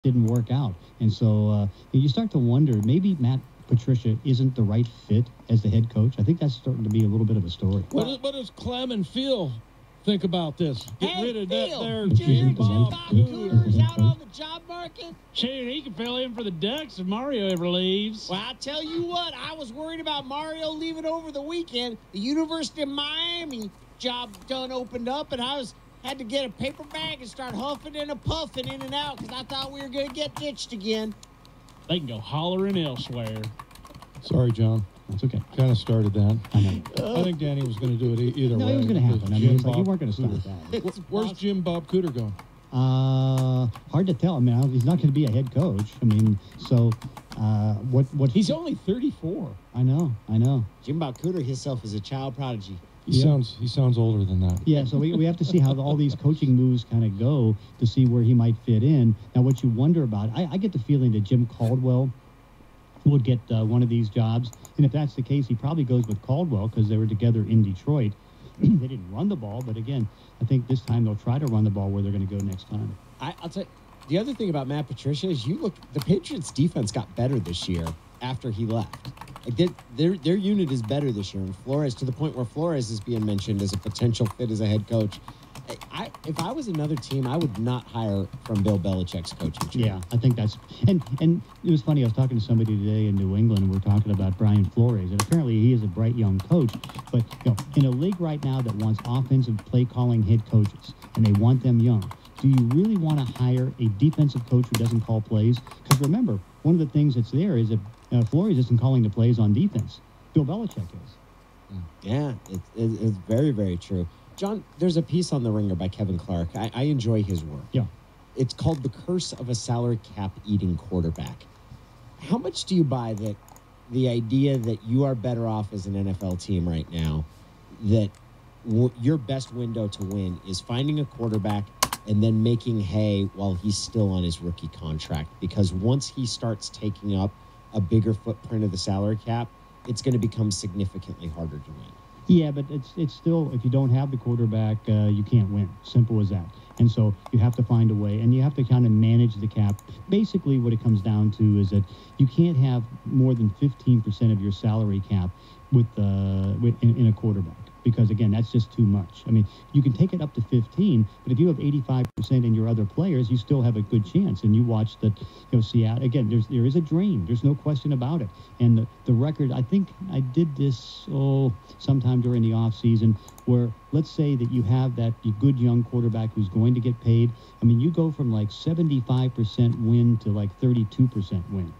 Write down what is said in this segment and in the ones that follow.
didn't work out. And so you start to wonder, maybe Matt Patricia isn't the right fit as the head coach. I think that's starting to be a little bit of a story. What does Clem and Phil think about this? Get rid of Phil, that there Jim Bob Bob Cooter. Cooter's out on the job market. Shoot, he can fill in for the Ducks if Mario ever leaves. Well, I'll tell you what, I was worried about Mario leaving over the weekend. The University of Miami job done opened up, and had to get a paper bag and start huffing and a puffing in and out because I thought we were going to get ditched again. They can go hollering elsewhere. Sorry, John. That's okay. Kind of started that. I know. I think Danny was going to do it either way. No, it was going to happen. I mean, it's like you weren't going to start that. Where's Jim Bob Cooter going? Hard to tell. I mean, he's not going to be a head coach. I mean, so what? He's only 34. I know. Jim Bob Cooter himself is a child prodigy. He sounds older than that. Yeah, so we have to see how all these coaching moves kind of go to see where he might fit in. Now, what you wonder about, I get the feeling that Jim Caldwell would get one of these jobs. And if that's the case, he probably goes with Caldwell because they were together in Detroit. They didn't run the ball, but again, I think this time they'll try to run the ball where they're going to go next time. I'll tell you, the other thing about Matt Patricia is the Patriots' defense got better this year after he left. Like their unit is better this year, and Flores, to the point where Flores is being mentioned as a potential fit as a head coach. If I was another team, I would not hire from Bill Belichick's coaching tree. Yeah, I think that's and it was funny. I was talking to somebody today in New England, and we're talking about Brian Flores, and apparently he is a bright young coach. But in a league right now that wants offensive play calling head coaches, and they want them young, do you really want to hire a defensive coach who doesn't call plays? Because remember, one of the things that's there is that Flores isn't calling the plays on defense. Bill Belichick is. Yeah, it's very, very true. John, there's a piece on The Ringer by Kevin Clark. I enjoy his work. Yeah. It's called The Curse of a Salary Cap Eating Quarterback. How much do you buy that the idea that you are better off as an NFL team right now, that your best window to win is finding a quarterback and then making hay while he's still on his rookie contract? Because once he starts taking up a bigger footprint of the salary cap, it's going to become significantly harder to win. Yeah, but it's still, if you don't have the quarterback, you can't win. Simple as that. And so you have to find a way, and you have to kind of manage the cap. Basically, what it comes down to is that you can't have more than 15% of your salary cap in a quarterback. Because, again, that's just too much. I mean, you can take it up to 15, but if you have 85% in your other players, you still have a good chance. And you watch that, Seattle, again, there is a drain. There's no question about it. And the record, I think I did this, sometime during the offseason, where let's say that you have that good young quarterback who's going to get paid. I mean, you go from like 75% win to like 32% win.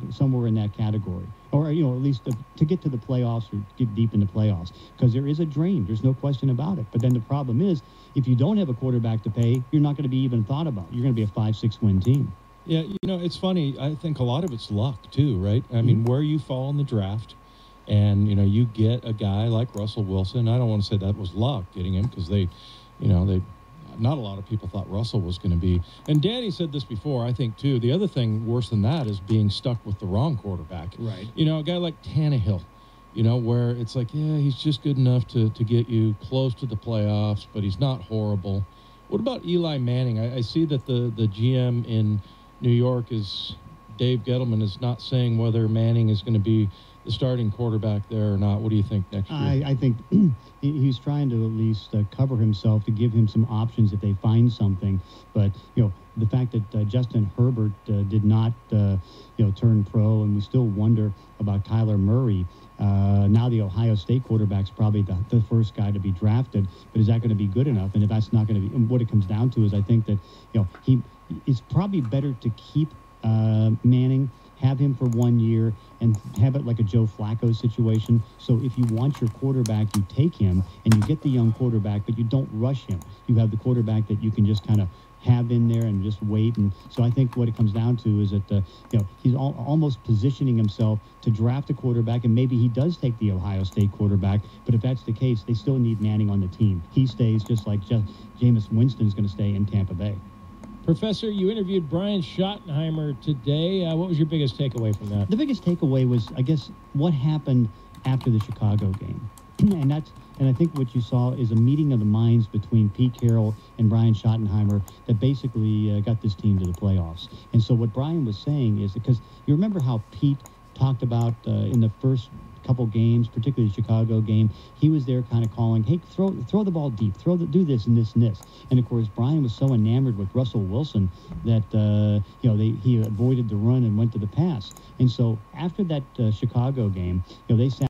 Somewhere in that category, or at least to get to the playoffs or get deep in the playoffs, because there is a drain. There's no question about it. But then the problem is, if you don't have a quarterback to pay, you're not going to be even thought about. You're going to be a 5-6 win team. Yeah, it's funny. I think a lot of it's luck too, right? I mean, where you fall in the draft, and you get a guy like Russell Wilson. I don't want to say that was luck getting him, because they not a lot of people thought Russell was going to be. And Danny said this before, I think, too. The other thing worse than that is being stuck with the wrong quarterback. Right. A guy like Tannehill, where it's like, yeah, he's just good enough to get you close to the playoffs, but he's not horrible. What about Eli Manning? I see that the GM in New York is Dave Gettleman is not saying whether Manning is going to be the starting quarterback there or not. What do you think next year? I think he's trying to at least cover himself to give him some options if they find something. But, the fact that Justin Herbert did not, turn pro, and we still wonder about Kyler Murray. Now the Ohio State quarterback's probably the first guy to be drafted, but is that going to be good enough? And if that's not going to be, what it comes down to is I think that, it's probably better to keep Manning, have him for 1 year, and have it like a Joe Flacco situation. So if you want your quarterback, you take him, and you get the young quarterback, but you don't rush him. You have the quarterback that you can just kind of have in there and just wait. And so I think what it comes down to is that he's almost positioning himself to draft a quarterback, and maybe he does take the Ohio State quarterback. But if that's the case, they still need Manning on the team. He stays, just like Jameis Winston's going to stay in Tampa Bay. Professor, you interviewed Brian Schottenheimer today. What was your biggest takeaway from that? The biggest takeaway was, I guess, what happened after the Chicago game. And I think what you saw is a meeting of the minds between Pete Carroll and Brian Schottenheimer that basically got this team to the playoffs. And so what Brian was saying is, because you remember how Pete talked about in the first couple games, particularly the Chicago game, he was there kind of calling, hey, throw the ball deep, do this and this and this. And of course, Brian was so enamored with Russell Wilson that he avoided the run and went to the pass. And so after that Chicago game, they sat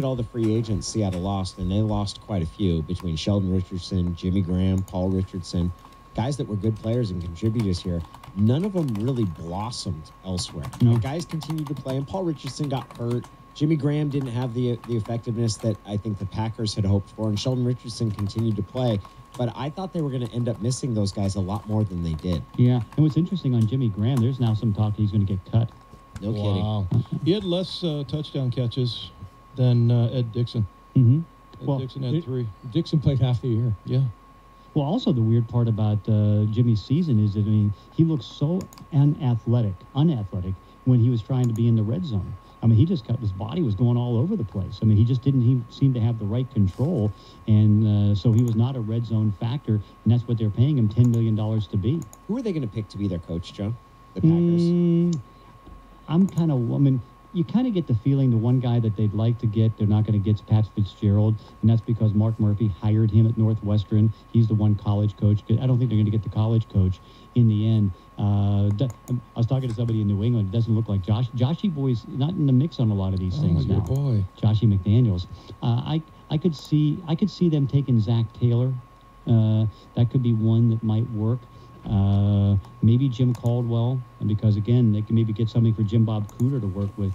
all the free agents Seattle lost, and they lost quite a few between Sheldon Richardson, Jimmy Graham, Paul Richardson, guys that were good players and contributors here. None of them really blossomed elsewhere. No. The guys continued to play, and Paul Richardson got hurt. Jimmy Graham didn't have the effectiveness that I think the Packers had hoped for, and Sheldon Richardson continued to play. But I thought they were going to end up missing those guys a lot more than they did. Yeah, and what's interesting on Jimmy Graham, there's now some talk he's going to get cut. No Wow. He had less touchdown catches than Ed Dixon. Mm-hmm. Ed Dixon had 3. Dixon played half the year. Yeah. Well, also the weird part about Jimmy's season is that, I mean, he looked so unathletic when he was trying to be in the red zone. I mean, his body was going all over the place. I mean, he seemed to have the right control, and so he was not a red zone factor, and that's what they're paying him $10 million to be. Who are they going to pick to be their coach, Joe? The Packers? You kind of get the feeling the one guy that they'd like to get, they're not going to get Pat Fitzgerald, and that's because Mark Murphy hired him at Northwestern. He's the one college coach. I don't think they're going to get the college coach in the end. I was talking to somebody in New England. It doesn't look like Joshy Boy's not in the mix on a lot of these things now. Boy. Joshy McDaniels. I could see them taking Zach Taylor. That could be one that might work. Maybe Jim Caldwell, because again, they can maybe get something for Jim Bob Cooter to work with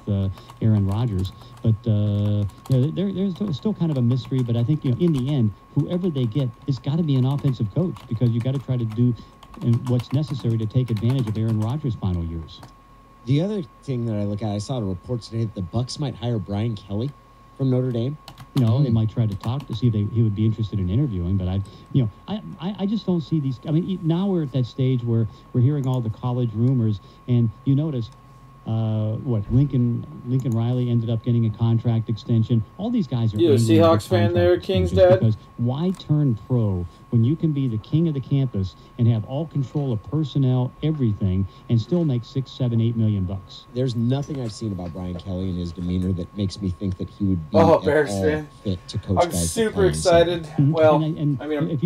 Aaron Rodgers. But there's still kind of a mystery. But I think in the end, whoever they get, it's got to be an offensive coach, because you got to try to do what's necessary to take advantage of Aaron Rodgers' final years. The other thing that I look at, I saw a report today that the Bucs might hire Brian Kelly from Notre Dame? They might try to talk to see if he would be interested in interviewing, but I just don't see these. I mean, now we're at that stage where we're hearing all the college rumors, and you notice Lincoln Riley ended up getting a contract extension. All these guys are. You a Seahawks fan there, King's dad? Because why turn pro when you can be the king of the campus and have all control of personnel, everything, and still make $6, $7, $8 million bucks? There's nothing I've seen about Brian Kelly and his demeanor that makes me think that he would be Bears fan. fit to coach. I'm super excited. Well, I'm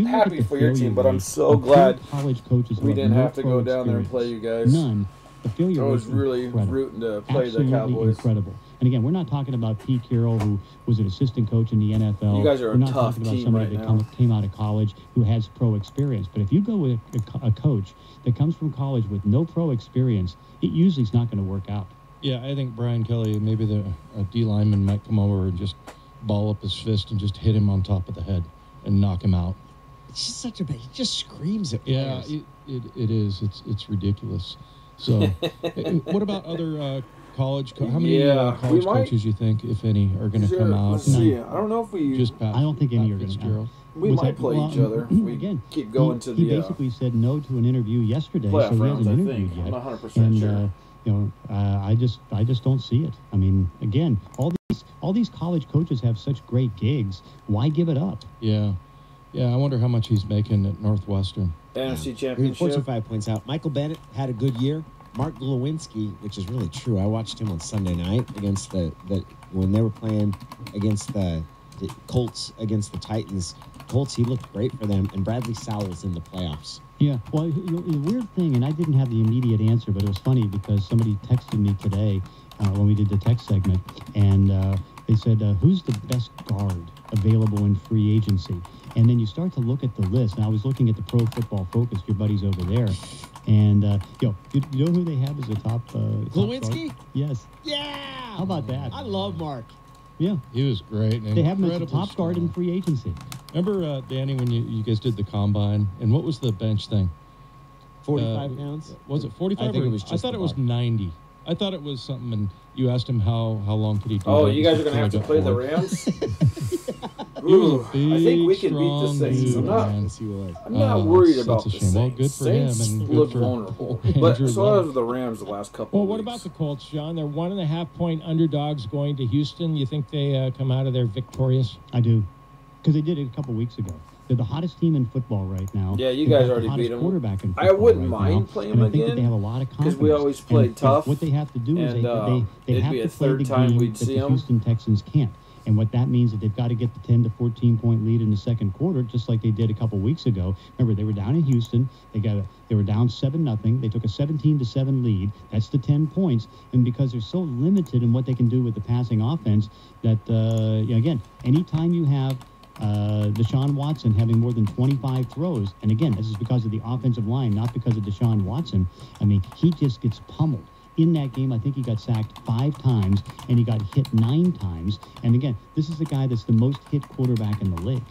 happy for your team, but I'm so glad college coaches we didn't have to go down there and play you guys. None. The failure I was really rooting to play the Cowboys. Incredible. And again, we're not talking about Pete Carroll, who was an assistant coach in the NFL. You guys are we're not a tough talking about team somebody right that now. came out of college who has pro experience. But if you go with a coach that comes from college with no pro experience, it usually is not going to work out. Yeah, I think Brian Kelly, maybe a D lineman might come over and just ball up his fist and just hit him on top of the head and knock him out. It's just such a he just screams at Yeah, players. it is. It's ridiculous. So, what about other college? How many college coaches you think, if any, are going to come out? Let's see. I don't know if we just I don't think any are going to. We might play each other. We keep going to the. He basically said no to an interview yesterday, so playoff he rounds, hasn't I interviewed think. yet. I'm not 100% sure. I just don't see it. I mean, again, all these college coaches have such great gigs. Why give it up? Yeah. I wonder how much he's making at Northwestern. NFC Championship. Fortune 5 points out. Michael Bennett had a good year. Mark Glowinski, which is really true. I watched him on Sunday night against when they were playing against the Colts against the Titans. Colts, he looked great for them, and Bradley Sowell's in the playoffs. Yeah, well, the weird thing, and I didn't have the immediate answer, but it was funny because somebody texted me today when we did the text segment, and they said, who's the best guard available in free agency? And then you start to look at the list, and I was looking at the Pro Football Focus, your buddies over there, and you know who they have as a top Glowinski? Top yes. Yeah! How about that? I love Mark. Yeah. He was great. They have him as a top guard in free agency. Remember, Danny, when you guys did the combine, and what was the bench thing? 45 pounds? Was it 45? I think it was just I thought it was 90. I thought it was something, and you asked him how long could he do Oh, that you guys are before going to have to he play got the bored. Rams? He was a I think we can beat the strong Saints. dude, man. I'm not worried that's about a the shame. Well, Saints. good for him Saints and good look for vulnerable. Andrew But so Luck. have the Rams the last couple Well, of what weeks. about the Colts, John? They're 1.5-point underdogs going to Houston. You think they come out of there victorious? I do, because they did it a couple weeks ago. They're the hottest team in football right now. Yeah, you They've guys got already the hottest beat 'em. quarterback in I football wouldn't right mind now, playing and them I think that again, they have a lot of confidence. because we always played And tough, What they have to do is and, they it'd have be to a play third the time game we'd that see the 'em. Houston Texans can't. And what that means is they've got to get the 10 to 14 point lead in the second quarter, just like they did a couple weeks ago. Remember, they were down in Houston. They were down 7-0. They took a 17-7 lead. That's the 10 points. And because they're so limited in what they can do with the passing offense, that again, anytime you have Deshaun Watson having more than 25 throws, and again, this is because of the offensive line, not because of Deshaun Watson. I mean, he just gets pummeled. In that game, I think he got sacked 5 times, and he got hit 9 times. And again, this is the guy that's the most hit quarterback in the league.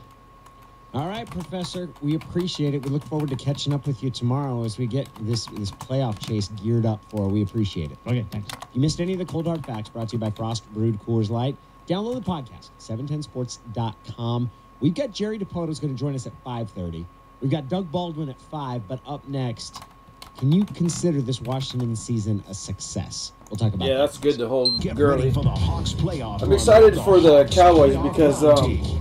All right, Professor, we appreciate it. We look forward to catching up with you tomorrow as we get this playoff chase geared up for. We appreciate it. Okay, thanks. If you missed any of the Cold Hard Facts brought to you by Frost Brewed Coors Light, download the podcast, 710sports.com. We've got Jerry DePoto who's going to join us at 5:30. We've got Doug Baldwin at 5, but up next, can you consider this Washington season a success? We'll talk about that. that's good to hold Get Gurley. ready for the Hawks playoff. I'm excited for the Cowboys because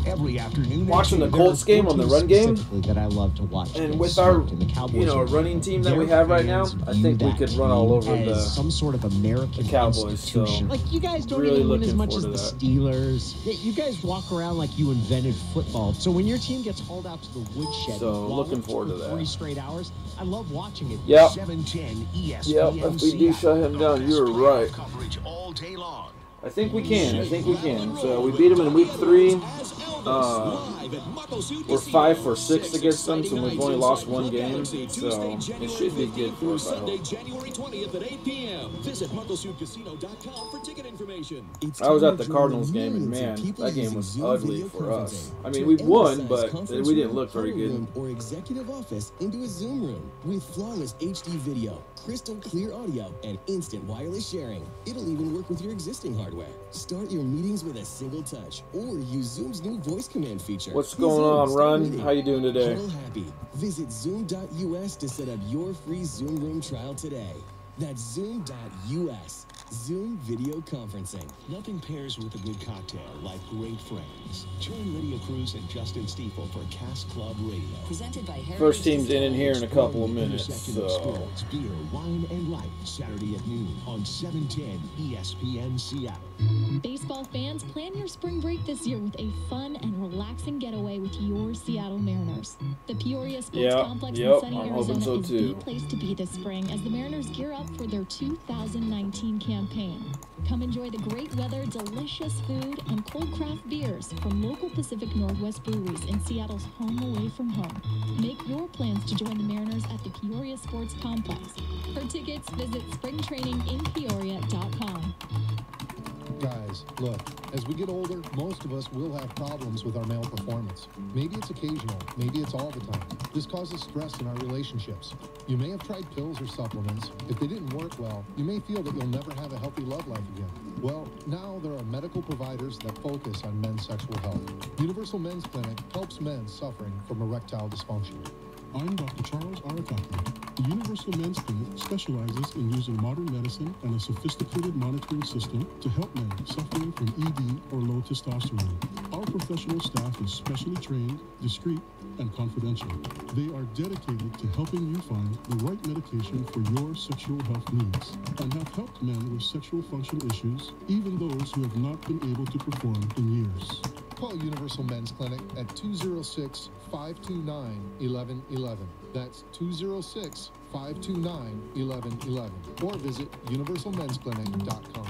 every afternoon watching the Colts game on the run game, Specifically that I love to watch. and get with our smoked, and the Cowboys are- running team that we their have right now, fans I view think we that could run all team over as the some sort of American Cowboys, institution. so Like, you guys don't really even win as looking much as forward the to that. Steelers. Yeah, you guys walk around like you invented football. So when your team gets hauled out to the woodshed, So, and looking walloped forward to for that. 40 straight hours, I love watching it. Yep. 710 ESPN. Yep, if we do shut him down, you're right. Coverage all day long. I think we can. So we beat them in week 3. We're 5 for 6 against them, so we've only lost 1 game. So it should be good for us, I hope. January 20th at 8 p.m. Visit MuckleShootCasino.com for ticket information. I was at the Cardinals game, and man, that game was ugly for us. I mean, we won, but we didn't look very good. Or executive office into a Zoom room with flawless HD video, crystal clear audio, and instant wireless sharing. It'll even work with your existing hardware. hardware. Start your meetings with a single touch or use Zoom's new voice command feature. What's Hey, going Zoom, on, start Run? meeting. How you doing today? Huddle happy. Visit zoom.us to set up your free Zoom room trial today. That's zoom.us. Zoom video conferencing. Nothing pairs with a good cocktail like great friends. Join Lydia Cruz and Justin Stiefel for Cast Club Radio. Presented by Heritage First team's in here in a couple of The minutes, intersection of so sports, beer, wine, and life. Saturday at noon on 710 ESPN Seattle. Baseball fans, plan your spring break this year with a fun and relaxing getaway with your Seattle Mariners. The Peoria Sports Complex in sunny I'm hoping Arizona so is too. the place to be this spring as the Mariners gear up for their 2019 campaign. Come enjoy the great weather, delicious food, and cold craft beers from local Pacific Northwest breweries in Seattle's home away from home. Make your plans to join the Mariners at the Peoria Sports Complex. For tickets, visit springtraininginpeoria.com. Guys, look, as we get older, most of us will have problems with our male performance. Maybe it's occasional, maybe it's all the time. This causes stress in our relationships. You may have tried pills or supplements. If they didn't work well, you may feel that you'll never have a healthy love life again. Well, now there are medical providers that focus on men's sexual health. Universal Men's Clinic helps men suffering from erectile dysfunction. I'm Dr. Charles Arakaki. The Universal Men's Clinic specializes in using modern medicine and a sophisticated monitoring system to help men suffering from ED or low testosterone. Our professional staff is specially trained, discreet, and confidential. They are dedicated to helping you find the right medication for your sexual health needs and have helped men with sexual function issues, even those who have not been able to perform in years. Call Universal Men's Clinic at 206-529-1111. That's 206-529-1111. Or visit universalmensclinic.com.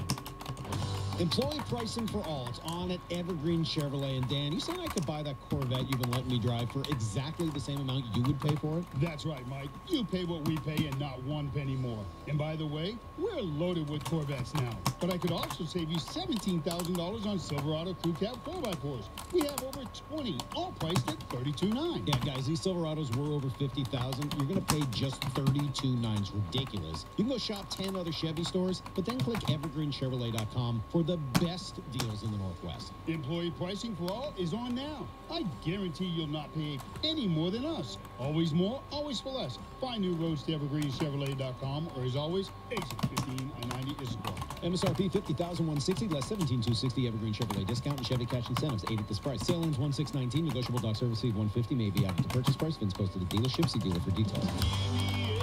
Employee pricing for all. It's on at Evergreen Chevrolet. And Dan, you said I could buy that Corvette you've been letting me drive for exactly the same amount you would pay for it? That's right, Mike. You pay what we pay and not one penny more. And by the way, we're loaded with Corvettes now. But I could also save you $17,000 on Silverado Crew Cab 4x4s. We have over 20, all priced at $32,900. Yeah, guys, these Silverados were over $50,000. You're going to pay just $32,900. It's ridiculous. You can go shop 10 other Chevy stores, but then click evergreenchevrolet.com for the best deals in the Northwest. Employee pricing for all is on now. I guarantee you'll not pay any more than us. Always more, always for less. Find new roads to evergreenchevrolet.com, or as always, exit 15 I-90 is blocked. MSRP $50,160, less $17,260. Evergreen Chevrolet discount and Chevy cash incentives 8 at this price. Sale ends 1/6/19. Negotiable doc service fee $150 may be added to purchase price. Fins posted to dealership. See dealer for details.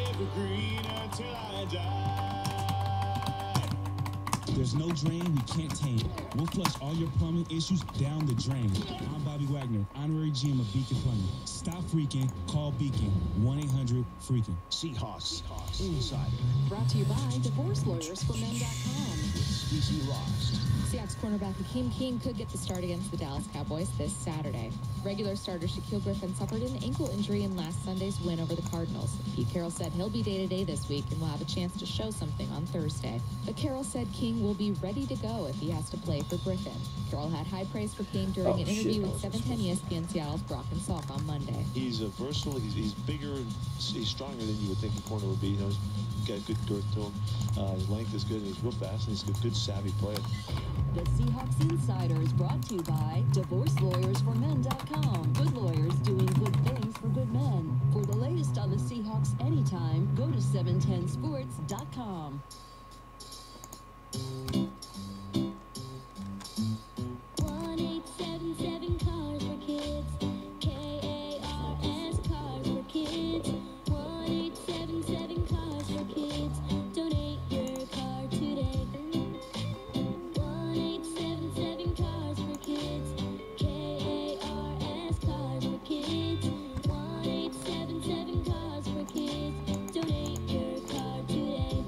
Evergreen until I die. There's no drain we can't tame. We'll flush all your plumbing issues down the drain. I'm Bobby Wagner, honorary GM of Beacon Plumbing. Stop freaking, call Beacon. 1-800-FREAKIN'. Seahawks Insider. Brought to you by DivorceLawyersForMen.com. Stacey Ross. Seahawks cornerback Hakeem King could get the start against the Dallas Cowboys this Saturday. Regular starter Shaquille Griffin suffered an ankle injury in last Sunday's win over the Cardinals. Pete Carroll said he'll be day-to-day this week and will have a chance to show something on Thursday. But Carroll said King will be ready to go if he has to play for Griffin. Carroll had high praise for King during an interview with 710 ESPN Seattle's Brock and Salk on Monday. He's versatile. He's bigger and he's stronger than you would think a corner would be. You know, he's got good girth to him. His length is good. And he's real fast, and he's a good, savvy player. The Seahawks Insider is brought to you by DivorceLawyersForMen.com. Good lawyers doing good things for good men. For the latest on the Seahawks anytime, go to 710sports.com. 1877 Cars for Kids. KARS Cars for Kids. 1877 Cars for Kids. Donate your car today. 1877 Cars for Kids. KARS Cars for Kids. 1877 Cars for Kids. Donate your car today.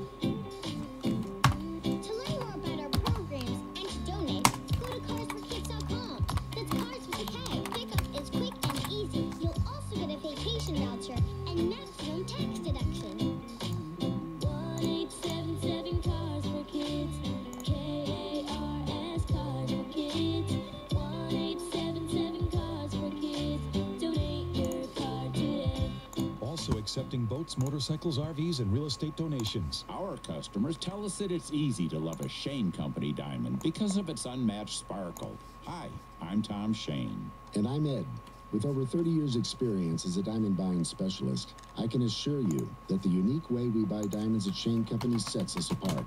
To learn more about accepting boats, motorcycles, RVs, and real estate donations. Our customers tell us that it's easy to love a Shane Company diamond because of its unmatched sparkle. Hi, I'm Tom Shane. And I'm Ed. With over 30 years' experience as a diamond buying specialist, I can assure you that the unique way we buy diamonds at Shane Company sets us apart.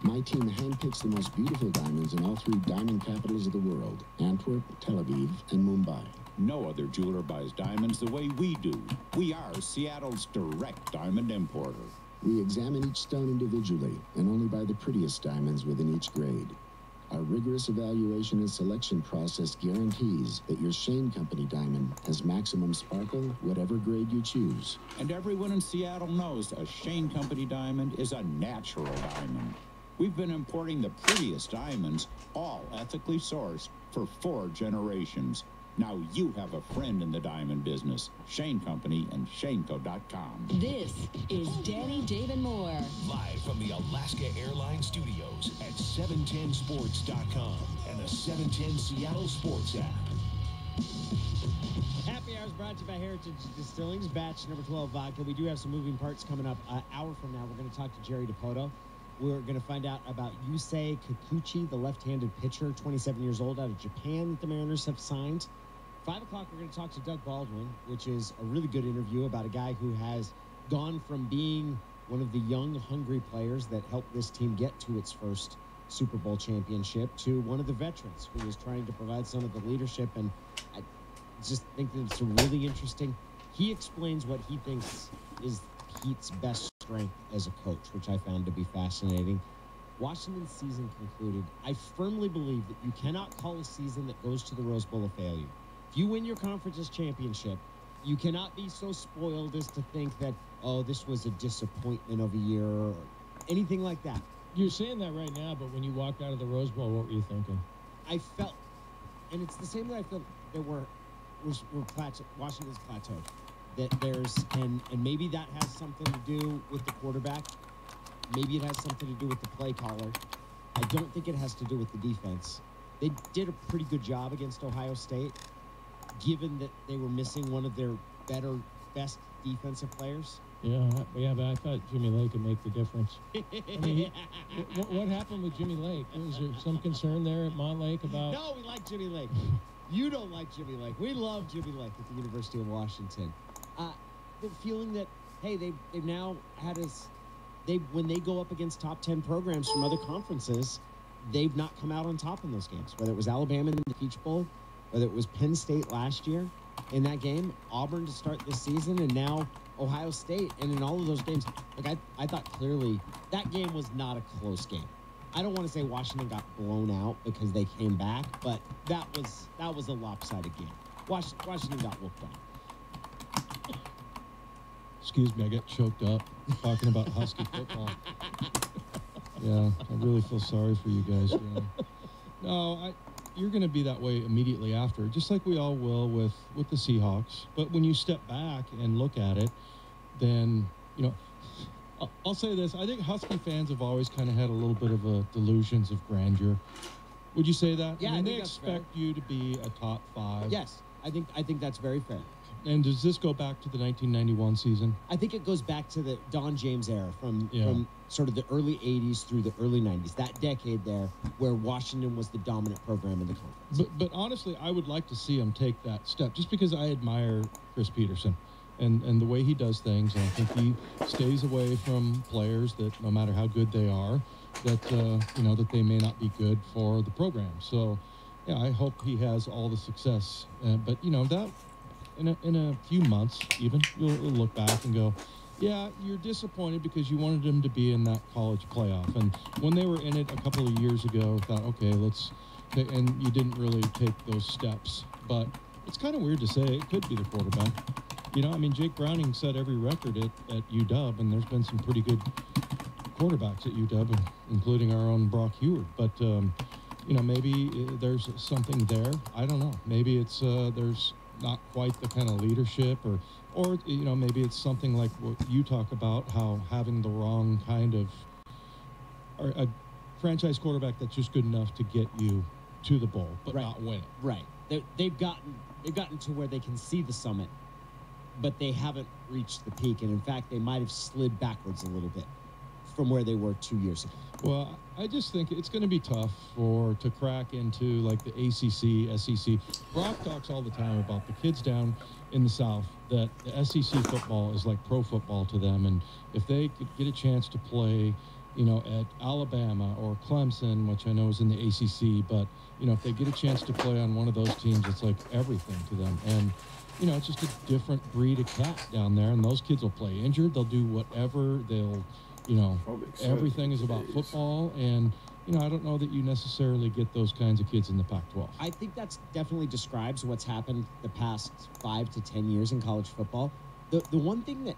My team handpicks the most beautiful diamonds in all 3 diamond capitals of the world, Antwerp, Tel Aviv, and Mumbai. No other jeweler buys diamonds the way we do. We are Seattle's direct diamond importer. We examine each stone individually and only buy the prettiest diamonds within each grade. Our rigorous evaluation and selection process guarantees that your Shane Company diamond has maximum sparkle, whatever grade you choose. And everyone in Seattle knows a Shane Company diamond is a natural diamond. We've been importing the prettiest diamonds, all ethically sourced, for 4 generations. Now you have a friend in the diamond business. Shane Company and ShaneCo.com. This is Danny David Moore. Live from the Alaska Airlines Studios at 710sports.com and the 710 Seattle Sports app. Happy Hours brought to you by Heritage Distilling's batch number 12 vodka. We do have some moving parts coming up. An hour from now, we're going to talk to Jerry DePoto. We're going to find out about Yusei Kikuchi, the left-handed pitcher, 27 years old, out of Japan, that the Mariners have signed. 5 o'clock, we're going to talk to Doug Baldwin, which is a really good interview about a guy who has gone from being one of the young, hungry players that helped this team get to its first Super Bowl championship to one of the veterans who is trying to provide some of the leadership. And I just think that it's really interesting. He explains what he thinks is Pete's best strength as a coach, which I found to be fascinating. Washington's season concluded. I firmly believe that you cannot call a season that goes to the Rose Bowl a failure. If you win your conference's championship, you cannot be so spoiled as to think that, oh, this was a disappointment of a year or anything like that. You're saying that right now, but when you walked out of the Rose Bowl, what were you thinking? I felt, and it's the same way I felt that Washington's plateaued. That there's, and maybe that has something to do with the quarterback. Maybe it has something to do with the play caller. I don't think it has to do with the defense. They did a pretty good job against Ohio State, given that they were missing one of their best defensive players. Yeah, but I thought Jimmy Lake could make the difference. I mean, what happened with Jimmy Lake? Was there some concern there at Montlake about? No, we like Jimmy Lake. You don't like Jimmy Lake. We love Jimmy Lake at the University of Washington. The feeling that, hey, they've now had when they go up against top 10 programs from other conferences, they've not come out on top in those games. Whether it was Alabama in the Peach Bowl, whether it was Penn State last year in that game, Auburn to start this season, and now Ohio State. And in all of those games, like I thought clearly that game was not a close game. I don't want to say Washington got blown out because they came back, but that was a lopsided game. Washington got whooped on. Excuse me, I got choked up talking about Husky football. Yeah, I really feel sorry for you guys. No, you're going to be that way immediately after, just like we all will with the Seahawks. But when you step back and look at it, then, I'll say this. I think Husky fans have always kind of had a little bit of a delusions of grandeur. Would you say that? Yeah, I mean, they expect you to be a top 5. Yes, I think that's very fair. And does this go back to the 1991 season? I think it goes back to the Don James era from sort of the early 80s through the early 90s, that decade there where Washington was the dominant program in the conference. But honestly, I would like to see him take that step just because I admire Chris Peterson and the way he does things. And I think he stays away from players that no matter how good they are, that, that they may not be good for the program. So, yeah, I hope he has all the success. But, that... In a few months, even, you'll look back and go, yeah, you're disappointed because you wanted them to be in that college playoff. And when they were in it a couple of years ago, thought, okay, and you didn't really take those steps. But it's kind of weird to say it could be the quarterback. Jake Browning set every record at UW, and there's been some pretty good quarterbacks at UW, including our own Brock Heward. But, maybe there's something there. I don't know. Maybe it's there's not quite the kind of leadership or maybe it's something like what you talk about, how having the wrong kind of or a franchise quarterback that's just good enough to get you to the bowl but not win it. Right. They've gotten to where they can see the summit but they haven't reached the peak. And in fact, they might have slid backwards a little bit from where they were 2 years ago. Well, I just think it's going to be tough to crack into like the ACC, SEC. Brock talks all the time about the kids down in the South, that the SEC football is like pro football to them. And if they could get a chance to play, at Alabama or Clemson, which I know is in the ACC, but, if they get a chance to play on one of those teams, it's like everything to them. And, it's just a different breed of cat down there. And those kids will play injured. They'll do whatever. They'll, everything is about football. And, I don't know that you necessarily get those kinds of kids in the Pac-12. I think that's definitely describes what's happened the past 5 to 10 years in college football. The one thing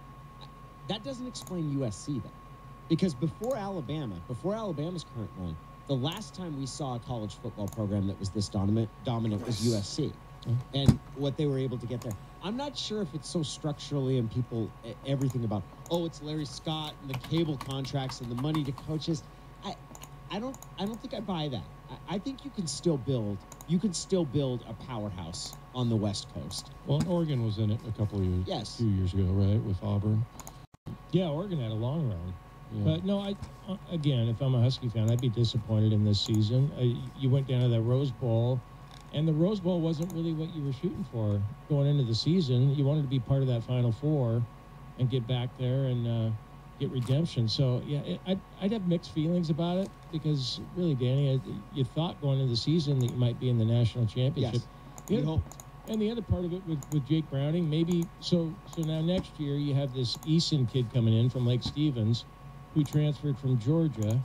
that doesn't explain USC, though. Because before Alabama's current run, the last time we saw a college football program that was this dominant was USC. And what they were able to get there. I'm not sure if it's so structurally and people, everything about, it's Larry Scott and the cable contracts and the money to coaches. I don't think I buy that. I think you can still build a powerhouse on the West Coast. Well, Oregon was in it a few years ago, right, with Auburn. Yeah, Oregon had a long run. Yeah. But no, again, if I'm a Husky fan, I'd be disappointed in this season. You went down to that Rose Bowl, and the Rose Bowl wasn't really what you were shooting for going into the season. You wanted to be part of that Final Four and get back there and get redemption. So, yeah, I'd have mixed feelings about it because, really, Danny, you thought going into the season that you might be in the national championship. Yes, we hoped. And the other part of it with Jake Browning, maybe, so now next year you have this Eason kid coming in from Lake Stevens who transferred from Georgia,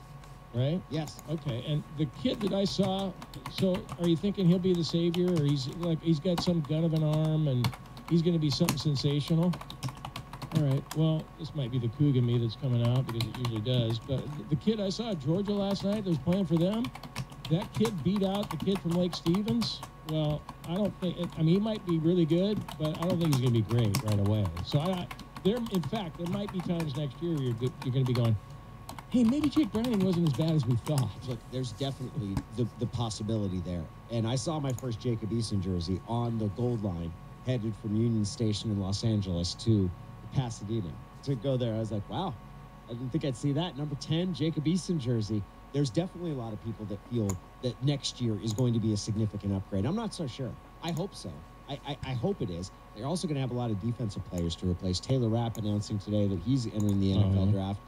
right? Yes. Okay, and the kid that I saw, so are you thinking he'll be the savior, or he's got some gun of an arm and he's going to be something sensational? All right, well, this might be the Coug in me that's coming out because it usually does, but the kid I saw at Georgia last night that was playing for them, that kid beat out the kid from Lake Stevens. Well, I don't think, he might be really good, but I don't think he's going to be great right away. So in fact, there might be times next year where you're going to be going, hey, maybe Jake Browning wasn't as bad as we thought. Look, there's definitely the possibility there. And I saw my first Jacob Eason jersey on the Gold Line, headed from Union Station in Los Angeles to Pasadena. To go there, I was like, wow, I didn't think I'd see that. Number 10, Jacob Eason jersey. There's definitely a lot of people that feel that next year is going to be a significant upgrade. I'm not so sure. I hope so. I hope it is. They're also going to have a lot of defensive players to replace. Taylor Rapp announcing today that he's entering the NFL draft.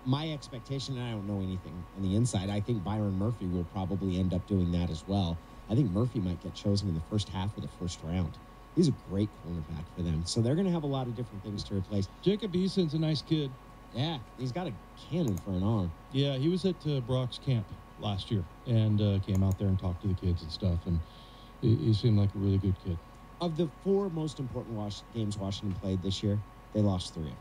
My expectation, and I don't know anything on the inside, I think Byron Murphy will probably end up doing that as well. I think Murphy might get chosen in the first half of the first round. He's a great cornerback for them. So they're going to have a lot of different things to replace. Jacob Eason's a nice kid. Yeah, he's got a cannon for an arm. Yeah, he was at Brock's camp last year and came out there and talked to the kids and stuff, and he seemed like a really good kid. Of the 4 most important games Washington played this year, they lost 3 of them.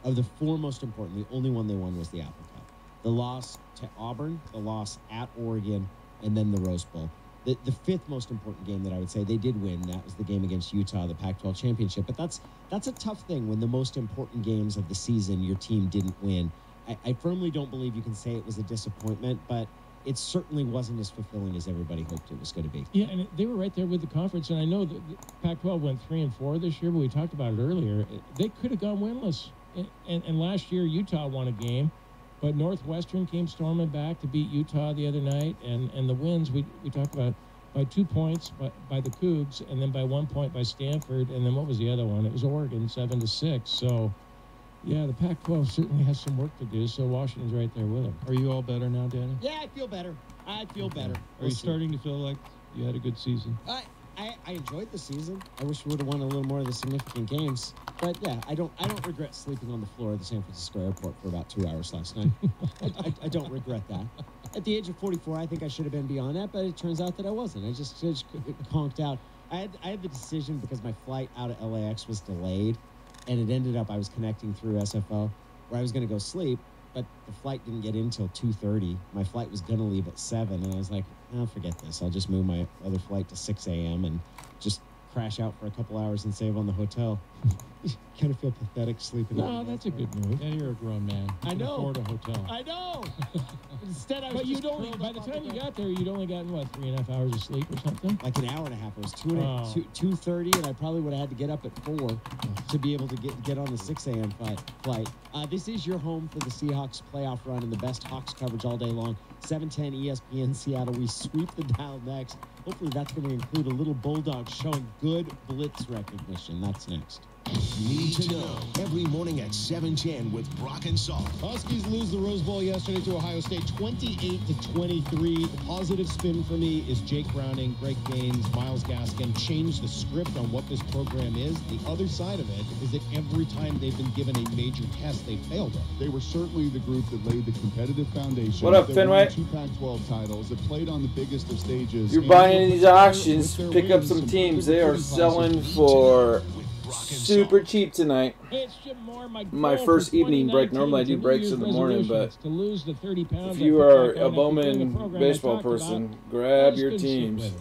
Of the 4 most important, the only one they won was the Apple Cup. The loss to Auburn, the loss at Oregon, and then the Rose Bowl. The 5th most important game that I would say they did win, that was the game against Utah, the Pac-12 championship. But that's a tough thing when the most important games of the season your team didn't win. I firmly don't believe you can say it was a disappointment, but it certainly wasn't as fulfilling as everybody hoped it was going to be. Yeah, and they were right there with the conference. And I know that the Pac-12 went 3-4 this year, but we talked about it earlier. They could have gone winless. And last year, Utah won a game. But Northwestern came storming back to beat Utah the other night, and the wins we talked about by 2 points by the Cougs, and then by 1 point by Stanford, and then what was the other one? It was Oregon, 7-6. So, yeah, the Pac-12 certainly has some work to do. So Washington's right there with them. Are you all better now, Danny? Yeah, I feel better. Are you starting to feel like you had a good season? I enjoyed the season. I wish we would have won a little more of the significant games. But yeah, I don't regret sleeping on the floor of the San Francisco airport for about 2 hours last night. I don't regret that. At the age of 44, I think I should have been beyond that, but it turns out that I wasn't. I just conked out. I had the decision because my flight out of LAX was delayed, and it ended up I was connecting through SFO, where I was going to go sleep, but the flight didn't get in until 2:30. My flight was going to leave at 7, and I was like, oh, forget this. I'll just move my other flight to 6 a.m. and just crash out for a couple hours and save on the hotel. Kind of feel pathetic sleeping. No, that's a good move. Yeah, you're a grown man. You I can know. afford a hotel. I know. Instead, I was But you'd just only, curled by up the on time you bed. got there, you'd only gotten, what, 3.5 hours of sleep or something? Like an hour and a half. It was 2:30, and I probably would have had to get up at 4 to be able to get on the 6 a.m. flight. This is your home for the Seahawks playoff run and the best Hawks coverage all day long. 710 ESPN Seattle. We sweep the dial next. Hopefully that's going to include a little bulldog showing good blitz recognition. That's next. Need to know every morning at 7:10 with Brock and Salk. Huskies lose the Rose Bowl yesterday to Ohio State 28-23. The positive spin for me is Jake Browning, Greg Gaines, Myles Gaskin changed the script on what this program is. The other side of it is that every time they've been given a major test, they failed it. They were certainly the group that laid the competitive foundation. What up, They Fenway? won 2 Pac-12 titles. That played on the biggest of stages. You're And buying with these their auctions, wins, pick up some some good teams. They are recruiting selling classes. for super cheap tonight. Hey, it's Jim Moore. My My first evening break. Normally I do breaks in the morning, but to lose the 30 pounds, if you are a Bowman baseball person, grab your teams.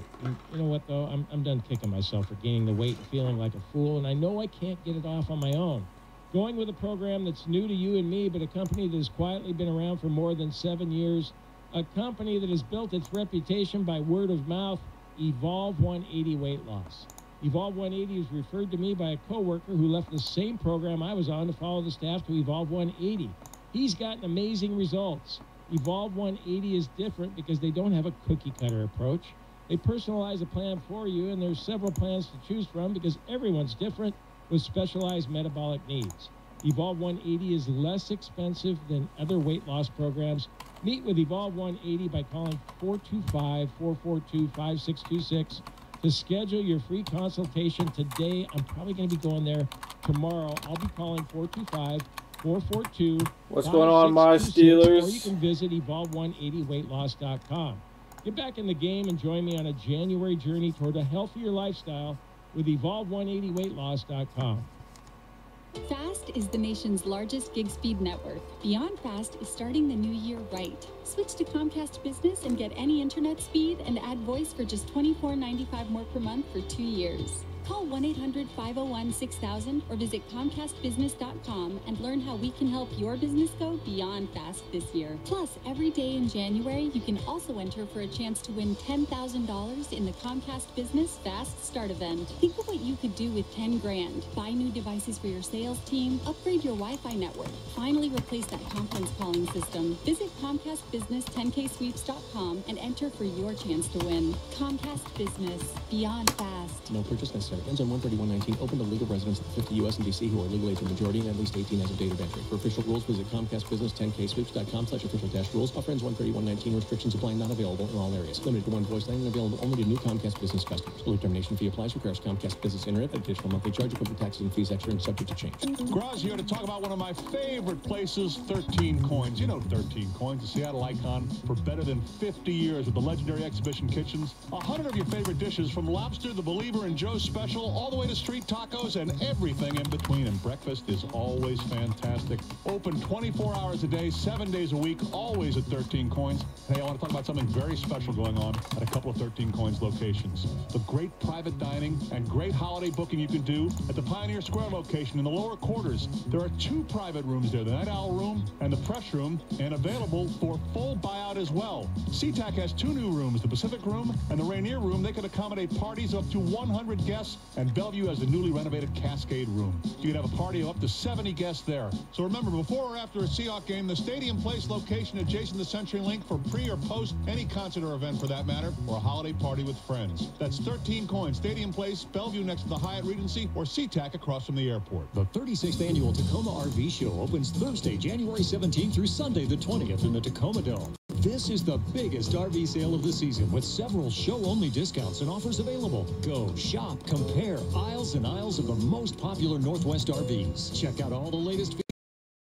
You know what, though? I'm done kicking myself for gaining the weight and feeling like a fool, and I know I can't get it off on my own. Going with a program that's new to you and me, but a company that has quietly been around for more than 7 years, a company that has built its reputation by word of mouth, Evolve 180 Weight Loss. Evolve 180 is referred to me by a coworker who left the same program I was on to follow the staff to Evolve 180. He's gotten amazing results. Evolve 180 is different because they don't have a cookie-cutter approach. They personalize a plan for you, and there's several plans to choose from because everyone's different with specialized metabolic needs. Evolve 180 is less expensive than other weight loss programs. Meet with Evolve 180 by calling 425-442-5626 to schedule your free consultation today. I'm probably going to be going there tomorrow. I'll be calling 425-442. What's going on, my Steelers? Or you can visit evolve180weightloss.com. Get back in the game and join me on a January journey toward a healthier lifestyle with evolve180weightloss.com. FAST is the nation's largest gig speed network. Beyond FAST is starting the new year right. Switch to Comcast Business and get any internet speed and add voice for just $24.95 more per month for 2 years. Call 1-800-501-6000 or visit ComcastBusiness.com and learn how we can help your business go beyond FAST this year. Plus, every day in January, you can also enter for a chance to win $10,000 in the Comcast Business Fast Start event. Think of what you could do with 10 grand. Buy new devices for your sales team, upgrade your Wi-Fi network, finally replace that conference calling system. Visit ComcastBusiness10ksweeps.com and enter for your chance to win. Comcast Business, beyond fast. No purchase necessary. Ends on 1/31/19. Open to legal residents of the 50 U.S. and D.C. who are legal age of majority and at least 18 as of date of entry. For official rules, visit ComcastBusiness10ksweeps.com/official-rules. Offer ends 1/31/19. Restrictions apply. Not available in all areas. Limited to one voice line and available only to new Comcast Business customers. Early termination fee applies. Requires Comcast Business Internet. Additional monthly charge, equipment taxes and fees extra and subject to change. Graz here to talk about one of my favorite places, 13 Coins. You know 13 Coins, the Seattle icon for better than 50 years with the legendary exhibition kitchens. 100 of your favorite dishes from lobster, the Believer, and Joe's Special, all the way to street tacos and everything in between. And breakfast is always fantastic. Open 24 hours a day, 7 days a week, always at 13 Coins. Hey, I want to talk about something very special going on at a couple of 13 Coins locations. The great private dining and great holiday booking you can do at the Pioneer Square location in the lower quarters. There are 2 private rooms there, the Night Owl room and the Press room, and available for full buyout as well. SeaTac has 2 new rooms, the Pacific room and the Rainier room. They can accommodate parties of up to 100 guests, and Bellevue has the newly renovated Cascade room. You can have a party of up to 70 guests there. So remember, before or after a Seahawk game, the Stadium Place location adjacent to CenturyLink for pre or post any concert or event for that matter, or a holiday party with friends. That's 13 Coins, Stadium Place, Bellevue next to the Hyatt Regency, or SeaTac across from the airport. The 36th annual Tacoma RV Show opens Thursday, January 17th through Sunday the 20th in the Tacoma Dome. This is the biggest RV sale of the season with several show-only discounts and offers available. Go shop, compare aisles and aisles of the most popular Northwest RVs. Check out all the latest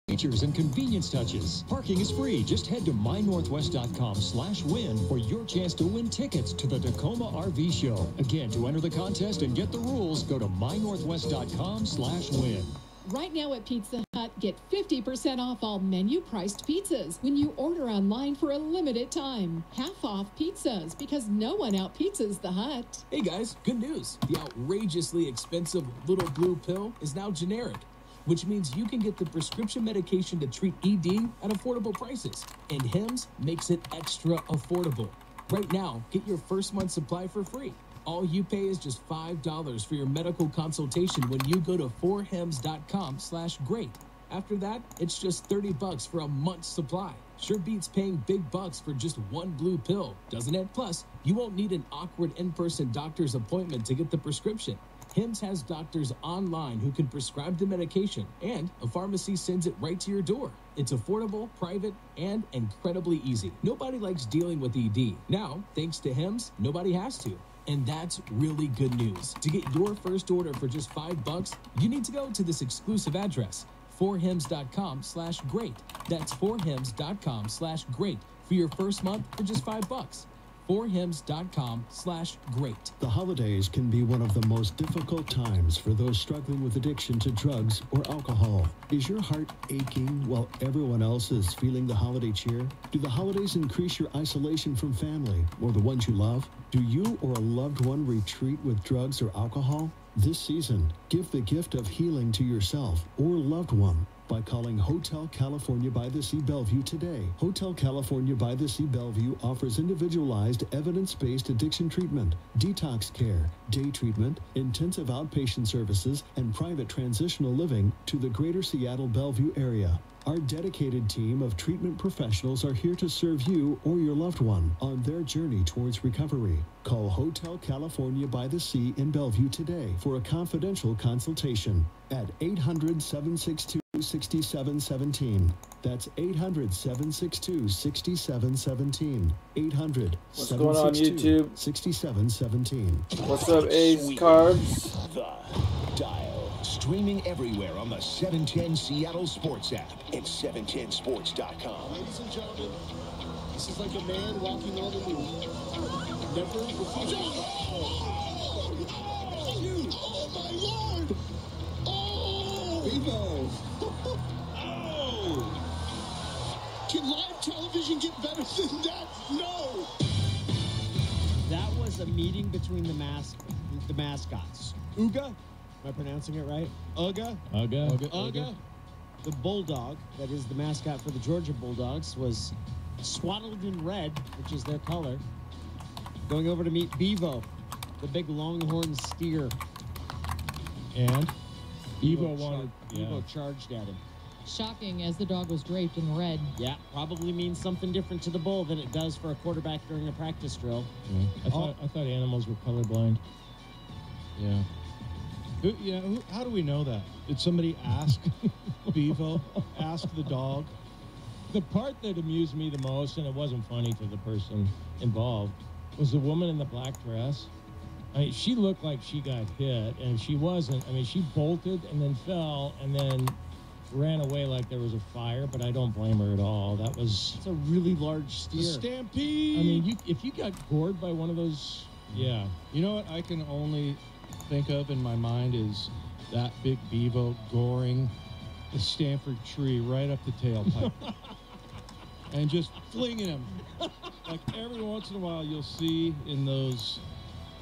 features and convenience touches. Parking is free. Just head to mynorthwest.com/win for your chance to win tickets to the Tacoma RV Show. Again, to enter the contest and get the rules, go to mynorthwest.com/win. Right now at Pizza Hut, Get 50% off all menu-priced pizzas when you order online for a limited time. Half off pizzas because no one out-pizzas the Hut. Hey guys, good news. The outrageously expensive little blue pill is now generic, which means you can get the prescription medication to treat ED at affordable prices. And Hims makes it extra affordable. Right now, get your first month supply for free. All you pay is just $5 for your medical consultation when you go to 4hims.com/great. After that, it's just $30 for a month's supply. Sure beats paying big bucks for just one blue pill, doesn't it? Plus, you won't need an awkward in-person doctor's appointment to get the prescription. Hims has doctors online who can prescribe the medication, and a pharmacy sends it right to your door. It's affordable, private, and incredibly easy. Nobody likes dealing with ED. Now, thanks to Hims, nobody has to. And that's really good news. To get your first order for just $5, you need to go to this exclusive address, 4hims.com/great. That's 4hims.com/great for your first month for just $5. 4hims.com/great. The holidays can be one of the most difficult times for those struggling with addiction to drugs or alcohol. Is your heart aching while everyone else is feeling the holiday cheer? Do the holidays increase your isolation from family or the ones you love? Do you or a loved one retreat with drugs or alcohol? This season, give the gift of healing to yourself or loved one by calling Hotel California by the Sea Bellevue today. Hotel California by the Sea Bellevue offers individualized, evidence-based addiction treatment, detox care, day treatment, intensive outpatient services, and private transitional living to the greater Seattle Bellevue area. Our dedicated team of treatment professionals are here to serve you or your loved one on their journey towards recovery. Call Hotel California by the Sea in Bellevue today for a confidential consultation at 800-762-6717. That's 800-762-6717. 800-762-6717. What's up, Ace Carbs? The Dial. Streaming everywhere on the 710 Seattle Sports app and 710sports.com. Ladies and gentlemen, this is like a man walking on the moon. Never before. Oh my Lord! Oh! Vivo! Oh! Can live television get better than that? No! That was a meeting between the mascots. Uga? Am I pronouncing it right? Uga? Uga. The bulldog, that is the mascot for the Georgia Bulldogs, was swaddled in red, which is their color, going over to meet Bevo, the big longhorn steer. And Bevo charged at him. Shocking, as the dog was draped in red. Yeah, probably means something different to the bull than it does for a quarterback during a practice drill. Yeah. I thought animals were colorblind. Yeah. How do we know that? Did somebody ask Bevo? Ask the dog? The part that amused me the most, and it wasn't funny to the person involved, was the woman in the black dress. I mean, she looked like she got hit, and she wasn't. I mean, she bolted and then fell and then ran away like there was a fire, but I don't blame her at all. It's a really large steer. The stampede! I mean, if you got gored by one of those, yeah. You know what I can only think of in my mind is that big Bevo goring the Stanford tree right up the tailpipe and just flinging him. Like every once in a while you'll see in those,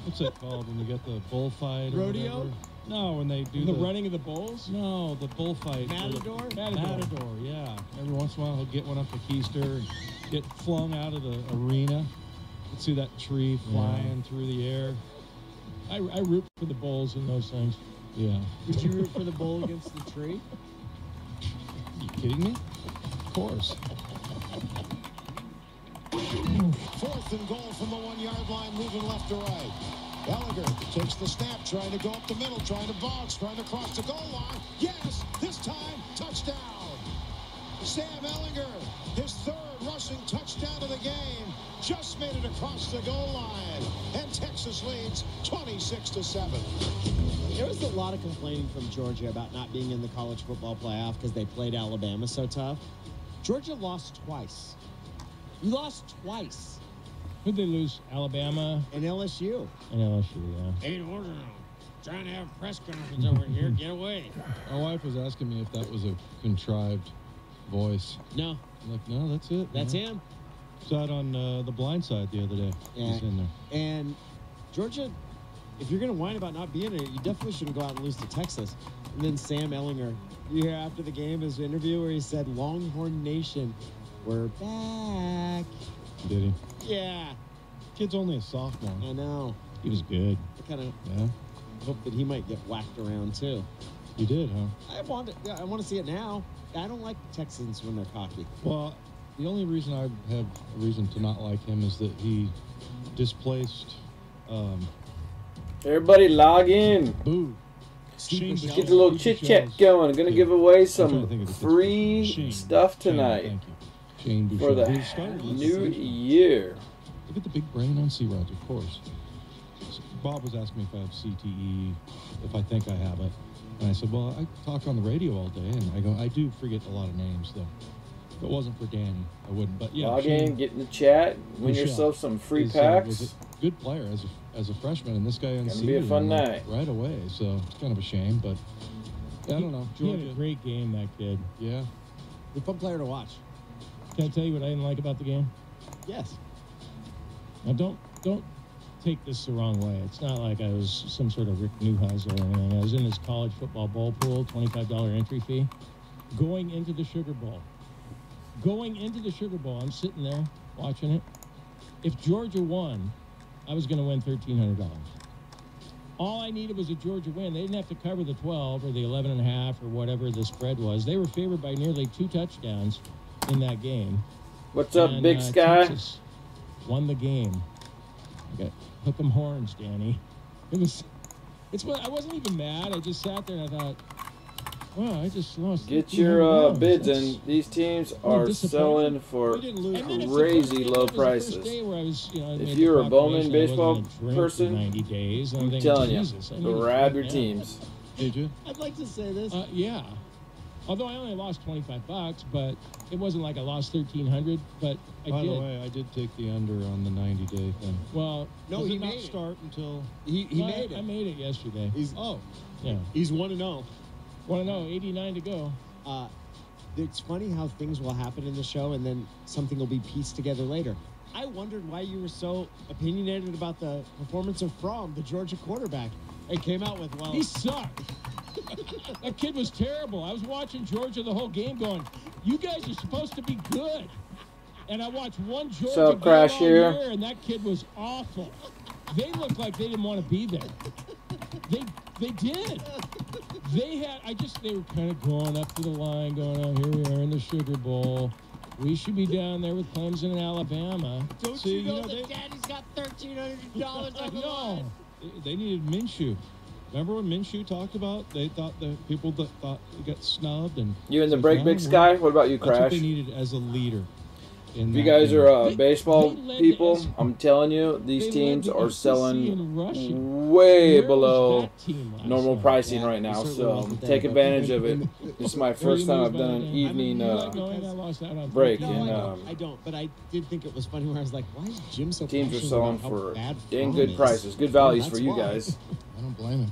what's that called when you get the bullfight? Rodeo? No, when they do the running of the bulls? No, the bullfight. Matador? Matador, yeah. Every once in a while he'll get one up the keister and get flung out of the arena. You see that tree flying through the air. I root for the bulls in those things. Yeah. Would you root for the bull against the tree? Are you kidding me? Of course. 4th and goal from the 1-yard line, moving left to right. Ellinger takes the snap, trying to go up the middle, trying to box, trying to cross the goal line. Yes, this time, touchdown. Sam Ellinger, his 3rd rushing touchdown of the game, just made it across the goal line, and Texas leads 26-7. There was a lot of complaining from Georgia about not being in the college football playoff because they played Alabama so tough. Georgia lost twice. You lost twice. Who'd they lose? Alabama? And LSU. And LSU, yeah. 8 orders. trying to have a press conference over here. Get away. My wife was asking me if that was a contrived voice. No. I'm like, no, that's it. That's him. Saw it on The Blind Side the other day. Yeah. He's in there. And Georgia, if you're going to whine about not being in it, you definitely shouldn't go out and lose to Texas. And then Sam Ellinger, you hear after the game his interview where he said, Longhorn Nation, we're back. Did he? Yeah. Kid's only a sophomore. I know. He was good. I kind of Yeah. hope that he might get whacked around too. You did, huh? I want to see it now. I don't like Texans when they're cocky. Well, the only reason I have a reason to not like him is that he displaced. Everybody log in. Boo. Get the little chit chat going. I'm gonna give away some free stuff tonight for the new year. Look at the big brain on C-Rods, of course. Bob was asking me if I have CTE, if I think I have it. And I said, well, I talk on the radio all day, and I go, I do forget a lot of names, though. If it wasn't for Danny, I wouldn't. But yeah, log in, get in the chat, win yourself some free packs. Was a good player as a freshman, and this guy Gonna be a fun night right away. So it's kind of a shame, but I don't know. He had a great game, that kid. Yeah, a fun player to watch. Can I tell you what I didn't like about the game? Yes. Now don't take this the wrong way. It's not like I was some sort of Rick Neuheisel or anything. I was in his college football bowl pool, $25 entry fee, going into the Sugar Bowl. Going into the Sugar Bowl, I'm sitting there watching it. If Georgia won, I was going to win $1,300. All I needed was a Georgia win. They didn't have to cover the 12 or the 11.5 or whatever the spread was. They were favored by nearly 2 touchdowns in that game. What's up, Big Sky? Texas won the game. I got hook 'em horns, Danny. I wasn't even mad. I just sat there and I thought, wow, I just lost. Get your bids in. These teams are selling for crazy low prices. If you're a Bowman baseball person, 90 days, I'm telling you, grab your teams. Did you? I'd like to say this. Yeah. Although I only lost $25, but it wasn't like I lost $1,300. But I By did. the way, I did take the under on the 90-day thing. Well, no, he not start until he made it. I made it yesterday. Yeah. He's 1-0. 1-0, 89 to go. It's funny how things will happen in the show and then something will be pieced together later. I wondered why you were so opinionated about the performance of Fromm, the Georgia quarterback. It came out with, well, he sucked. That kid was terrible. I was watching Georgia the whole game going, you guys are supposed to be good. And I watched one Georgia game all year, and that kid was awful. They looked like they didn't want to be there. They did. They were kind of going up to the line, going, oh, here we are in the Sugar Bowl. We should be down there with Clemson and Alabama. Don't you know that Daddy's got $1,300 on the line? They needed Minshew. Remember when Minshew talked about they thought the people that thought he got snubbed and you in the break, Big Sky? What about you, Crash? That's what they needed as a leader. If you guys are baseball people, I'm telling you, these teams are selling way below normal pricing right now. So take advantage of it. This is my first time I've done an evening break. I don't, but I did think it was funny where I was like, why is Jim so teams are selling for dang Fromm good is? prices, good values for That's you why. guys. I don't blame him.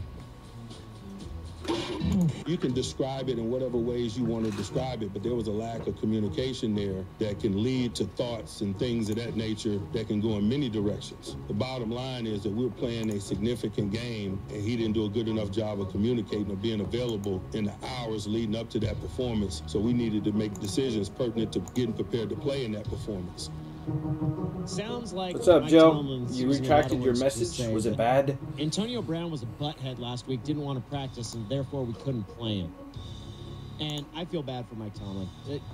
You can describe it in whatever ways you want to describe it, but there was a lack of communication there that can lead to thoughts and things of that nature that can go in many directions. The bottom line is that we're playing a significant game, and he didn't do a good enough job of communicating or being available in the hours leading up to that performance. So we needed to make decisions pertinent to getting prepared to play in that performance. Sounds like What's up, Mike Joe? Tomlin's You using a lot retracted of your words to message? say Was it that bad? Antonio Brown was a butthead last week, didn't want to practice, and therefore we couldn't play him. And I feel bad for Mike Tomlin.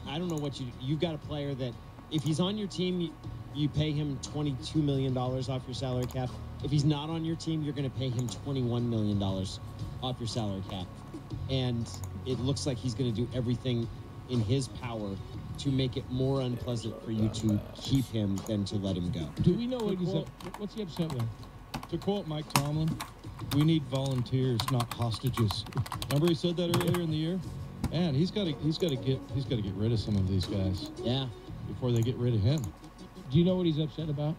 I don't know what you've got a player that if he's on your team, you pay him $22 million off your salary cap. If he's not on your team, you're going to pay him $21 million off your salary cap. And it looks like he's going to do everything in his power to make it more unpleasant for you to keep him than to let him go. Do we know what's he upset with? To quote Mike Tomlin, we need volunteers, not hostages. Remember he said that earlier in the year? Man, he's got to get rid of some of these guys. Yeah. Before they get rid of him. Do you know what he's upset about?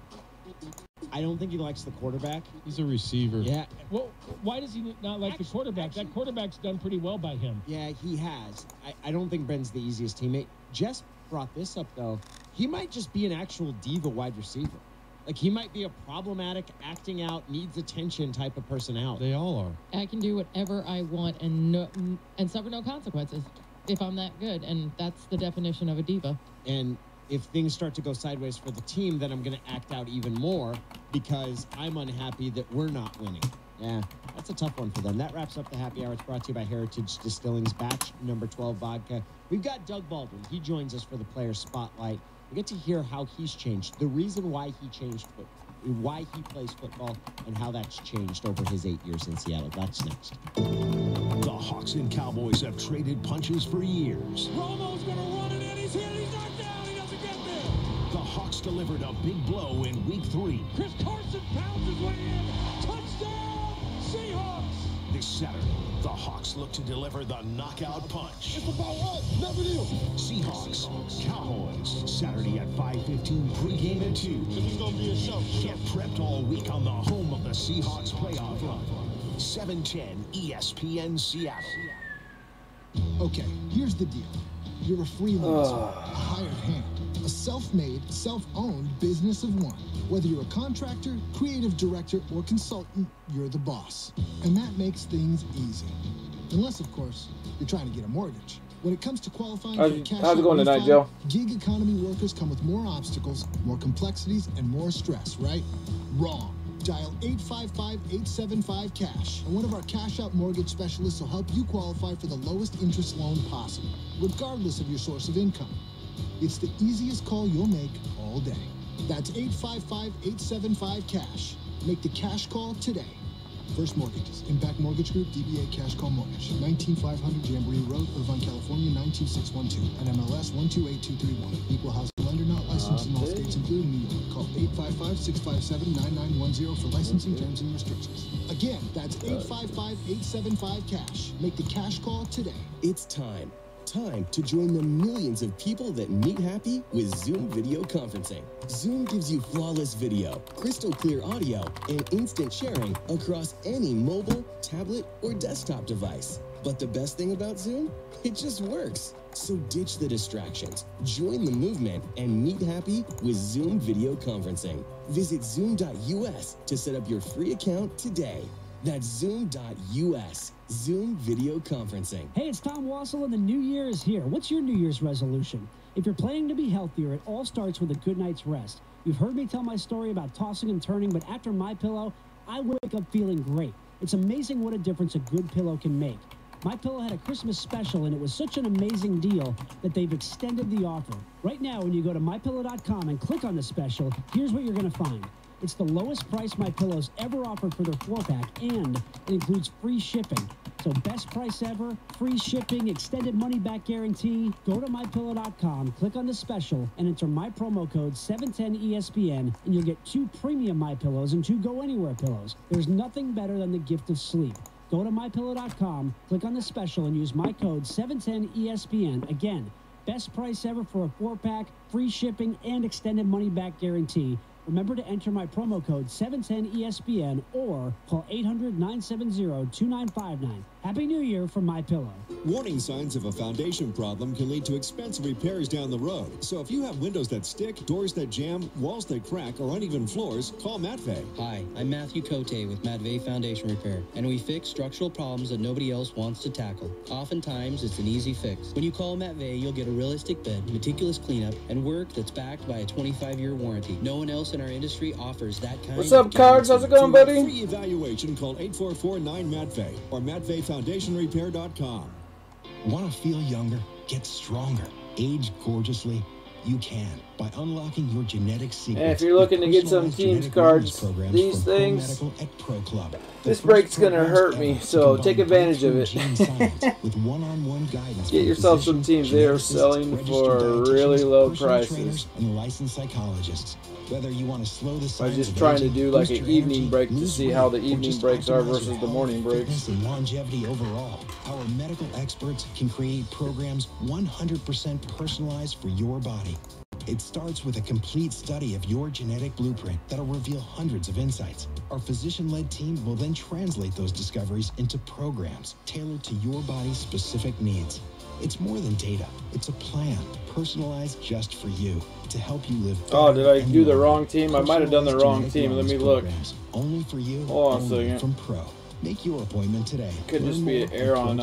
I don't think he likes the quarterback. He's a receiver. Yeah. Well, why does he not like the quarterback? That quarterback's done pretty well by him. Yeah, he has. I don't think Ben's the easiest teammate. Jess brought this up, though. He might just be an actual diva wide receiver. Like, he might be a problematic, acting out, needs attention type of personality. They all are. I can do whatever I want and suffer no consequences if I'm that good, and that's the definition of a diva. And if things start to go sideways for the team, then I'm going to act out even more because I'm unhappy that we're not winning. Yeah, that's a tough one for them. That wraps up the Happy Hour. It's brought to you by Heritage Distilling's Batch number 12 vodka. We've got Doug Baldwin. He joins us for the Player Spotlight. We get to hear how he's changed, the reason why he changed football, why he plays football, and how that's changed over his 8 years in Seattle. That's next. The Hawks and Cowboys have traded punches for years. Romo's going to run it in. He's hit. He's knocked down. He doesn't get there. The Hawks delivered a big blow in Week 3. Chris Carson pounds his way in. Touchdown, Seahawks. This Saturday, the Hawks look to deliver the knockout punch. It's about us. Never knew. Seahawks, Cowboys, Saturday at 5:15, pregame at 2. This is going to be a show. Get prepped all week on the home of the Seahawks playoff run. 710 ESPN Seattle. Okay, here's the deal. You're a freelancer, a hired hand, a self-made, self-owned business of one. Whether you're a contractor, creative director, or consultant, you're the boss. And that makes things easy. Unless, of course, you're trying to get a mortgage. When it comes to qualifying for cash how's it going tonight, Joe? Gig economy workers come with more obstacles, more complexities, and more stress, right? Wrong. Dial 855-875-CASH, and one of our Cash Out mortgage specialists will help you qualify for the lowest interest loan possible, regardless of your source of income. It's the easiest call you'll make all day. That's 855-875-CASH. Make the cash call today. First Mortgages, Impact Mortgage Group, DBA Cash Call Mortgage, 19500 Jamboree Road, Irvine, California, 92612, and MLS 128231. Equal housing lender, not licensed in all states, including New York. Call 855-657-9910 for licensing terms and restrictions. Again, that's 855-875-CASH. Make the cash call today. It's time. Time to join the millions of people that meet happy with Zoom video conferencing. Zoom gives you flawless video, crystal clear audio, and instant sharing across any mobile, tablet, or desktop device. But the best thing about Zoom? It just works. So ditch the distractions, join the movement, and meet happy with Zoom video conferencing. Visit zoom.us to set up your free account today. That's zoom.us. Zoom video conferencing. Hey, it's Tom Wassel, and the new year is here. What's your New Year's resolution? If you're planning to be healthier, it all starts with a good night's rest. You've heard me tell my story about tossing and turning, but after MyPillow, I wake up feeling great. It's amazing what a difference a good pillow can make. MyPillow had a Christmas special, and it was such an amazing deal that they've extended the offer. Right now, when you go to MyPillow.com and click on the special, here's what you're going to find. It's the lowest price MyPillow's ever offered for their 4-pack, and it includes free shipping. So best price ever, free shipping, extended money-back guarantee. Go to MyPillow.com, click on the special, and enter my promo code 710ESPN, and you'll get 2 premium MyPillows and 2 Go Anywhere pillows. There's nothing better than the gift of sleep. Go to MyPillow.com, click on the special, and use my code 710ESPN. Again, best price ever for a 4-pack, free shipping, and extended money-back guarantee. Remember to enter my promo code 710ESPN or call 800-970-2959. Happy New Year from MyPillow. Warning signs of a foundation problem can lead to expensive repairs down the road. So if you have windows that stick, doors that jam, walls that crack, or uneven floors, call Matvey. Hi, I'm Matthew Cote with Matvey Foundation Repair, and we fix structural problems that nobody else wants to tackle. Oftentimes, it's an easy fix. When you call Matvey, you'll get a realistic bed, meticulous cleanup, and work that's backed by a 25-year warranty. No one else in our industry offers that kind of What's up, Cards? How's it going, buddy? For a free evaluation, call 844-9-MATVEY or MatveyFoundationRepair.com. Want to feel younger, get stronger, age gorgeously? You can by unlocking your genetic secrets. And if you're looking to get some teams cards, these things, this break's gonna hurt me, so take advantage of it. With one-on-one guidance. Get yourself some teams. They are selling for really low prices. And licensed psychologists. Whether you want to slow the I'm just trying to do like an evening break to see how the evening breaks are versus the morning breaks. And longevity overall. Our medical experts can create programs 100% personalized for your body. It starts with a complete study of your genetic blueprint that'll reveal hundreds of insights. Our physician-led team will then translate those discoveries into programs tailored to your body's specific needs. It's more than data. It's a plan, personalized just for you, to help you live better. Oh, did I do the wrong team? I might have done the wrong team. Let me look. Only for you, Hold on a only second. from Pro. Make your appointment today. Could just be an error on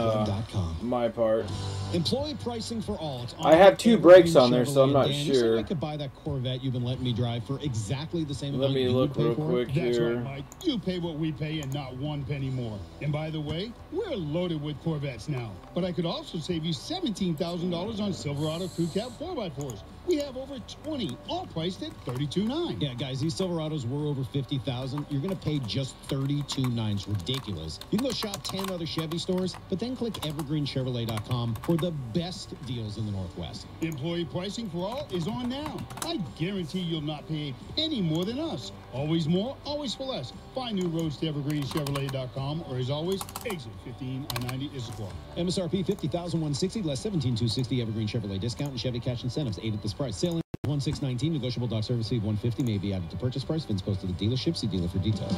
my part. Employee pricing for all. It's I have 2 brakes on there, so I'm not You sure. I could buy that Corvette you've been letting me drive for exactly the same Let amount me you look pay real for quick it. That's here. right, Mike. You pay what we pay and not 1 penny more. And by the way, we're loaded with Corvettes now. But I could also save you $17,000 on Silverado Crew Cab 4x4s. We have over 20, all priced at $32,900. Yeah, guys, these Silverados were over $50,000. You're going to pay just $32,900. It's ridiculous. You can go shop 10 other Chevy stores, but then click evergreenchevrolet.com for the best deals in the Northwest. Employee pricing for all is on now. I guarantee you'll not pay a penny more than us. Always more, always for less. Find new roads to evergreenchevrolet.com, or as always, exit 15 I-90 Issaquah. MSRP $50,160, less $17,260 Evergreen Chevrolet discount and Chevy cash incentives. 8 at this price. Sale 1619. Negotiable doc service fee $150 may be added to purchase price. Fins posted to the dealership. See dealer for details.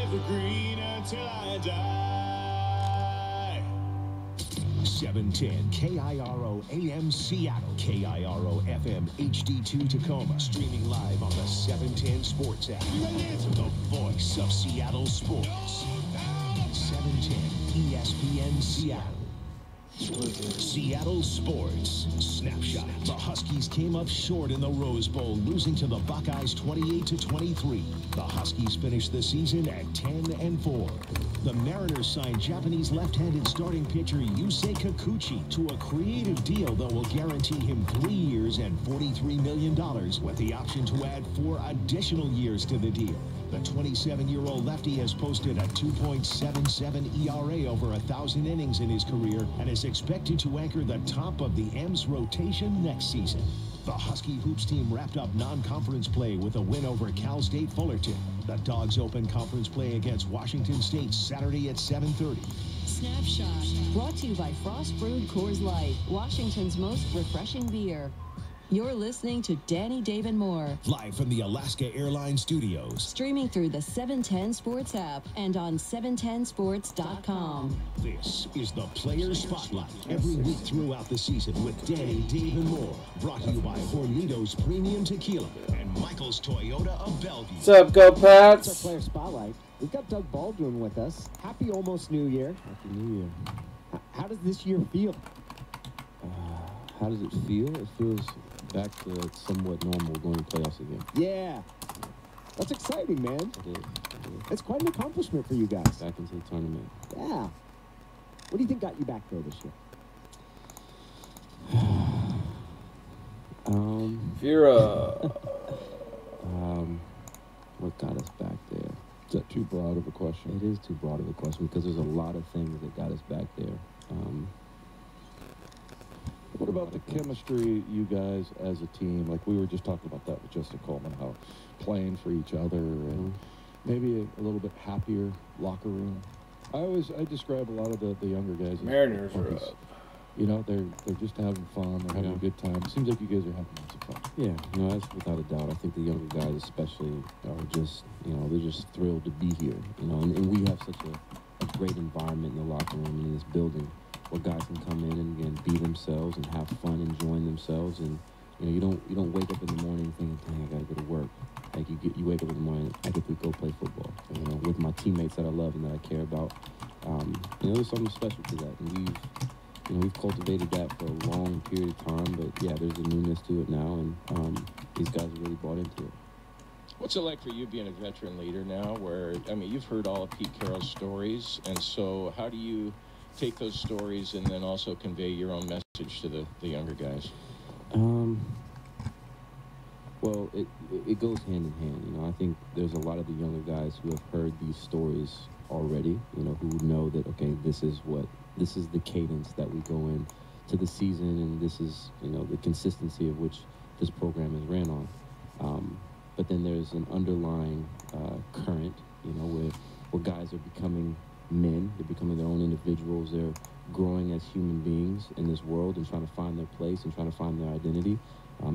Evergreen until I die. 710 KIRO AM Seattle, KIRO FM HD2 Tacoma, streaming live on the 710 Sports app. The voice of Seattle sports. 710 ESPN Seattle. Seattle Sports Snapshot. The Huskies came up short in the Rose Bowl, losing to the Buckeyes 28-23. The Huskies finished the season at 10-4. The Mariners signed Japanese left-handed starting pitcher Yusei Kikuchi to a creative deal that will guarantee him 3 years and $43 million, with the option to add 4 additional years to the deal. The 27-year-old lefty has posted a 2.77 ERA over 1,000 innings in his career and is expected to anchor the top of the M's rotation next season. The Husky Hoops team wrapped up non-conference play with a win over Cal State Fullerton. The Dogs open conference play against Washington State Saturday at 7:30. Snapshot, brought to you by Frost Brewed Coors Light, Washington's most refreshing beer. You're listening to Danny David Moore. Live from the Alaska Airlines Studios. Streaming through the 710 Sports app and on 710sports.com. This is the Player Spotlight. Every week throughout the season with Danny David Moore. Brought to you by Hornitos Premium Tequila and Michael's Toyota of Bellevue. What's up, Go Pats? It's our Player Spotlight. We've got Doug Baldwin with us. Happy almost New Year. Happy New Year. How does this year feel? How does it feel? It feels back to somewhat normal going to playoffs again. Yeah. That's exciting, man. It is. It's quite an accomplishment for you guys. Back into the tournament. Yeah. What do you think got you back there this year? If you're what got us back there? Is that too broad of a question? It is too broad of a question because there's a lot of things that got us back there. What about the chemistry, you guys, as a team? Like, we were just talking about that with Justin Coleman, how playing for each other and maybe a little bit happier locker room. I describe a lot of the younger guys. Mariners are up. You know, they're just having fun. They're having a good time. It seems like you guys are having lots of fun. Yeah, you know, that's without a doubt. I think the younger guys especially are just, you know, they're just thrilled to be here. You know, and we have such a great environment in the locker room and in this building where guys can come in and be themselves and have fun, enjoying themselves. And you know, you don't wake up in the morning thinking, dang, I gotta go to work. Like you wake up in the morning, I get to go play football. You know, with my teammates that I love and that I care about. You know, there's something special to that, and we've cultivated that for a long period of time. But yeah, there's a newness to it now, and these guys have really bought into it. What's it like for you being a veteran leader now? Where I mean, you've heard all of Pete Carroll's stories, and so how do you take those stories and then also convey your own message to the younger guys? Well, it goes hand in hand. You know, I think there's a lot of the younger guys who have heard these stories already. You know, who know that okay, this is the cadence that we go in to the season, and this is, you know, the consistency of which this program is ran on. But then there's an underlying current, you know, where guys are becoming men. They're becoming their own individuals. They're growing as human beings in this world and trying to find their place and trying to find their identity.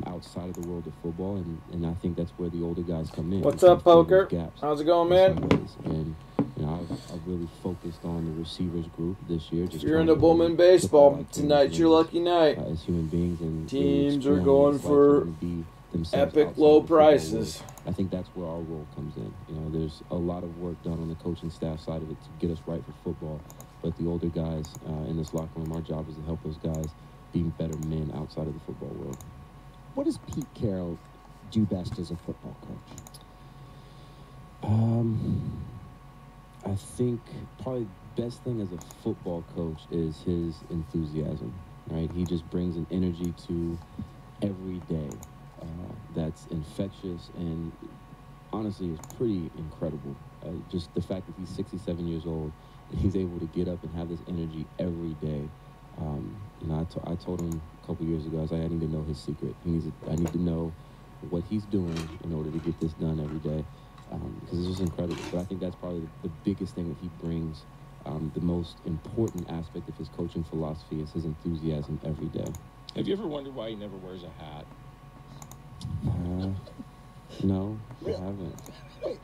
outside of the world of football, and I think that's where the older guys come in. What's up, Poker? How's it going, man? And you know, I've really focused on the receivers group this year. If you're into BOWMAN baseball, tonight's your lucky night. As human beings, and teams are going for epic low prices. I think that's where our role comes in. You know, there's a lot of work done on the coaching staff side of it to get us right for football. But the older guys in this locker room, our job is to help those guys be better men outside of the football world. What does Pete Carroll do best as a football coach? I think probably the best thing as a football coach is his enthusiasm, right? He just brings an energy to every day that's infectious and honestly is pretty incredible. Just the fact that he's 67 years old and he's able to get up and have this energy every day. You know, I told him a couple years ago, I was like, I need to know his secret. I need to know what he's doing in order to get this done every day, because it's just incredible. But I think that's probably the biggest thing that he brings. The most important aspect of his coaching philosophy is his enthusiasm every day. Have you ever wondered why he never wears a hat? No, I haven't. Wait,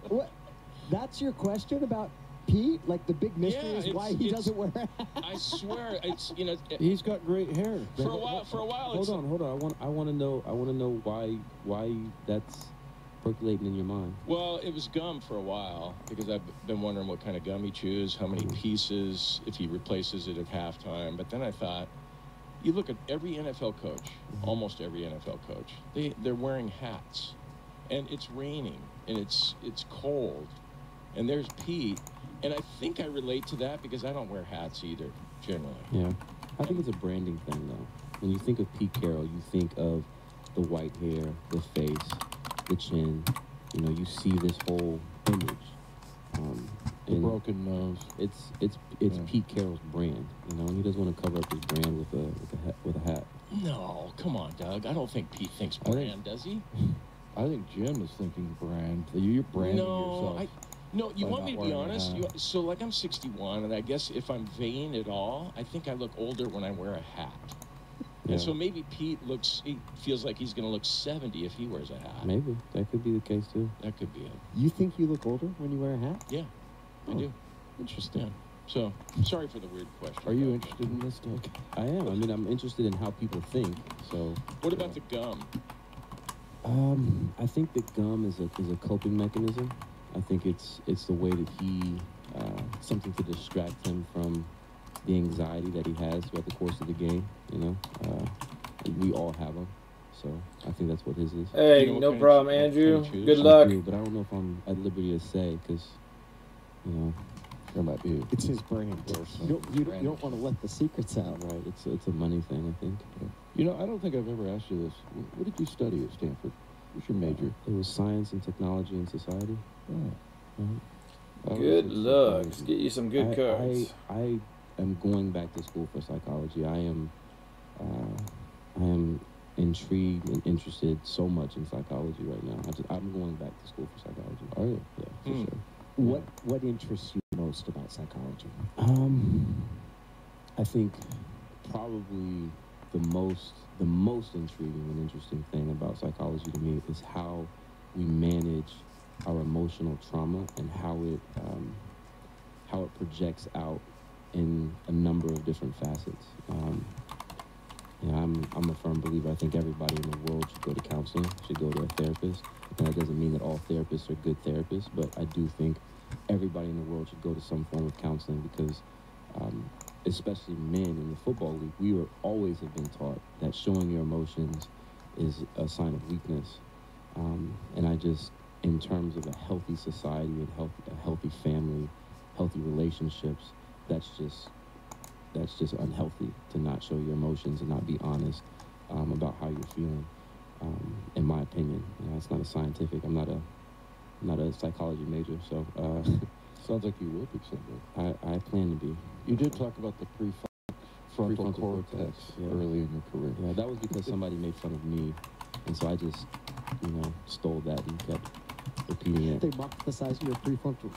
what? That's your question about Pete? Like the big mystery is why he doesn't wear a hat? I swear, it's, you know, he's got great hair. For a while. Hold on. I want to know why that's percolating in your mind. Well, it was gum for a while because I've been wondering what kind of gum he chews, how many pieces, if he replaces it at halftime. But then I thought, you look at every NFL coach, almost every NFL coach, they're wearing hats, and it's raining and it's cold, and there's Pete, and I think I relate to that because I don't wear hats either generally. Yeah, I think it's a branding thing though. When you think of Pete Carroll, you think of the white hair, the face, the chin. You know, you see this whole image. The broken nose. It's Pete Carroll's brand, you know, and he doesn't want to cover up his brand with a hat. No, come on, Doug. I don't think Pete thinks brand, does he? I think Jim is thinking brand. You're branding yourself. No, you want me to be honest? So, like, I'm 61, and I guess if I'm vain at all, I think I look older when I wear a hat. Yeah. And so maybe Pete feels like he's going to look 70 if he wears a hat. Maybe. That could be the case, too. That could be it. You think you look older when you wear a hat? Yeah, I do. Interesting. Yeah. So, sorry for the weird question. Are you interested in this, Doug? I am. I mean, I'm interested in how people think, so... What about the gum? I think that gum is a coping mechanism. I think it's the way that he... something to distract him from the anxiety that he has throughout the course of the game, you know? We all have them, so I think that's what his is. Hey, no problem, Andrew. Good luck. But I don't know if I'm at liberty to say, because, you know, there might be... It's his brand. You don't want to let the secrets out. Right, it's a money thing, I think. Yeah. You know, I don't think I've ever asked you this. What did you study at Stanford? What's your major? It was science and technology and society. Oh. Good luck. Let's get you some good cards. I am going back to school for psychology. I am intrigued and interested so much in psychology right now. I'm going back to school for psychology. Are you? Yeah, for sure. What interests you most about psychology? I think probably the most intriguing and interesting thing about psychology to me is how we manage our emotional trauma and how it projects out in a number of different facets. You know, I'm a firm believer. I think everybody in the world should go to counseling, should go to a therapist. And that doesn't mean that all therapists are good therapists, but I do think everybody in the world should go to some form of counseling because, especially men in the football league, we always have been taught that showing your emotions is a sign of weakness. And I just, in terms of a healthy society and a healthy family, healthy relationships, that's just unhealthy to not show your emotions and not be honest about how you're feeling. In my opinion, you know, it's not a scientific. I'm not a psychology major, so sounds like you will be someday. I plan to be. You did talk about the prefrontal cortex early in your career. Yeah, that was because somebody made fun of me, and so I just, you know, stole that and kept repeating it. They mocked the size of your prefrontal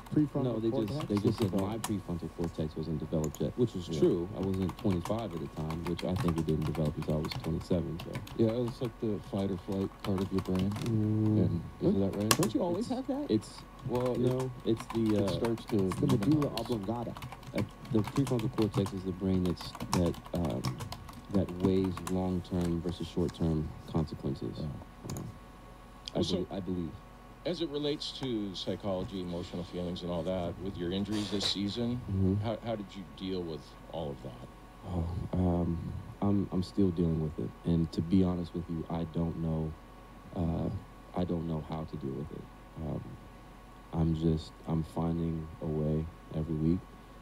No, cortex? they just said my prefrontal cortex wasn't developed yet, which was true. I wasn't 25 at the time, which I think it didn't develop until I was 27. So. Yeah, it's like the fight or flight part of your brain. And is that right? Don't you always have that? It's it's the it starts to the medulla oblongata. The prefrontal cortex is the brain that weighs long-term versus short-term consequences. I believe. As it relates to psychology, emotional feelings, and all that, with your injuries this season, how did you deal with all of that? Oh, I'm still dealing with it, and to be honest with you, I don't know how to deal with it. I'm finding a way every week,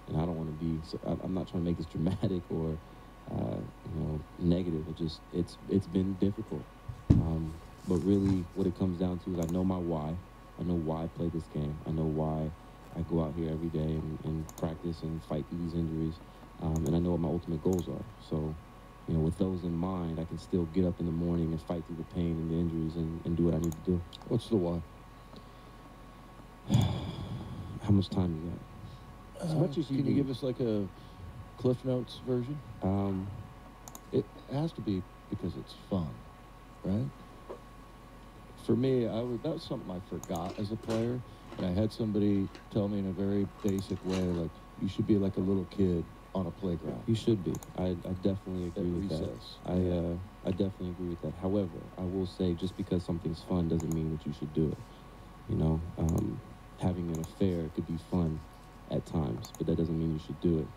and I don't want to be. I'm not trying to make this dramatic or negative. It's been difficult. But really, what it comes down to is I know my why. I know why I play this game. I know why I go out here every day and practice and fight through these injuries. And I know what my ultimate goals are. So, with those in mind, I can still get up in the morning and fight through the pain and the injuries and do what I need to do. What's the why? How much time you got? As much as you Can you need. give us like a Cliff Notes version? It has to be because it's fun, right? For me, that was something I forgot as a player, and I had somebody tell me in a very basic way, like, you should be like a little kid on a playground. You should be. I definitely agree with that. Recess. I definitely agree with that. However, I will say just because something's fun doesn't mean that you should do it. Having an affair could be fun at times, but that doesn't mean you should do it.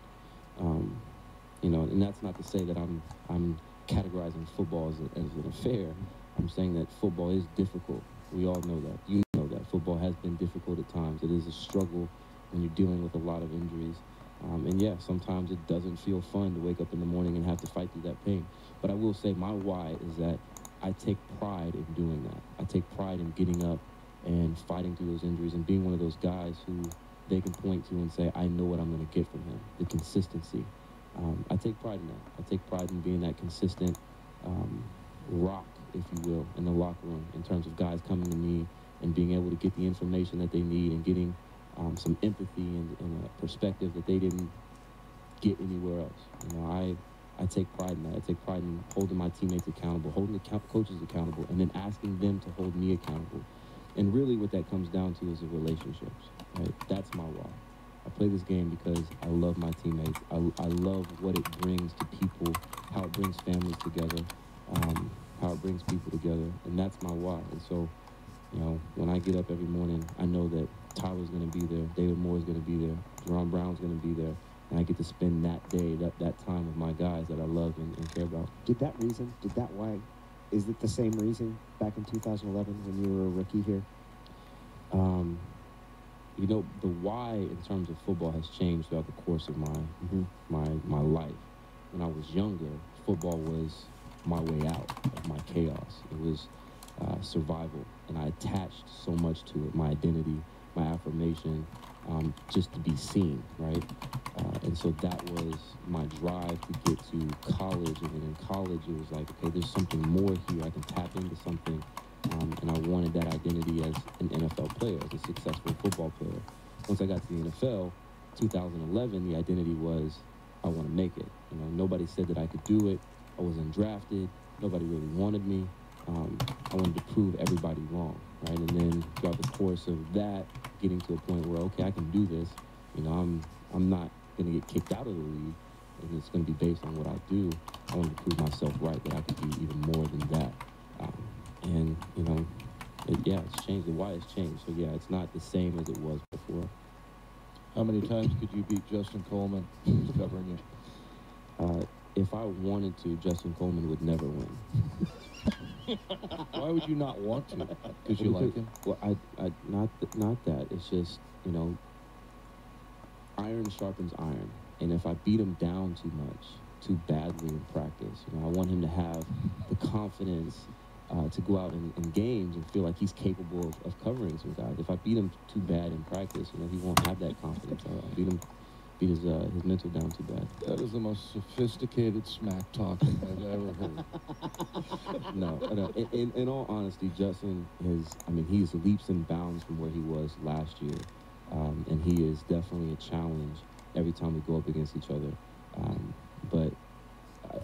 And that's not to say that I'm categorizing football as an affair. I'm saying that football is difficult. We all know that. You know that. Football has been difficult at times. It is a struggle when you're dealing with a lot of injuries. And yeah, sometimes it doesn't feel fun to wake up in the morning and have to fight through that pain. But I will say my why is that I take pride in doing that. I take pride in getting up and fighting through those injuries and being one of those guys who they can point to and say, I know what I'm going to get from him, the consistency. I take pride in that. I take pride in being that consistent rock, if you will, in the locker room in terms of guys coming to me and being able to get the information that they need and getting some empathy and a perspective that they didn't get anywhere else. I take pride in that. I take pride in holding my teammates accountable, holding the coaches accountable, and then asking them to hold me accountable. And really what that comes down to is the relationships, right? That's my why. I play this game because I love my teammates. I love what it brings to people, how it brings families together, how it brings people together, and that's my why. And so, when I get up every morning, I know that Tyler's going to be there, David Moore's going to be there, Jerron Brown's going to be there, and I get to spend that day, that time with my guys that I love and care about. Is it the same reason back in 2011 when you were a rookie here? The why in terms of football has changed throughout the course of my life. When I was younger, football was my way out of my chaos. It was survival, and I attached so much to it, my identity, my affirmation, just to be seen, right? And so that was my drive to get to college, and then in college it was like, okay, there's something more here. I can tap into something, and I wanted that identity as an NFL player, as a successful football player. Once I got to the NFL, 2011, the identity was, I want to make it. Nobody said that I could do it. I wasn't drafted. Nobody really wanted me. I wanted to prove everybody wrong, right? And then throughout the course of that, getting to a point where, okay, I can do this. I'm not going to get kicked out of the league, and it's going to be based on what I do. I wanted to prove myself right, that I could be even more than that. It's changed. The why has changed. So yeah, it's not the same as it was before. How many times could you beat Justin Coleman who's covering you? If I wanted to, Justin Coleman would never win. Why would you not want to? Because you like him? Well, not that. It's just, iron sharpens iron. And if I beat him down too much, too badly in practice, I want him to have the confidence to go out in games and feel like he's capable of covering some guys. If I beat him too bad in practice, he won't have that confidence. Beat beat his mental down too bad. That is the most sophisticated smack talking I've ever heard. No. In all honesty, Justin he's leaps and bounds from where he was last year. And he is definitely a challenge every time we go up against each other. But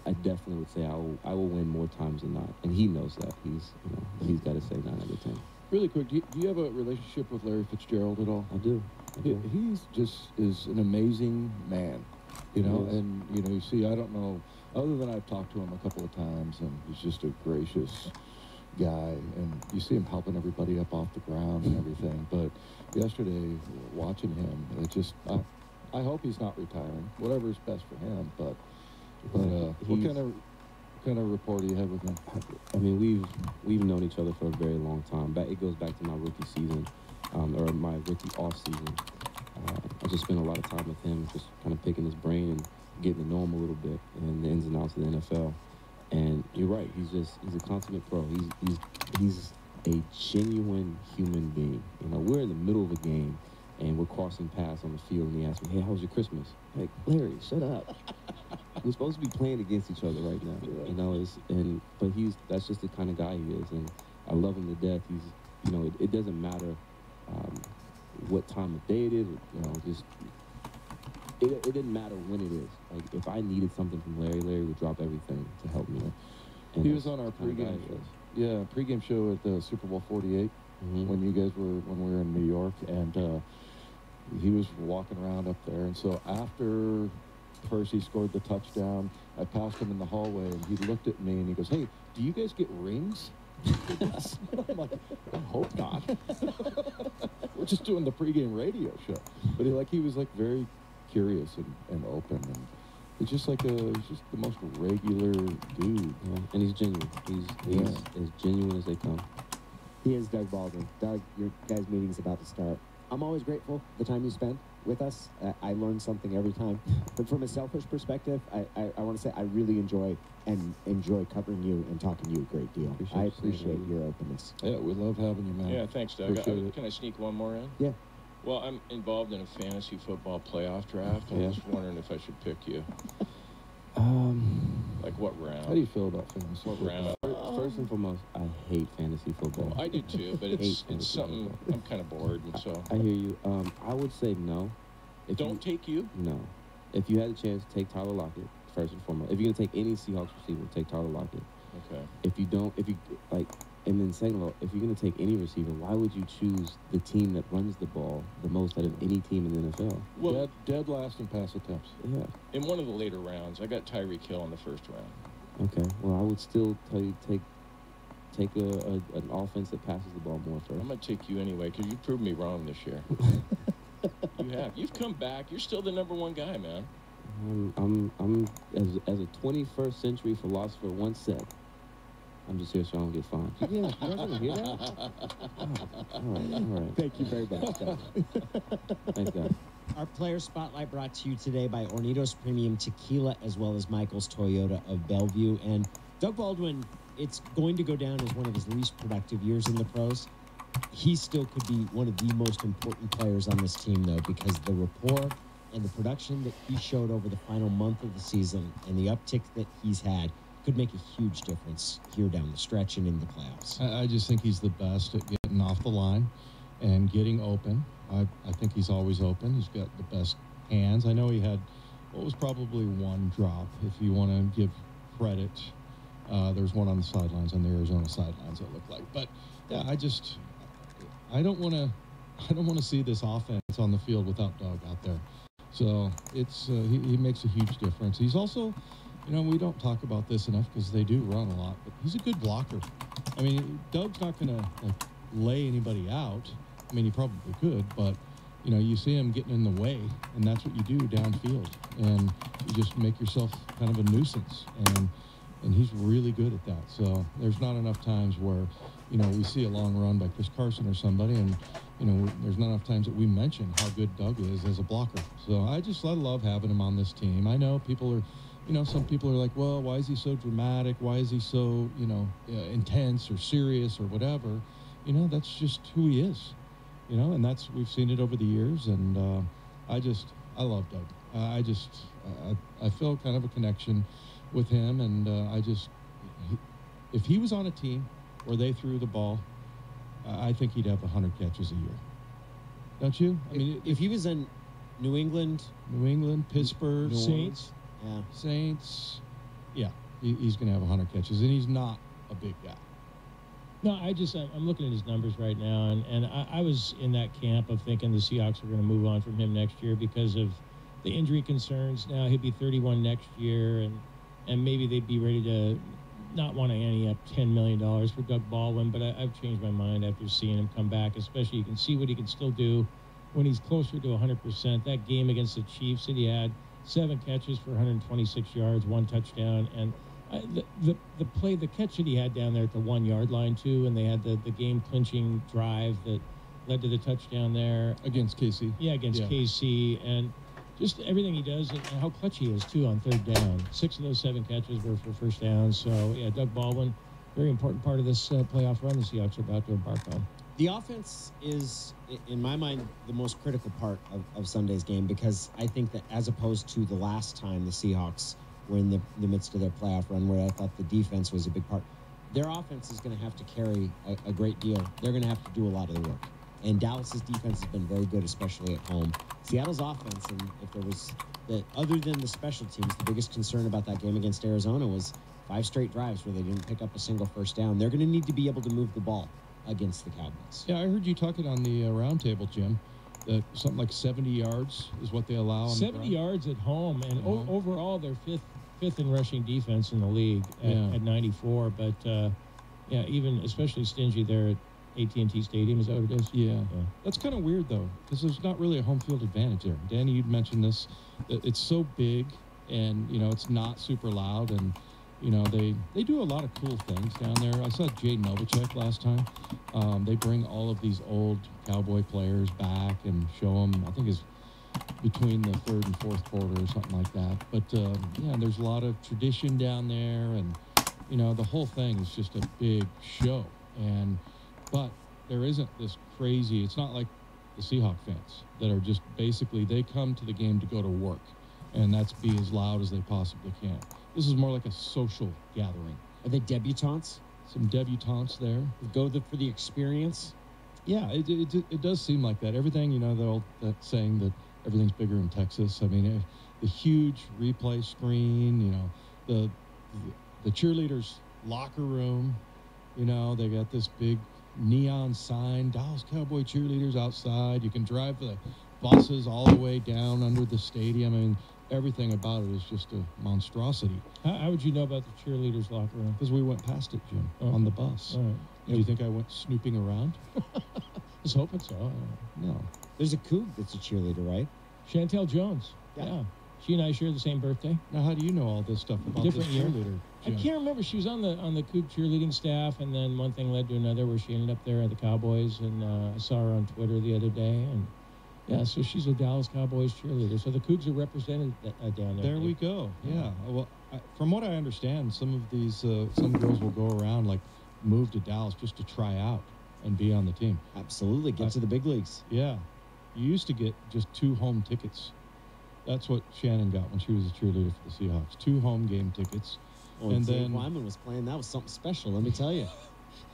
I definitely would say I will win more times than not. And he knows that. He's got to say 9 out of 10. Really quick, do you have a relationship with Larry Fitzgerald at all? I do. He's just is an amazing man, and you see, I don't know, other than I've talked to him a couple of times, and he's just a gracious guy, and you see him helping everybody up off the ground and everything. But yesterday, watching him, it just I hope he's not retiring. Whatever is best for him. But what kind of rapport do you have with him? I mean, we've known each other for a very long time. It goes back to my rookie season, or my rookie off season. I just spent a lot of time with him, just kind of picking his brain and getting to know him a little bit and the ins and outs of the NFL. And you're right, he's a consummate pro. He's a genuine human being. We're in the middle of a game and we're crossing paths on the field, and he asked me, "Hey, how was your Christmas?" Like, Larry, shut up. We're supposed to be playing against each other right now, but that's just the kind of guy he is, and I love him to death. It doesn't matter what time of day it is, it didn't matter when it is. Like, if I needed something from Larry would drop everything to help me. And he was on our pregame show. Yeah, pregame show at the Super Bowl 48 when we were in New York, and he was walking around up there, and so after Percy scored the touchdown, I passed him in the hallway, and he looked at me and he goes, "Hey, do you guys get rings?" I'm like, "I hope not." We're just doing the pregame radio show. But he was very curious and open, and he's just he's just the most regular dude. Yeah. And he's genuine. He's as genuine as they come. He is Doug Baldwin. Doug, your guys' meeting's about to start. I'm always grateful for the time you spend with us. I learn something every time. But from a selfish perspective, I want to say I really enjoy covering you and talking to you a great deal. I appreciate your openness. Yeah, we love having you, man. Yeah, thanks, Doug. Can I sneak one more in? Yeah. Well, I'm involved in a fantasy football playoff draft. I'm just wondering if I should pick you. Like what round? How do you feel about fantasy? What round? First and foremost, I hate fantasy football. I do too, but it's something I'm kind of bored, and so. I hear you. I would say no. Take you? No. If you had a chance, take Tyler Lockett first and foremost. If you're gonna take any Seahawks receiver, take Tyler Lockett. Okay. And then second of all, if you're gonna take any receiver, why would you choose the team that runs the ball the most out of any team in the NFL? Well, dead last in pass attempts. Yeah. In one of the later rounds, I got Tyreek Hill in the first round. Okay. Well, I would still tell you take an offense that passes the ball more first. I'm gonna take you anyway because you proved me wrong this year. You have. You've come back. You're still the #1 guy, man. I'm as a 21st century philosopher once said, I'm just here so I don't get fined. Yeah, you guys want to hear that? All right. Thank you very much, Doug. Thanks, guys. Our Player Spotlight brought to you today by Hornitos Premium Tequila, as well as Michael's Toyota of Bellevue. And Doug Baldwin, it's going to go down as one of his least productive years in the pros. He still could be one of the most important players on this team, though, because the rapport and the production that he showed over the final month of the season and the uptick that he's had could make a huge difference here down the stretch and in the playoffs. I just think he's the best at getting off the line and getting open. I think he's always open. He's got the best hands. I know he had what was probably one drop, if you want to give credit. There's one on the sidelines, on the Arizona sidelines, it looked like. But yeah, I don't want to see this offense on the field without Doug out there. So it's he makes a huge difference. He's also, we don't talk about this enough because they do run a lot, but he's a good blocker. I mean, Doug's not going to lay anybody out. I mean, he probably could, but you see him getting in the way, and that's what you do downfield, and you just make yourself kind of a nuisance, and he's really good at that. So there's not enough times where we see a long run by Chris Carson or somebody, and there's not enough times that we mention how good Doug is as a blocker. So I love having him on this team. I know people are, some people are like, well, why is he so dramatic? Why is he so, intense or serious or whatever? That's just who he is. And we've seen it over the years, and I love Doug. I feel kind of a connection with him, and if he was on a team where they threw the ball, I think he'd have 100 catches a year. Don't you? I mean, if he was in New England, Pittsburgh, Saints, Saints, he's going to have 100 catches, and he's not a big guy. No, I'm looking at his numbers right now, and I was in that camp of thinking the Seahawks are going to move on from him next year because of the injury concerns. Now he'll be 31 next year, and maybe they'd be ready to not want to ante up $10 million for Doug Baldwin, but I've changed my mind after seeing him come back, especially you can see what he can still do when he's closer to 100%. That game against the Chiefs that he had 7 catches for 126 yards, 1 touchdown, and the catch that he had down there at the 1 yard line too, and they had the game clinching drive that led to the touchdown there against KC. Yeah, against KC, and just everything he does and how clutch he is too on 3rd down. 6 of those 7 catches were for first down. So yeah, Doug Baldwin, very important part of this playoff run the Seahawks are about to embark on. The offense is, in my mind, the most critical part of Sunday's game, because I think that as opposed to the last time the Seahawks were in the midst of their playoff run, where I thought the defense was a big part, their offense is going to have to carry a great deal. They're going to have to do a lot of the work. And Dallas's defense has been very good, especially at home. Seattle's offense, and if there was, other than the special teams, the biggest concern about that game against Arizona was 5 straight drives where they didn't pick up a single first down. They're going to need to be able to move the ball against the Cowboys. Yeah, I heard you talking on the roundtable, Jim, that something like 70 yards is what they allow. 70 yards at home, and overall they're fifth in rushing defense in the league at 94. But yeah, even especially stingy there at AT&T Stadium, is that what it is? Yeah. That's kind of weird though, because there's not really a home field advantage there. Danny, you'd mentioned this. It's so big, and it's not super loud, and they do a lot of cool things down there. I saw Jay Novacek last time. They bring all of these old Cowboy players back and show them. I think it's between the 3rd and 4th quarter or something like that. But yeah, there's a lot of tradition down there, and the whole thing is just a big show. But there isn't this crazy. It's not like the Seahawk fans that are just basically they come to the game to go to work, and that's be as loud as they possibly can. This is more like a social gathering. Are they debutantes? Some debutantes there. Go for the experience? Yeah, it does seem like that. Everything, that saying that everything's bigger in Texas. I mean, the huge replay screen, the cheerleaders' locker room, they got this big neon sign, Dallas Cowboy cheerleaders outside. You can drive the buses all the way down under the stadium. I mean, everything about it is just a monstrosity. How would you know about the cheerleaders' locker room? Because we went past it, Jim, on the bus. All right. Do you think I went snooping around? I was hoping so. No. There's a Coug that's a cheerleader, right? Chantel Jones. Yeah. She and I share the same birthday. Now, how do you know all this stuff about this cheerleader? I can't remember. She was on the Coug cheerleading staff, and then one thing led to another where she ended up there at the Cowboys, and I saw her on Twitter the other day, and yeah, so she's a Dallas Cowboys cheerleader. So the Cougs are represented down there. There we go. Yeah. Well, from what I understand, some of these some girls will go around, like move to Dallas just to try out and be on the team. Absolutely. Get to the big leagues. Yeah. You used to get just 2 home tickets. That's what Shannon got when she was a cheerleader for the Seahawks. 2 home game tickets. Oh, and then Wyman was playing. That was something special, let me tell you.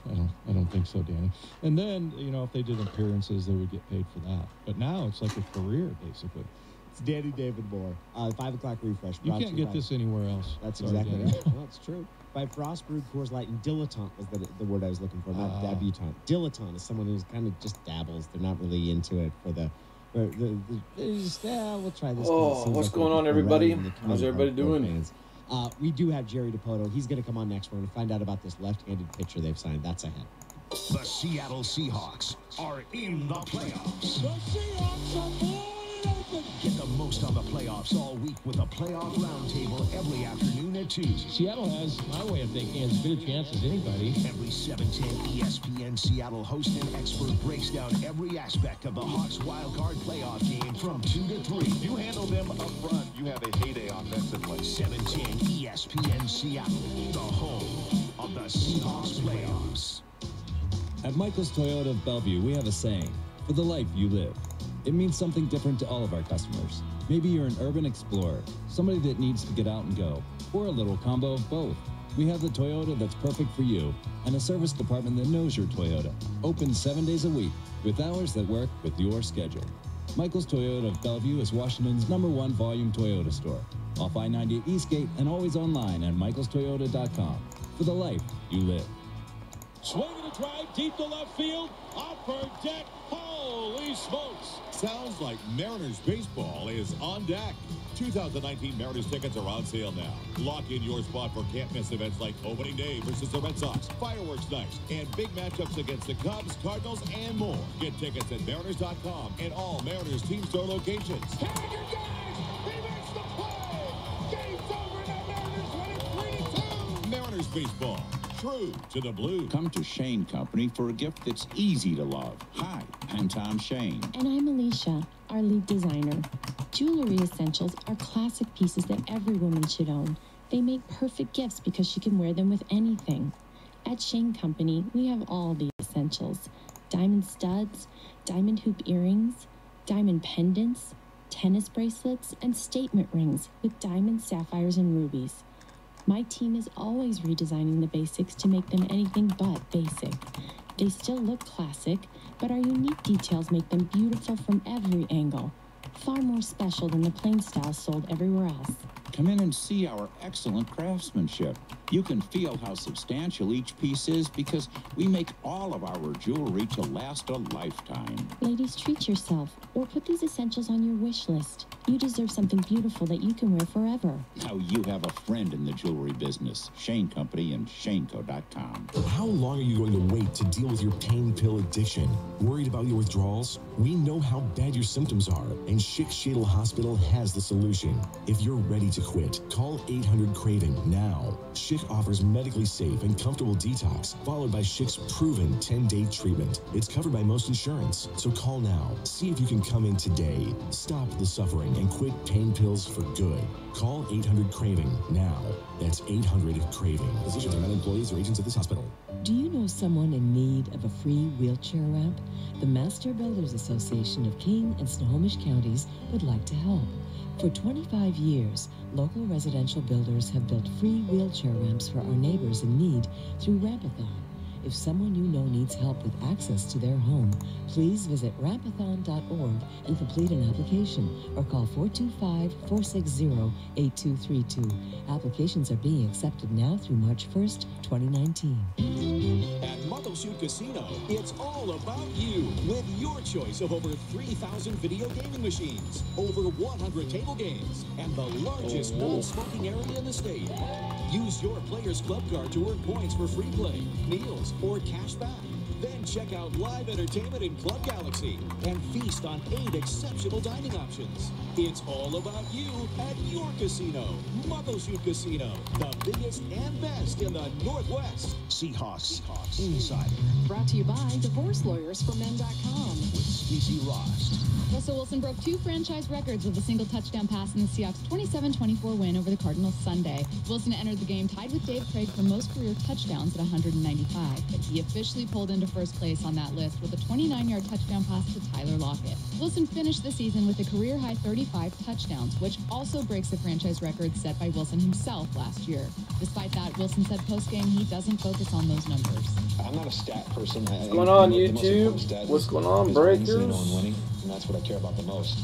I don't think so, Danny. And then, if they did appearances, they would get paid for that. But now it's like a career, basically. It's Danny David Moore. 5 o'clock refresh. You can't get this anywhere else. That's exactly right. Well, that's true. By Frost Brewed Coors Light, and dilettante was the word I was looking for, not debutante. Dilettante is someone who's kind of just dabbles. They're not really into it for the we'll try this. Oh, what's going on, everybody? How's everybody doing? We do have Jerry DePoto. He's going to come on next. We're going to find out about this left-handed pitcher they've signed. That's ahead. The Seattle Seahawks are in the playoffs. The Seahawks are wide open. Get the most on the playoffs all week with a playoff roundtable every afternoon at 2. Seattle has, my way of thinking, as good a chance as anybody. Every 7:10 ESPN Seattle host and expert breaks down every aspect of the Hawks wildcard playoff game from 2 to 3. You handle them up front, you have a heyday offensively. 710 ESPN Seattle, the home of the Seahawks playoffs. At Michael's Toyota of Bellevue, we have a saying, for the life you live. It means something different to all of our customers. Maybe you're an urban explorer, somebody that needs to get out and go, or a little combo of both. We have the Toyota that's perfect for you, and a service department that knows your Toyota. Open 7 days a week, with hours that work with your schedule. Michael's Toyota of Bellevue is Washington's #1 volume Toyota store. Off I-90 at Eastgate and always online at michaelstoyota.com. For the life you live. Swing and a drive deep to left field. Upper deck. Holy smokes. Sounds like Mariners baseball is on deck. 2019 Mariners tickets are on sale now. Lock in your spot for can't-miss events like opening day versus the Red Sox, fireworks nights, and big matchups against the Cubs, Cardinals, and more. Get tickets at Mariners.com and all Mariners team store locations. Mariners baseball, true to the blue. Come to Shane Company for a gift that's easy to love. Hi, I'm Tom Shane. And I'm Alicia, our lead designer. Jewelry essentials are classic pieces that every woman should own. They make perfect gifts because she can wear them with anything. At Shane Company, we have all the essentials. Diamond studs, diamond hoop earrings, diamond pendants, tennis bracelets, and statement rings with diamonds, sapphires, and rubies. My team is always redesigning the basics to make them anything but basic. They still look classic, but our unique details make them beautiful from every angle. Far more special than the plain styles sold everywhere else. Come in and see our excellent craftsmanship. You can feel how substantial each piece is because we make all of our jewelry to last a lifetime. Ladies, treat yourself or put these essentials on your wish list. You deserve something beautiful that you can wear forever. Now you have a friend in the jewelry business. Shane Company and shaneco.com. How long are you going to wait to deal with your pain pill addiction? Worried about your withdrawals? We know how bad your symptoms are, and Schick Shadle Hospital has the solution. If you're ready to quit, call 800-CRAVING now. Schick offers medically safe and comfortable detox, followed by Schick's proven 10-day treatment. It's covered by most insurance, so call now. See if you can come in today. Stop the suffering and quit pain pills for good. Call 800-CRAVING now. That's 800-CRAVING. Physicians are not employees or agents of this hospital. Do you know someone in need of a free wheelchair ramp? The Master Builders Association of King and Snohomish Counties would like to help. For 25 years, local residential builders have built free wheelchair ramps for our neighbors in need through Rampathon. If someone you know needs help with access to their home, please visit rampathon.org and complete an application or call 425-460-8232. Applications are being accepted now through March 1st, 2019. At Muckleshoot Casino, it's all about you with your choice of over 3,000 video gaming machines, over 100 table games, and the largest non-smoking area in the state. Use your Players Club card to earn points for free play, meals, or cash back. Then check out live entertainment in Club Galaxy and feast on 8 exceptional dining options. It's all about you at your casino. Muckleshoot Casino, the biggest and best in the Northwest. Seahawks Insider. Brought to you by DivorceLawyersForMen.com. With Stacey Rost. Russell Wilson broke 2 franchise records with a single touchdown pass in the Seahawks' 27-24 win over the Cardinals Sunday. Wilson entered the game tied with Dave Craig for most career touchdowns at 195, but he officially pulled into first place on that list with a 29-yard touchdown pass to Tyler Lockett. Wilson finished the season with a career-high 35 touchdowns, which also breaks the franchise record set by Wilson himself last year. Despite that, Wilson said post-game he doesn't focus on those numbers. I'm not a stat person. What's going on, YouTube? What's going on, Breakers? And that's what I care about the most.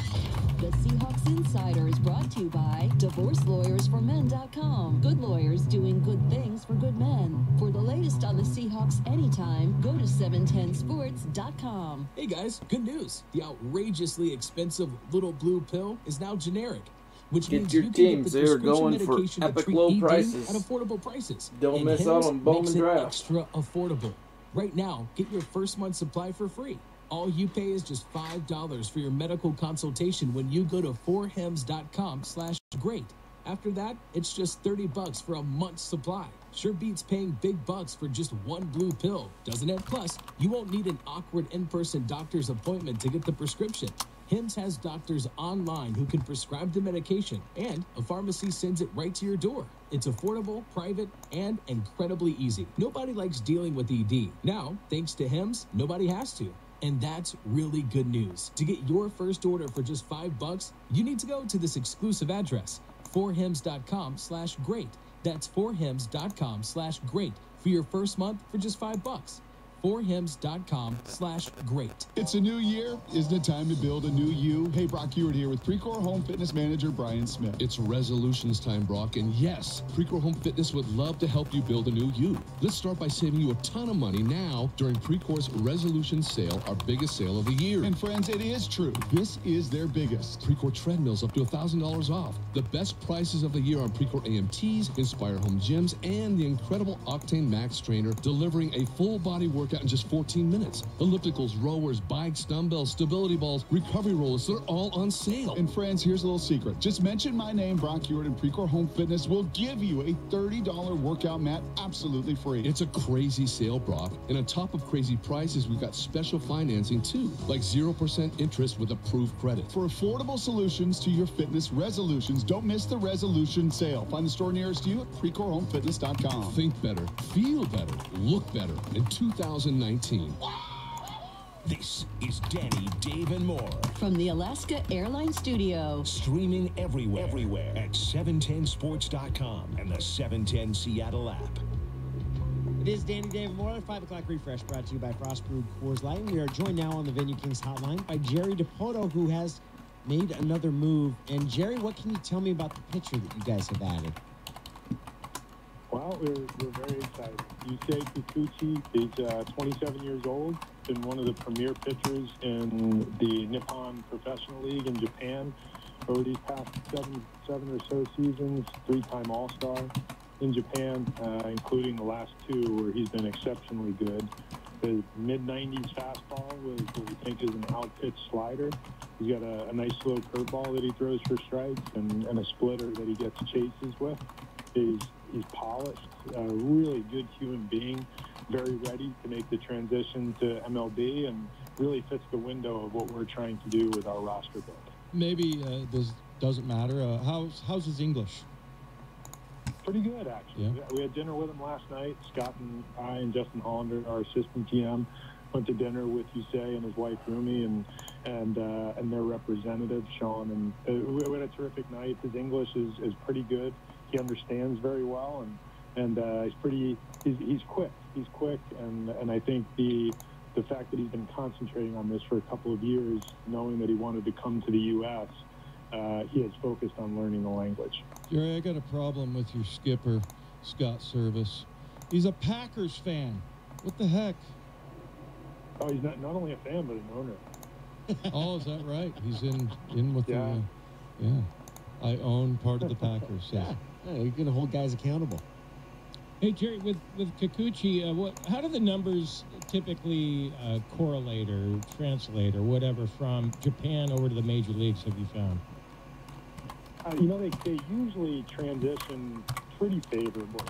The Seahawks Insider is brought to you by DivorceLawyersForMen.com. Good lawyers doing good things for good men. For the latest on the Seahawks anytime, go to 710sports.com. Hey guys, good news. The outrageously expensive little blue pill is now generic, which means your you teams. can get the They're going for medication to epic treat low ED prices. at affordable prices. Don't And miss Hims out on Bowman makes it Draft. extra affordable. Right now, get your first month supply for free. All you pay is just $5 for your medical consultation when you go to 4hims.com/great. After that, it's just $30 for a month's supply. Sure beats paying big bucks for just one blue pill, doesn't it? Plus, you won't need an awkward in-person doctor's appointment to get the prescription. Hims has doctors online who can prescribe the medication, and a pharmacy sends it right to your door. It's affordable, private, and incredibly easy. Nobody likes dealing with ED. Now, thanks to Hims, nobody has to. And that's really good news. To get your first order for just $5, you need to go to this exclusive address, forhims.com/great. That's forhims.com/great for your first month for just $5. forhims.com/great. It's a new year. Isn't it time to build a new you? Hey, Brock Hewitt here with Precor Home Fitness Manager Brian Smith. It's resolutions time, Brock, and yes, Precor Home Fitness would love to help you build a new you. Let's start by saving you a ton of money now during Precor's Resolution Sale, our biggest sale of the year. And friends, it is true. This is their biggest. Precor treadmills up to $1,000 off. The best prices of the year on Precor AMTs, Inspire Home Gyms, and the incredible Octane Max Trainer, delivering a full body workout in just 14 minutes. Ellipticals, rowers, bikes, dumbbells, stability balls, recovery rollers, they're all on sale. And friends, here's a little secret. Just mention my name, Brock Hewitt, and Precor Home Fitness will give you a $30 workout mat absolutely free. It's a crazy sale, Brock. And on top of crazy prices, we've got special financing too, like 0% interest with approved credit. For affordable solutions to your fitness resolutions, don't miss the Resolution Sale. Find the store nearest you at PrecorHomeFitness.com. Think better, feel better, look better in 2019. This is Danny, Dave, and more. From the Alaska Airlines Studio. Streaming everywhere at 710sports.com and the 710 Seattle app. It is Danny, Dave, and more. 5 o'clock refresh brought to you by Frost Brewed Coors Light. We are joined now on the Venue Kings hotline by Jerry DePoto, who has made another move. And Jerry, what can you tell me about the pitcher that you guys have added? Well, we're very excited. Yusei Kikuchi is 27 years old, been one of the premier pitchers in the Nippon Professional League in Japan over these past seven or so seasons, 3-time All-Star in Japan, including the last 2 where he's been exceptionally good. His mid-90s fastball was what we think is an out-pitch slider. He's got a nice slow curveball that he throws for strikes and a splitter that he gets chases with. He's polished, a really good human being, very ready to make the transition to MLB, and really fits the window of what we're trying to do with our roster build. Maybe this doesn't matter. How's his English? Pretty good, actually. Yeah. We had dinner with him last night. Scott and I and Justin Hollander, our assistant GM, went to dinner with Yusei and his wife Rumi and their representative Sean, and we had a terrific night. His English is pretty good. He understands very well, and he's quick. He's quick, and I think the fact that he's been concentrating on this for a couple of years, knowing that he wanted to come to the U.S., he has focused on learning the language. Jerry, I got a problem with your skipper, Scott Service. He's a Packers fan. What the heck? Oh, he's not only a fan, but an owner. Oh, is that right? He's in with the... Yeah. I own part of the Packers. So. Yeah, you're going to hold guys accountable. Hey, Jerry, with Kikuchi, how do the numbers typically correlate or translate or whatever from Japan over to the major leagues, have you found? They usually transition pretty favorably.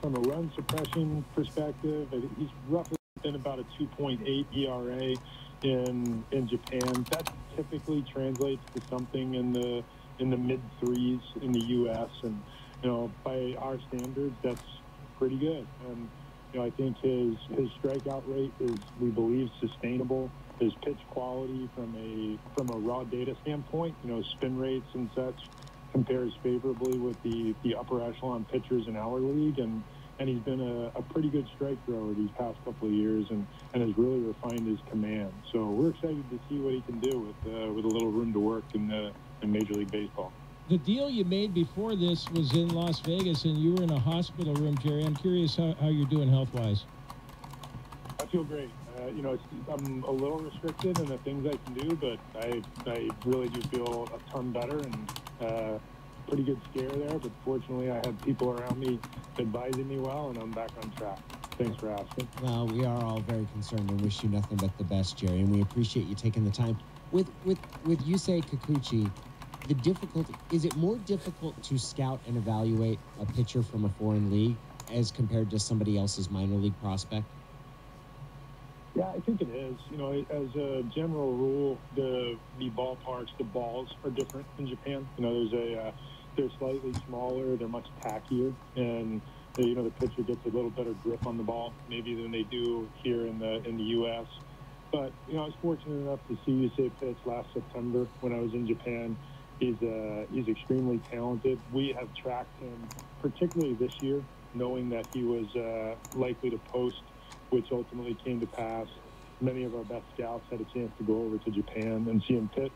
From a run suppression perspective, he's roughly been about a 2.8 ERA in Japan. That typically translates to something in the mid 3s in the U.S. and by our standards, that's pretty good. And I think his strikeout rate is, we believe, sustainable. His pitch quality from a raw data standpoint, spin rates and such, compares favorably with the upper echelon pitchers in our league, and he's been a pretty good strike thrower these past couple of years, and has really refined his command. So we're excited to see what he can do with a little room to work in Major League Baseball. The deal you made before this was in Las Vegas, and you were in a hospital room, Jerry. I'm curious how you're doing health-wise. I feel great. I'm a little restricted in the things I can do, but I really do feel a ton better, and pretty good scare there. But fortunately, I had people around me advising me well, and I'm back on track. Thanks for asking. Well, we are all very concerned and wish you nothing but the best, Jerry, and we appreciate you taking the time. With Yusei Kikuchi, the difficulty, is it more difficult to scout and evaluate a pitcher from a foreign league as compared to somebody else's minor league prospect? Yeah, I think it is. As a general rule, the ballparks, the balls are different in Japan. They're slightly smaller, they're much tackier, and the pitcher gets a little better grip on the ball maybe than they do here in the U.S. But I was fortunate enough to see Yusei pitch last September when I was in Japan. He's extremely talented. We have tracked him, particularly this year, knowing that he was likely to post, which ultimately came to pass. Many of our best scouts had a chance to go over to Japan and see him pitch,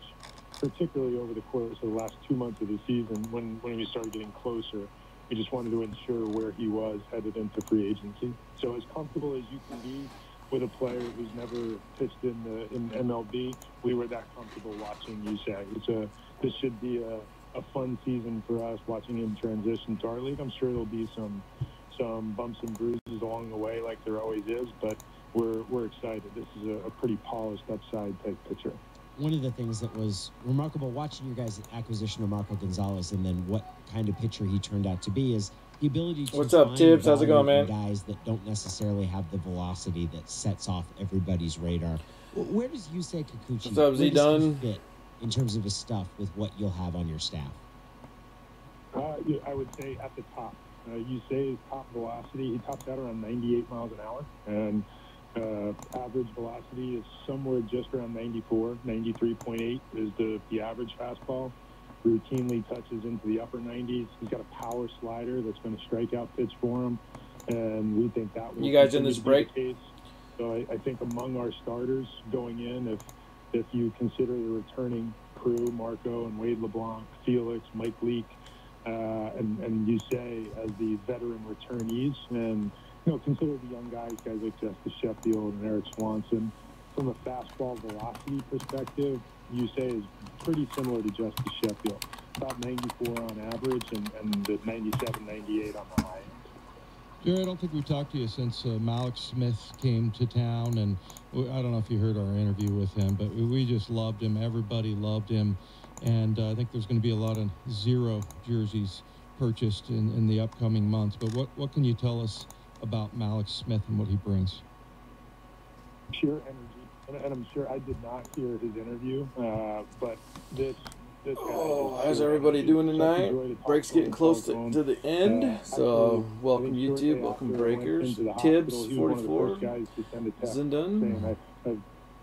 particularly over the course of the last 2 months of the season when we started getting closer. We just wanted to ensure where he was headed into free agency. So as comfortable as you can be with a player who's never pitched in MLB, we were that comfortable watching Yusei. This should be a fun season for us watching him transition to our league. I'm sure there'll be some bumps and bruises along the way like there always is, but we're excited. This is a pretty polished upside type pitcher. One of the things that was remarkable watching your guys' acquisition of Marco Gonzalez and then what kind of pitcher he turned out to be is the ability to What's up, Tibbs? How's it going, man? Guys that don't necessarily have the velocity that sets off everybody's radar. Where does Yusei Kikuchi What's up, Z Dunn? fit in terms of his stuff with what you'll have on your staff? I would say at the top. Yusei's top velocity, he tops out around 98 miles an hour, and average velocity is somewhere just around 94, 93.8 is the average fastball. Routinely touches into the upper 90s. He's got a power slider that's been a strikeout pitch for him, and we think that will. You guys in this break? Case. So I think among our starters going in, if you consider the returning crew, Marco and Wade LeBlanc, Felix, Mike Leake, and Yusei as the veteran returnees, and consider the young guys like Justice Sheffield and Eric Swanson. From a fastball velocity perspective, Yusei is pretty similar to Justice Sheffield, about 94 on average and the 97, 98 on the high end. Jerry, I don't think we've talked to you since Malik Smith came to town, and I don't know if you heard our interview with him, but we just loved him. Everybody loved him, and I think there's going to be a lot of 0 jerseys purchased in the upcoming months. But what can you tell us about Malik Smith and what he brings? Pure energy, and I'm sure I did not hear his interview, but this guy. Oh, how's everybody doing tonight? Break's getting close to the end, so welcome YouTube, welcome Breakers, Tibbs 44, Zindun.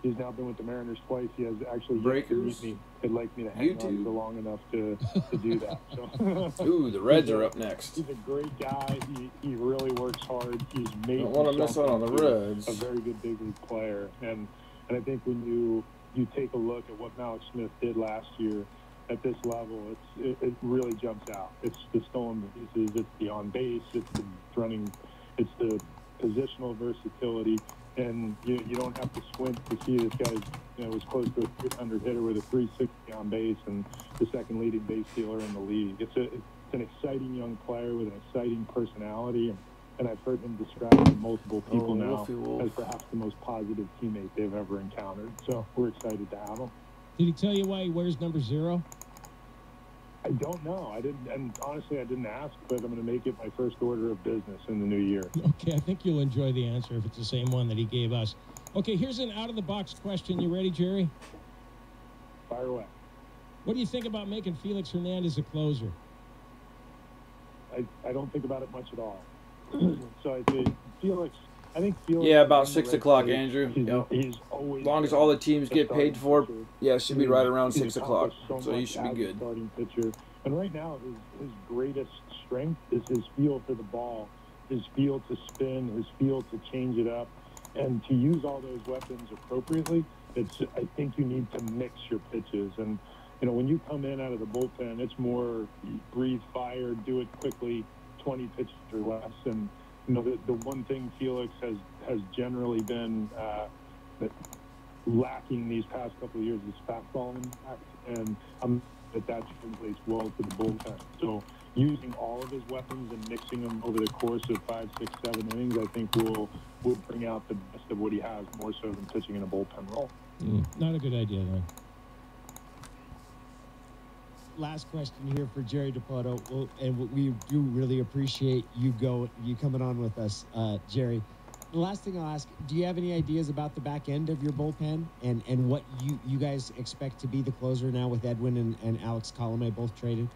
He's now been with the Mariners twice. He has actually Breakers. He'd like me to hang on for long enough to do that. So. Ooh, the Reds are up next. He's a great guy. He really works hard. He's made don't want to miss out on the Reds. A very good big league player, and I think when you take a look at what Malik Smith did last year at this level, it really jumps out. It's the stolen bases, it's the on base, it's the running, it's the positional versatility. And you don't have to squint to see this guy was close to a 300 hitter with a 360 on base and the second leading base stealer in the league. It's an exciting young player with an exciting personality, and I've heard him described by multiple people now as perhaps the most positive teammate they've ever encountered. So we're excited to have him. Did he tell you why he wears number 0? I don't know. I didn't, and honestly, I didn't ask, but I'm going to make it my first order of business in the new year. Okay, I think you'll enjoy the answer if it's the same one that he gave us. Okay, here's an out-of-the-box question. You ready, Jerry? Fire away. What do you think about making Felix Hernandez a closer? I don't think about it much at all. So I think Felix. Yeah, about 6 o'clock, Andrew. He's always as long as all the teams get paid for, yeah, it should be right around 6 o'clock. So you should be good. Starting pitcher. And right now, his greatest strength is his feel for the ball, his feel to spin, his feel to change it up, and to use all those weapons appropriately. I think you need to mix your pitches. And when you come in out of the bullpen, it's more breathe fire, do it quickly, 20 pitches or less, and the one thing Felix has generally been lacking these past couple of years is fastball impact, and that translates well to the bullpen. So using all of his weapons and mixing them over the course of 5, 6, 7 innings, I think will bring out the best of what he has, more so than pitching in a bullpen role. Not a good idea, then. Last question here for Jerry DiPlato, and we do really appreciate you coming on with us, Jerry. The last thing I'll ask, do you have any ideas about the back end of your bullpen and what you guys expect to be the closer now with Edwin and Alex Colomé both traded?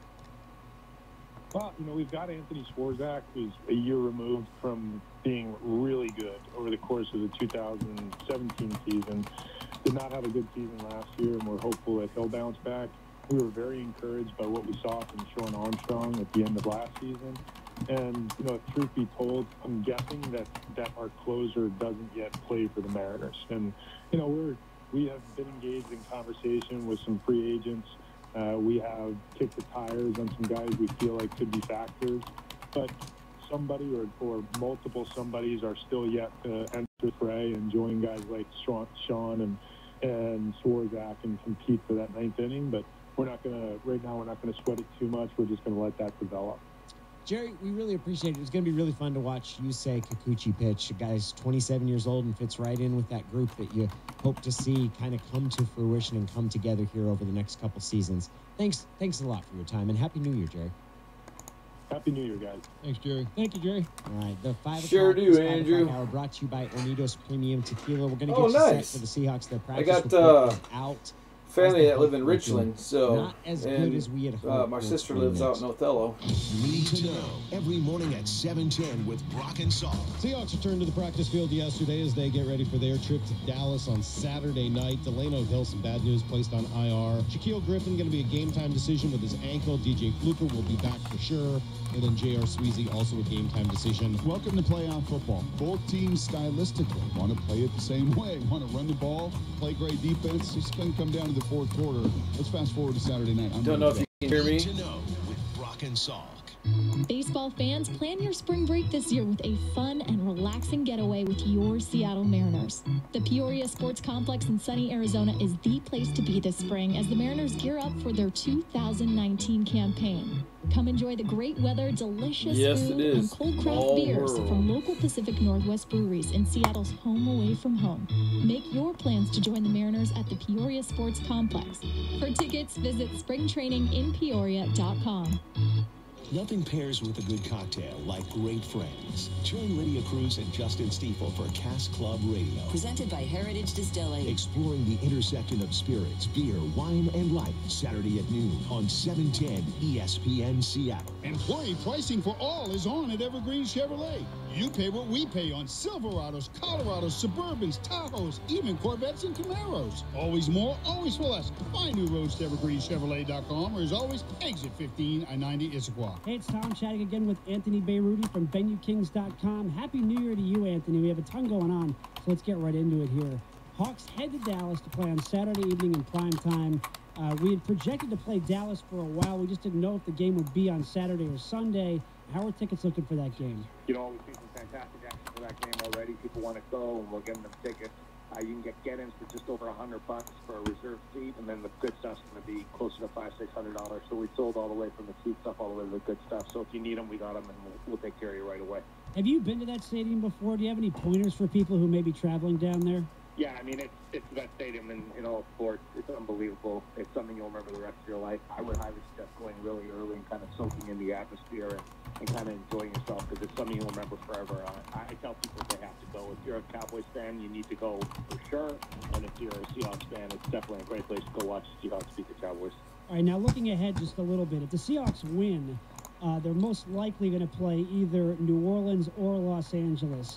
Well, we've got Anthony Swarzak, who's a year removed from being really good over the course of the 2017 season. Did not have a good season last year, and we're hopeful that he'll bounce back. We were very encouraged by what we saw from Sean Armstrong at the end of last season. And, truth be told, I'm guessing that our closer doesn't yet play for the Mariners. And, we have been engaged in conversation with some free agents. We have kicked the tires on some guys we feel like could be factors. But somebody or multiple somebodies are still yet to enter the fray and join guys like Sean and Swarzak and compete for that ninth inning. But we're not going to sweat it too much. We're just going to let that develop. Jerry, we really appreciate it. It's going to be really fun to watch Yusei Kikuchi pitch. The guy's 27 years old and fits right in with that group that you hope to see kind of come to fruition and come together here over the next couple seasons. Thanks a lot for your time, and Happy New Year, Jerry. Happy New Year, guys. Thanks, Jerry. Thank you, Jerry. All right, the 5 Sure o'clock do, Andrew. hour brought to you by Onitos Premium Tequila. We're going to get you nice. set for the Seahawks. Their I practice got out. family that live in Richland, so not as good as we had hoped. my sister lives out in Othello. Need to know every morning at 7:10 with Brock and Salt. Seahawks returned to the practice field yesterday as they get ready for their trip to Dallas on Saturday night. Delano Hill, some bad news, placed on IR. Shaquille Griffin going to be a game-time decision with his ankle. DJ Fluker will be back for sure. And then J.R. Sweezy, also a game-time decision. Welcome to playoff football. Both teams stylistically want to play it the same way. Want to run the ball, play great defense. It's going to come down to the fourth quarter. Let's fast forward to Saturday night. Don't know if you can hear me. To know with Brock and Salk. Baseball fans, plan your spring break this year with a fun and relaxing getaway with your Seattle Mariners. The Peoria Sports Complex in sunny Arizona is the place to be this spring as the Mariners gear up for their 2019 campaign. Come enjoy the great weather, delicious food, and cold craft beers from local Pacific Northwest breweries in Seattle's home away from home. Make your plans to join the Mariners at the Peoria Sports Complex. For tickets, visit springtraininginpeoria.com. Nothing pairs with a good cocktail like great friends. Join Lydia Cruz and Justin Stiefel for Cask Club Radio. Presented by Heritage Distilling. Exploring the intersection of spirits, beer, wine, and life. Saturday at noon on 710 ESPN Seattle. Employee pricing for all is on at Evergreen Chevrolet. You pay what we pay on Silverados, Colorados, Suburbans, Tahoes, even Corvettes and Camaros. Always more, always for less. Find new roads to evergreenchevrolet.com, or as always, exit 15 I 90 Issaquah. Hey, it's Tom chatting again with Anthony Beiruti from VenueKings.com. Happy New Year to you, Anthony. We have a ton going on, so let's get right into it here. Hawks head to Dallas to play on Saturday evening in prime time. We had projected to play Dallas for a while. We just didn't know if the game would be on Saturday or Sunday. How are tickets looking for that game? We've seen some fantastic action for that game already. People want to go, and we're getting them tickets. You can get get-ins for just over $100 for a reserve seat, and then the good stuff's going to be closer to $500-600. So we sold all the way from the seat stuff all the way to the good stuff. So if you need them, we got them, and we'll take care of you right away. Have you been to that stadium before? Do you have any pointers for people who may be traveling down there? Yeah, I mean, it's the best stadium in all sports. It's unbelievable. It's something you'll remember the rest of your life. I would highly suggest going really early and kind of soaking in the atmosphere and kind of enjoying yourself, because it's something you'll remember forever. I tell people they have to go. If you're a Cowboys fan, you need to go for sure. And if you're a Seahawks fan, it's definitely a great place to go watch the Seahawks beat the Cowboys. All right, now looking ahead just a little bit. If the Seahawks win, they're most likely going to play either New Orleans or Los Angeles.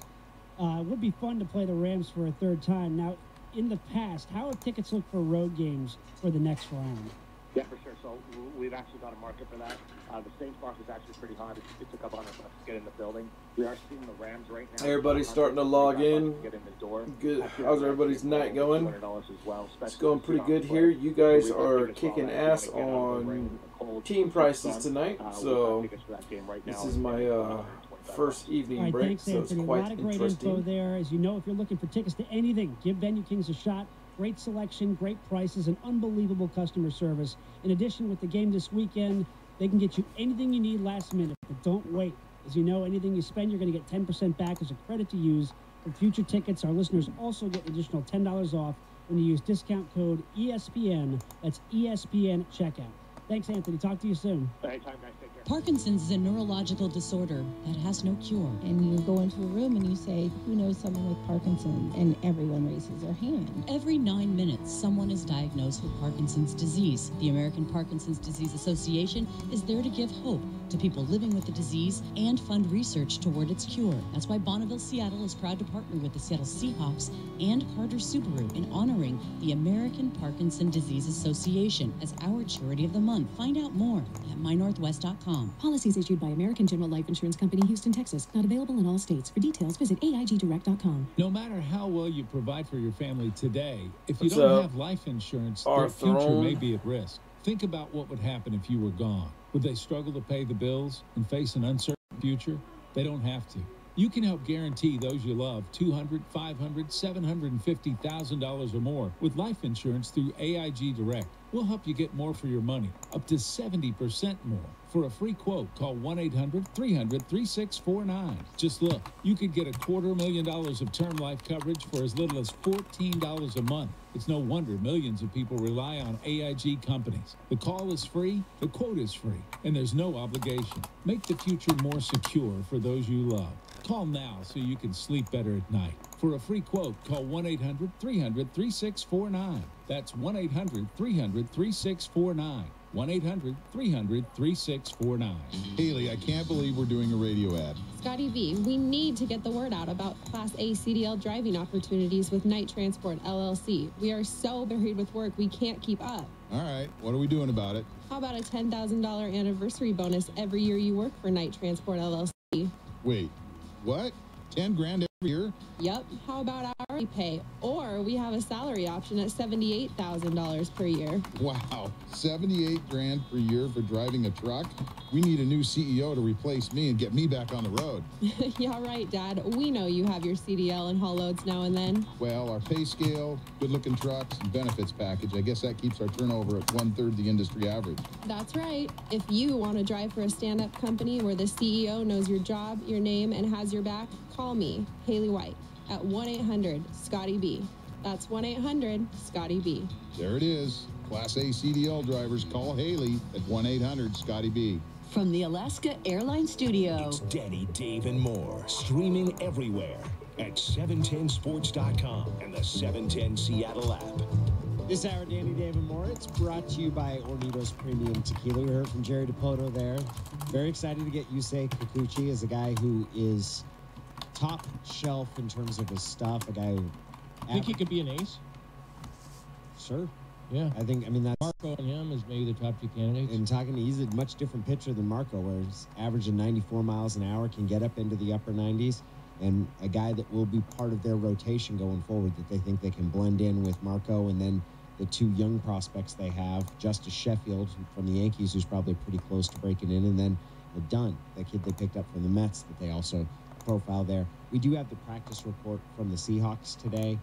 It would be fun to play the Rams for a third time. Now, in the past, how have tickets looked for road games for the next round? Yeah, for sure. So we've actually got a market for that. The Saints market is actually pretty hot. It's a couple $100 to get in the building. We are seeing the Rams right now. Everybody's starting to log in. Get in the door. Good. How's everybody's night going? $200 as well. It's going pretty good here. You guys are kicking ass on team prices tonight, so this is my first evening break, thanks, so it's Anthony. quite A lot of great interesting. info there. As you know, if you're looking for tickets to anything, give Venue Kings a shot. Great selection, great prices, and unbelievable customer service. In addition, with the game this weekend, they can get you anything you need last minute, but don't wait. As you know, anything you spend, you're going to get 10% back as a credit to use. For future tickets, our listeners also get an additional $10 off when you use discount code ESPN. That's ESPN at checkout. Thanks, Anthony. Talk to you soon. Anytime, guys. Take care. Parkinson's is a neurological disorder that has no cure. And you go into a room and you say, who knows someone with Parkinson's? And everyone raises their hand. Every 9 minutes, someone is diagnosed with Parkinson's disease. The American Parkinson's Disease Association is there to give hope to people living with the disease and fund research toward its cure. That's why Bonneville Seattle is proud to partner with the Seattle Seahawks and Carter Subaru in honoring the American Parkinson Disease Association as our charity of the month. Find out more at mynorthwest.com. Policies issued by American General Life Insurance Company, Houston, Texas. Not available in all states. For details, visit AIGdirect.com. No matter how well you provide for your family today, if you What's don't up? have life insurance, their Our future throne. may be at risk. Think about what would happen if you were gone. Would they struggle to pay the bills and face an uncertain future? They don't have to. You can help guarantee those you love $200,000, $500,000, $750,000 or more with life insurance through AIG Direct. We'll help you get more for your money, up to 70% more. For a free quote, call 1-800-300-3649. Just look, you could get $250,000 of term life coverage for as little as $14 a month. It's no wonder millions of people rely on AIG companies. The call is free, the quote is free, and there's no obligation. Make the future more secure for those you love. Call now so you can sleep better at night. For a free quote, call 1-800-300-3649. That's 1-800-300-3649. 1-800-300-3649. Haley, I can't believe we're doing a radio ad. Scotty V, we need to get the word out about Class A CDL driving opportunities with Night Transport LLC. We are so buried with work, we can't keep up. All right, what are we doing about it? How about a $10,000 anniversary bonus every year you work for Night Transport LLC? Wait, what? 10 grand every year? Yep. How about hourly pay? Or we have a salary option at $78,000 per year. Wow, 78 grand per year for driving a truck? We need a new CEO to replace me and get me back on the road. Yeah, right, Dad. We know you have your CDL and haul loads now and then. Well, our pay scale, good-looking trucks, and benefits package, I guess that keeps our turnover at 1/3 the industry average. That's right. If you want to drive for a stand-up company where the CEO knows your job, your name, and has your back, call me, Haley White, at 1-800-SCOTTY-B. That's 1-800-SCOTTY-B. There it is. Class A CDL drivers, call Haley at 1-800-SCOTTY-B. From the Alaska Airlines Studio. It's Danny, Dave, and more, streaming everywhere at 710sports.com and the 710 Seattle app. This hour, Danny, Dave, and more, it's brought to you by Ornitos Premium Tequila. We heard from Jerry DePoto there. Very excited to get Yusei Kikuchi as a guy who is top shelf in terms of his stuff. A guy who... Think he could be an ace? Sure. Yeah. I mean, that's... Marco and him is maybe the top two candidates. And he's a much different pitcher than Marco, where he's averaging 94 miles an hour, can get up into the upper 90s, and a guy that will be part of their rotation going forward that they think they can blend in with Marco, and then the two young prospects they have, Justice Sheffield from the Yankees, who's probably pretty close to breaking in, and then Dunn, the kid they picked up from the Mets that they also profile there. We do have the practice report from the Seahawks today.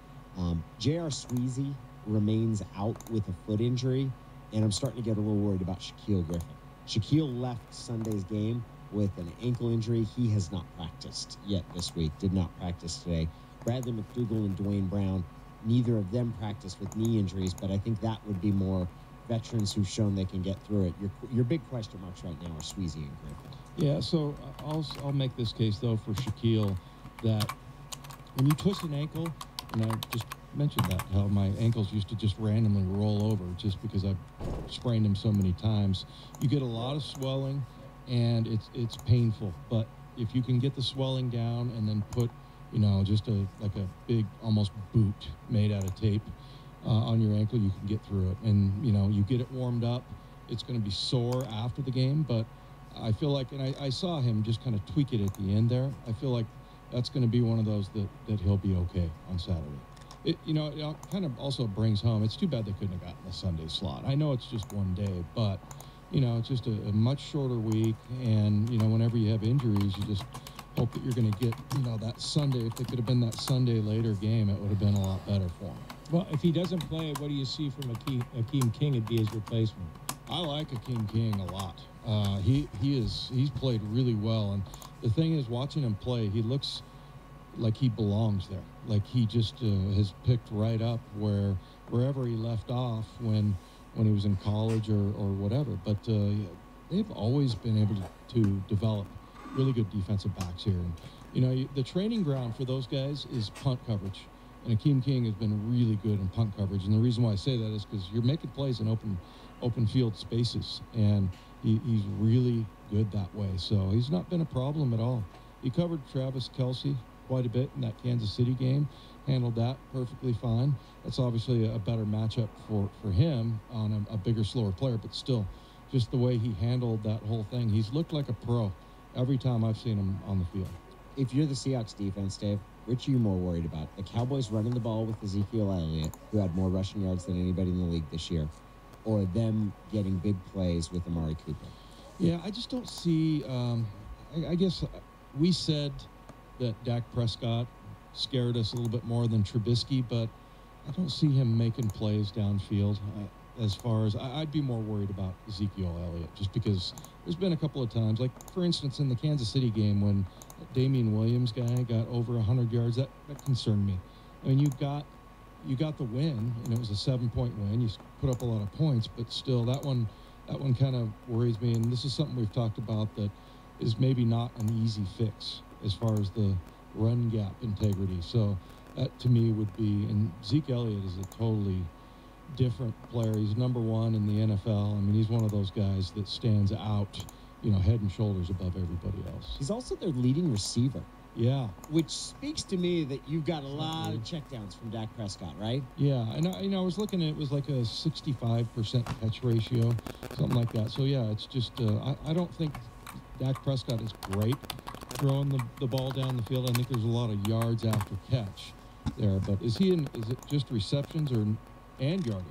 J.R. Sweezy remains out with a foot injury, and I'm starting to get a little worried about Shaquille Griffin. Shaquille left Sunday's game with an ankle injury. He has not practiced yet this week, did not practice today. Bradley McDougall and Dwayne Brown, neither of them practiced with knee injuries, but I think that would be more veterans who've shown they can get through it. Your big question marks right now are Sweezy and Griffin. Yeah, so I'll make this case, though, for Shaquille, that when you twist an ankle, and I just mentioned that, how my ankles used to just randomly roll over just because I've sprained them so many times. You get a lot of swelling, and it's painful. But if you can get the swelling down and then put, just like a big almost boot made out of tape on your ankle, you can get through it. And, you get it warmed up. It's going to be sore after the game, but I feel like, and I saw him just kind of tweak it at the end there. I feel like that's going to be one of those that he'll be okay on Saturday. It kind of also brings home, it's too bad they couldn't have gotten the Sunday slot. I know it's just one day, but, it's just a much shorter week. And, whenever you have injuries, you just hope that you're going to get, that Sunday. If it could have been that Sunday later game, it would have been a lot better for him. Well, if he doesn't play, what do you see from Akeem King would be his replacement? I like Akeem King a lot. He's played really well. And the thing is, watching him play, he looks like he belongs there. Like he just has picked right up wherever he left off when he was in college or whatever. But they've always been able to develop really good defensive backs here. And, the training ground for those guys is punt coverage. And Akeem King has been really good in punt coverage. And the reason why I say that is because you're making plays in open field spaces. And He's really good that way. So he's not been a problem at all. He covered Travis Kelce quite a bit in that Kansas City game, handled that perfectly fine. That's obviously a better matchup for him on a bigger, slower player, but still, just the way he handled that whole thing, he's looked like a pro every time I've seen him on the field. If you're the Seahawks defense, Dave, which are you more worried about? The Cowboys running the ball with Ezekiel Elliott, who had more rushing yards than anybody in the league this year, or them getting big plays with Amari Cooper? Yeah, I just don't see I guess we said that Dak Prescott scared us a little bit more than Trubisky, but I don't see him making plays downfield. As far as I'd be more worried about Ezekiel Elliott, just because there's been a couple of times, like for instance in the Kansas City game when Damian Williams guy got over 100 yards, that concerned me. I mean, you got the win, and it was a 7-point win. You put up a lot of points, but still, that one kind of worries me. And this is something we've talked about that is maybe not an easy fix as far as the run gap integrity. So that to me would be, and Zeke Elliott is a totally different player. He's number one in the NFL. I mean, he's one of those guys that stands out, head and shoulders above everybody else. He's also their leading receiver. Yeah. Which speaks to me that you've got a lot of checkdowns from Dak Prescott, right? Yeah, and I was looking at it was like a 65% catch ratio, something like that. So yeah, it's just I don't think Dak Prescott is great throwing the ball down the field. I think there's a lot of yards after catch there, but is it just receptions and yardage?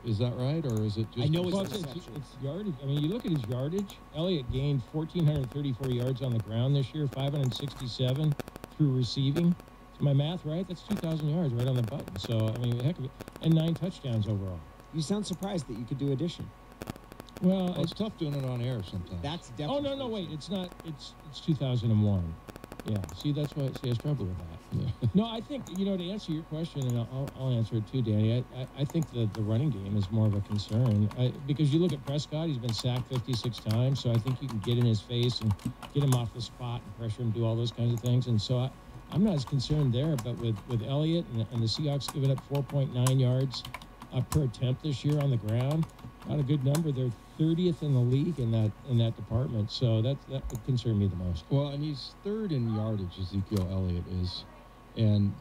Is that right, or is it just? I know it's yardage. I mean, you look at his yardage. Elliott gained 1,434 yards on the ground this year, 567 through receiving. Is my math right? That's 2,000 yards right on the button. So I mean, heck of it, and 9 touchdowns overall. You sound surprised that you could do addition. Well, it's tough doing it on air sometimes. That's definitely. Oh no, wait, it's not. It's 2001. Yeah. See, that's why I struggle with that. Yeah. No, I think, to answer your question, and I'll answer it too, Danny, I think the running game is more of a concern. Because you look at Prescott, he's been sacked 56 times, so I think you can get in his face and get him off the spot and pressure him, do all those kinds of things. And so I'm not as concerned there, but with Elliott and the Seahawks giving up 4.9 yards per attempt this year on the ground, not a good number. They're 30th in the league in that department, so that would concern me the most. Well, and he's third in yardage, Ezekiel Elliott is,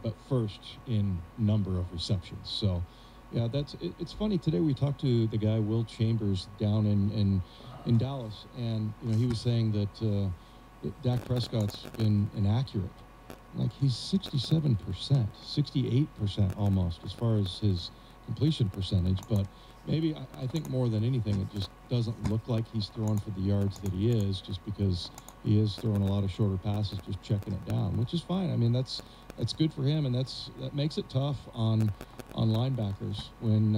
but first in number of receptions. So, yeah, it's funny. Today we talked to the guy Will Chambers down in Dallas, and he was saying that Dak Prescott's been inaccurate. Like he's 67%, 68% almost as far as his completion percentage, but maybe I think more than anything, it just doesn't look like he's throwing for the yards that he is, just because he is throwing a lot of shorter passes, just checking it down, which is fine. I mean, that's good for him, and that makes it tough on linebackers when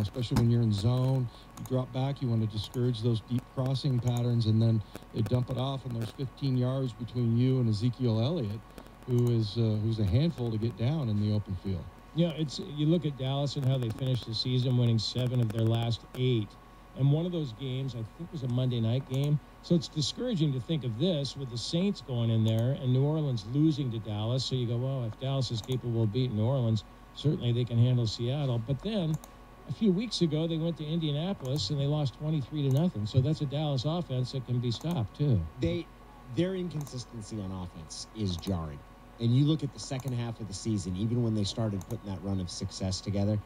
especially when you're in zone, you drop back, you want to discourage those deep crossing patterns, and then they dump it off, and there's 15 yards between you and Ezekiel Elliott, who's a handful to get down in the open field. Yeah, you look at Dallas and how they finished the season, winning 7 of their last 8. And one of those games, I think, was a Monday night game. So it's discouraging to think of this with the Saints going in there and New Orleans losing to Dallas. So you go, well, if Dallas is capable of beating New Orleans, certainly they can handle Seattle. But then a few weeks ago, they went to Indianapolis and they lost 23-0. So that's a Dallas offense that can be stopped, too. Their inconsistency on offense is jarring. And you look at the second half of the season, even when they started putting that run of success together,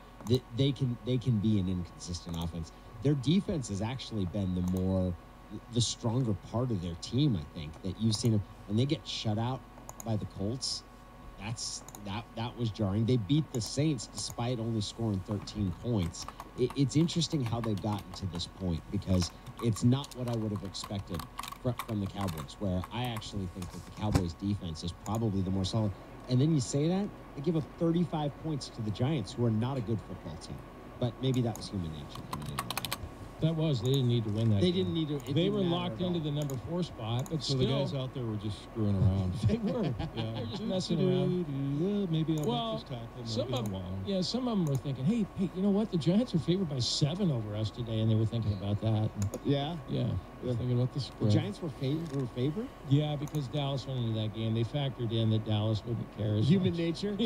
they can be an inconsistent offense. Their defense has actually been the stronger part of their team, I think, that you've seen them. When they get shut out by the Colts, that was jarring. They beat the Saints despite only scoring 13 points. It's interesting how they've gotten to this point, because it's not what I would have expected from the Cowboys, where I actually think that the Cowboys defense is probably the more solid. And then you say that, they give up 35 points to the Giants, who are not a good football team. But maybe that was human nature coming into that. They didn't need to win that. They didn't need to. They were locked into the number 4 spot, but so still, the guys out there were just screwing around. They were. Yeah, they're just messing around. Maybe I'll just tackle them. Some of them were thinking, hey, you know what? The Giants are favored by 7 over us today, and they were thinking about that. Yeah. They're thinking about the spread. The Giants were favored. Yeah, because Dallas went into that game. They factored in that Dallas wouldn't care as human much. nature.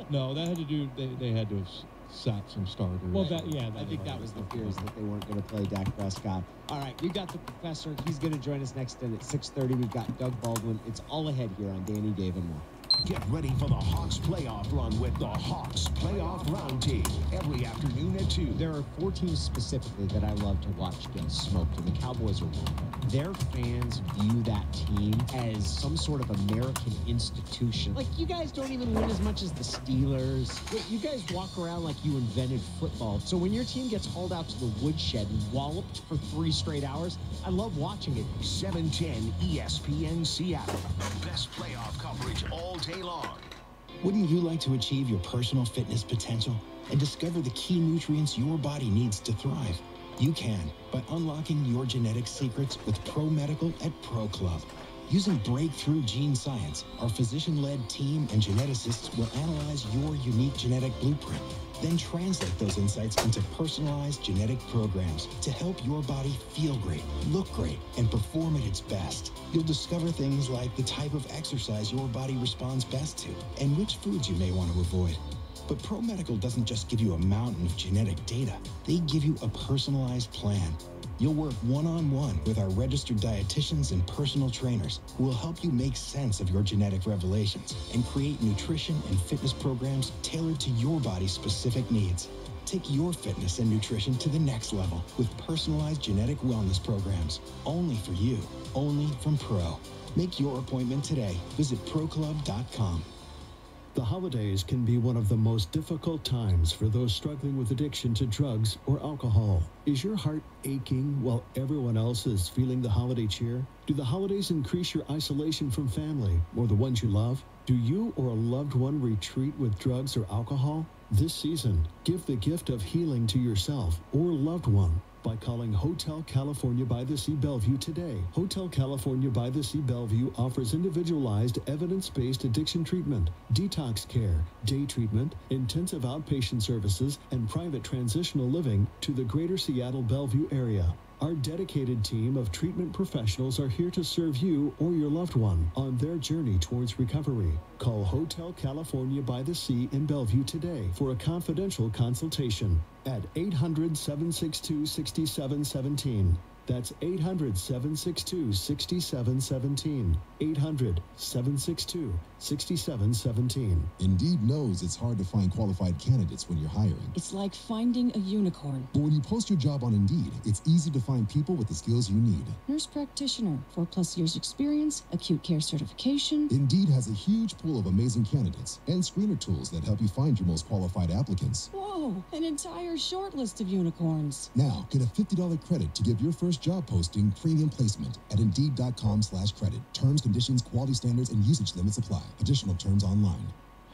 No, that had to do. They had to have sat some starters. Well, I think that was the fears that they weren't going to play Dak Prescott. All right, we've got the professor. He's going to join us next in at 6:30. We've got Doug Baldwin. It's all ahead here on Danny Dave and More. Get ready for the Hawks playoff run with the Hawks Playoff Roundtable every afternoon at 2. There are 4 teams specifically that I love to watch get smoked, and the Cowboys are one. Their fans view that team as some sort of American institution. Like, you guys don't even win as much as the Steelers. You guys walk around like you invented football. So when your team gets hauled out to the woodshed and walloped for 3 straight hours, I love watching it. 710 ESPN Seattle. The best playoff coverage all day long. Wouldn't you like to achieve your personal fitness potential and discover the key nutrients your body needs to thrive? You can by unlocking your genetic secrets with Pro Medical at Pro Club. Using breakthrough gene science, our physician-led team and geneticists will analyze your unique genetic blueprint, then translate those insights into personalized genetic programs to help your body feel great, look great, and perform at its best. You'll discover things like the type of exercise your body responds best to and which foods you may want to avoid. But Pro Medical doesn't just give you a mountain of genetic data. They give you a personalized plan. You'll work one-on-one with our registered dietitians and personal trainers who will help you make sense of your genetic revelations and create nutrition and fitness programs tailored to your body's specific needs. Take your fitness and nutrition to the next level with personalized genetic wellness programs. Only for you. Only from Pro. Make your appointment today. Visit proclub.com. The holidays can be one of the most difficult times for those struggling with addiction to drugs or alcohol. Is your heart aching while everyone else is feeling the holiday cheer? Do the holidays increase your isolation from family or the ones you love? Do you or a loved one retreat with drugs or alcohol? This season, give the gift of healing to yourself or loved one by calling Hotel California by the Sea Bellevue today. Hotel California by the Sea Bellevue offers individualized, evidence-based addiction treatment, detox care, day treatment, intensive outpatient services, and private transitional living to the greater Seattle Bellevue area. Our dedicated team of treatment professionals are here to serve you or your loved one on their journey towards recovery. Call Hotel California by the Sea in Bellevue today for a confidential consultation at 800-762-6717. That's 800-762-6717. 800-762-6717. Indeed knows it's hard to find qualified candidates when you're hiring. It's like finding a unicorn. But when you post your job on Indeed, it's easy to find people with the skills you need. Nurse practitioner, 4+ years experience, acute care certification. Indeed has a huge pool of amazing candidates and screener tools that help you find your most qualified applicants. Whoa, an entire short list of unicorns. Now, get a $50 credit to give your first job posting premium placement at Indeed.com/credit. Terms, conditions, quality standards, and usage limits apply. Additional terms online.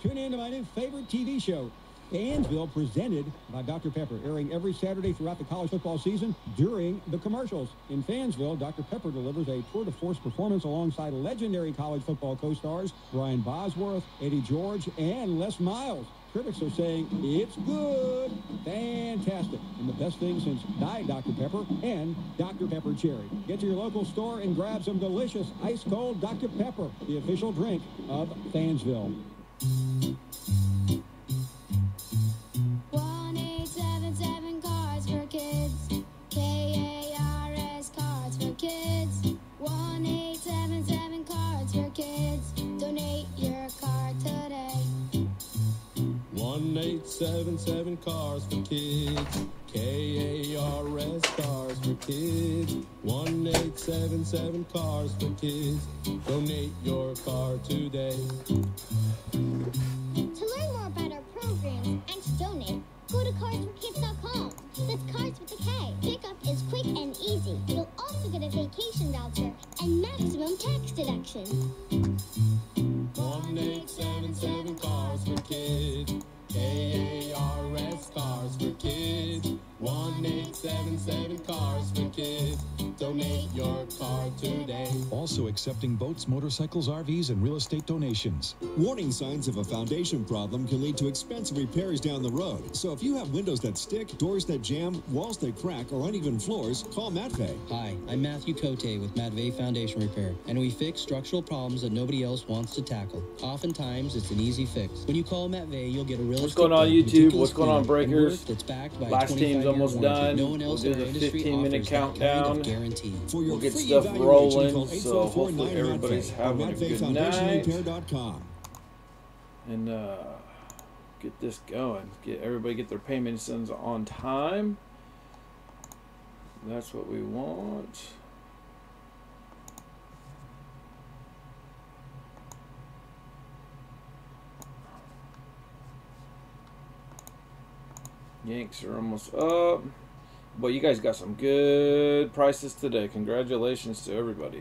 Tune in to my new favorite TV show, Fansville, presented by Dr. Pepper, airing every Saturday throughout the college football season during the commercials. In Fansville, Dr. Pepper delivers a tour-de-force performance alongside legendary college football co-stars Brian Bosworth, Eddie George, and Les Miles. Critics are saying it's good, fantastic, and the best thing since Diet Dr. Pepper and Dr. Pepper Cherry. Get to your local store and grab some delicious ice-cold Dr. Pepper, the official drink of Fansville. 1877 Cards for Kids. KARS Cards for Kids. 1877 Cards for Kids. Donate your card today. 1877 Cars for Kids. KARS Cars for Kids. 1877 Cars for Kids. Donate your car today. To learn more about our programs and to donate, go to carsforkids.com. That's Cars with a K. Pickup is quick and easy. You'll also get a vacation voucher and maximum tax deduction. 1877 Cars for Kids. KARS Cars for Kids. 1877 Cars for Kids. Donate your car today. All also accepting boats, motorcycles, RVs, and real estate donations. Warning signs of a foundation problem can lead to expensive repairs down the road. So if you have windows that stick, doors that jam, walls that crack, or uneven floors, call Matvey. Hi, I'm Matthew Cote with Matvey Foundation Repair, and we fix structural problems that nobody else wants to tackle. Oftentimes, it's an easy fix. When you call Matvey, you'll get a real What's going on YouTube? What's going on Breakers? Last team's almost done. No one else We'll in do our the industry 15-minute offers that kind countdown. of guarantee. We'll get stuff rolling, so hopefully everybody's having a good night. And get this going. Everybody get their payments on time. That's what we want. Yanks are almost up. But you guys got some good prices today. Congratulations to everybody.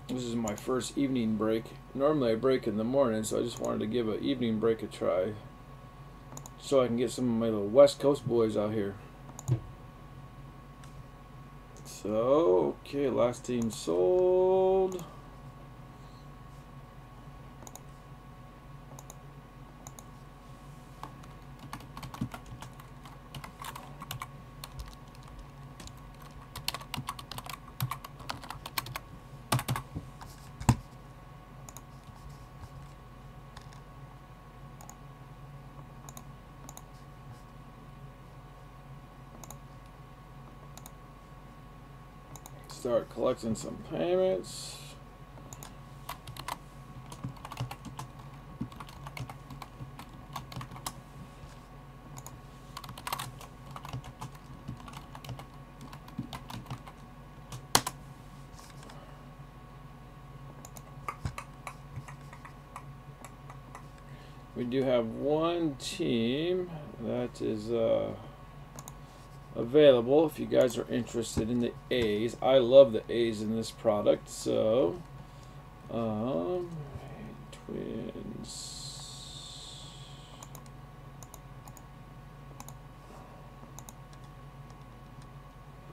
This is my first evening break. Normally I break in the morning, so I just wanted to give an evening break a try, so I can get some of my little West Coast boys out here. So, okay, last team sold. Start collecting some payments. We do have one team that is available if you guys are interested in the A's. I love the A's in this product. So Twins,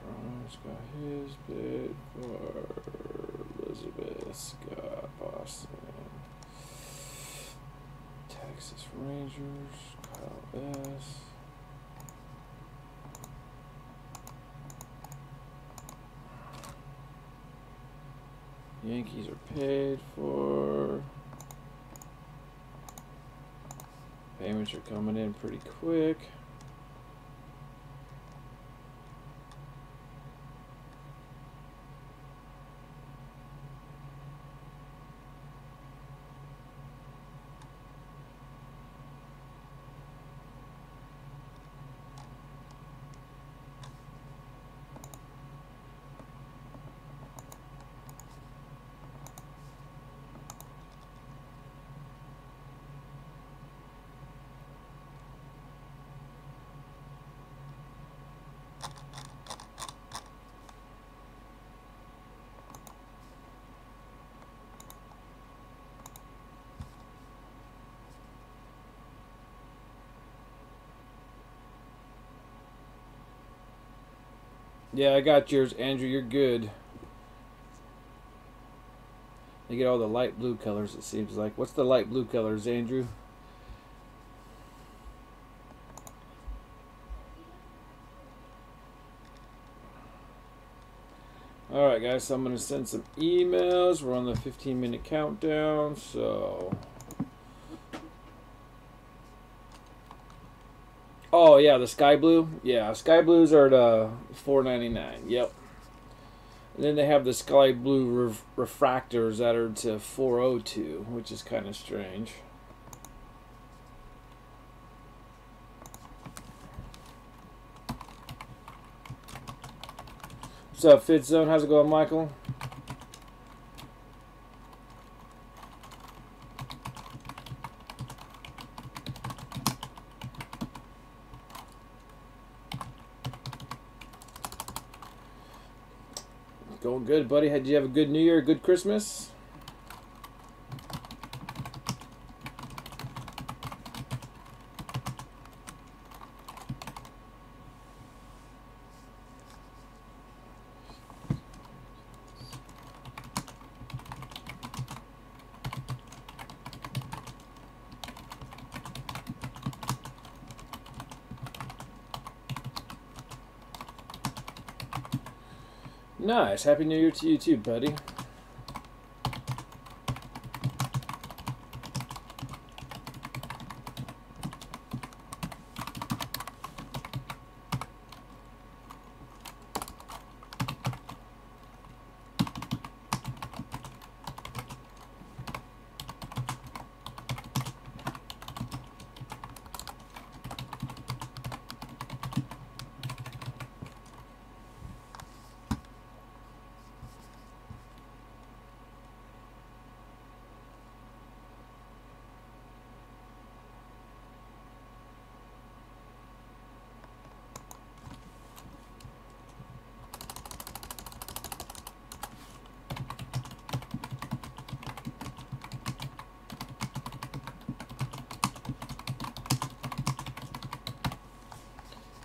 Ron's got his bid for Elizabeth, Scott, Boston, Texas Rangers, Kyle S. Yankees are paid for. Payments are coming in pretty quick. Yeah, I got yours, Andrew. You're good. You get all the light blue colors, it seems like. What's the light blue colors, Andrew? Alright, guys, so I'm going to send some emails. We're on the 15-minute countdown, so... Oh, yeah, the sky blue. Yeah, sky blues are at $4.99. Yep. And then they have the sky blue refractors that are to $4.02, which is kind of strange. What's up, Fit Zone? How's it going, Michael? Going good, buddy. Did you have a good New Year, a good Christmas? Nice. Happy New Year to you too, buddy.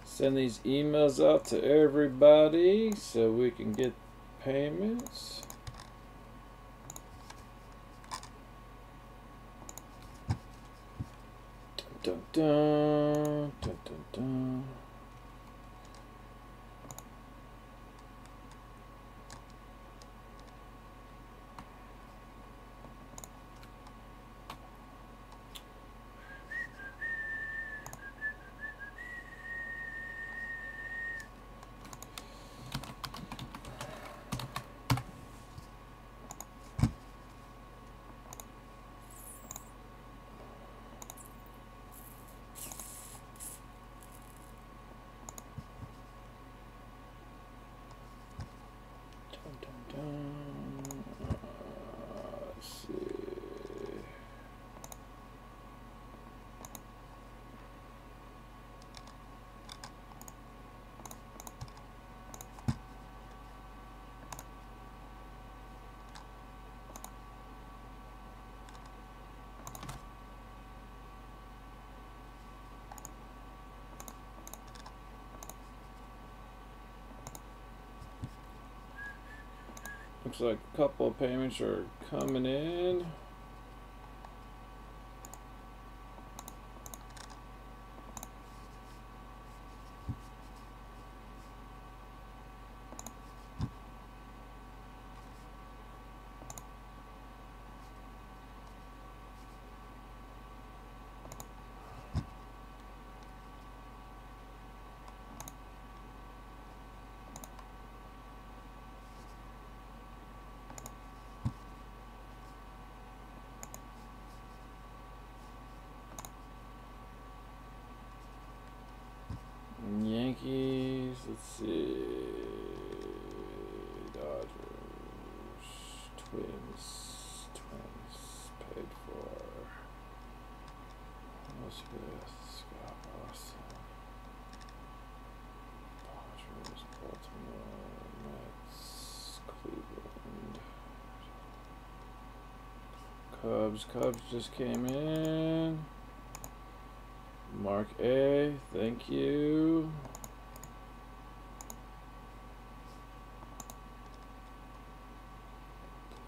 Send these emails out to everybody so we can get payments. Dun, dun, dun, dun, dun. Let's see. Looks like a couple of payments are coming in. Yankees, let's see, Dodgers, Twins paid for. Elizabeth, Scott, Boston, Dodgers, Baltimore, Mets, Cleveland, Cubs just came in. Mark A, thank you.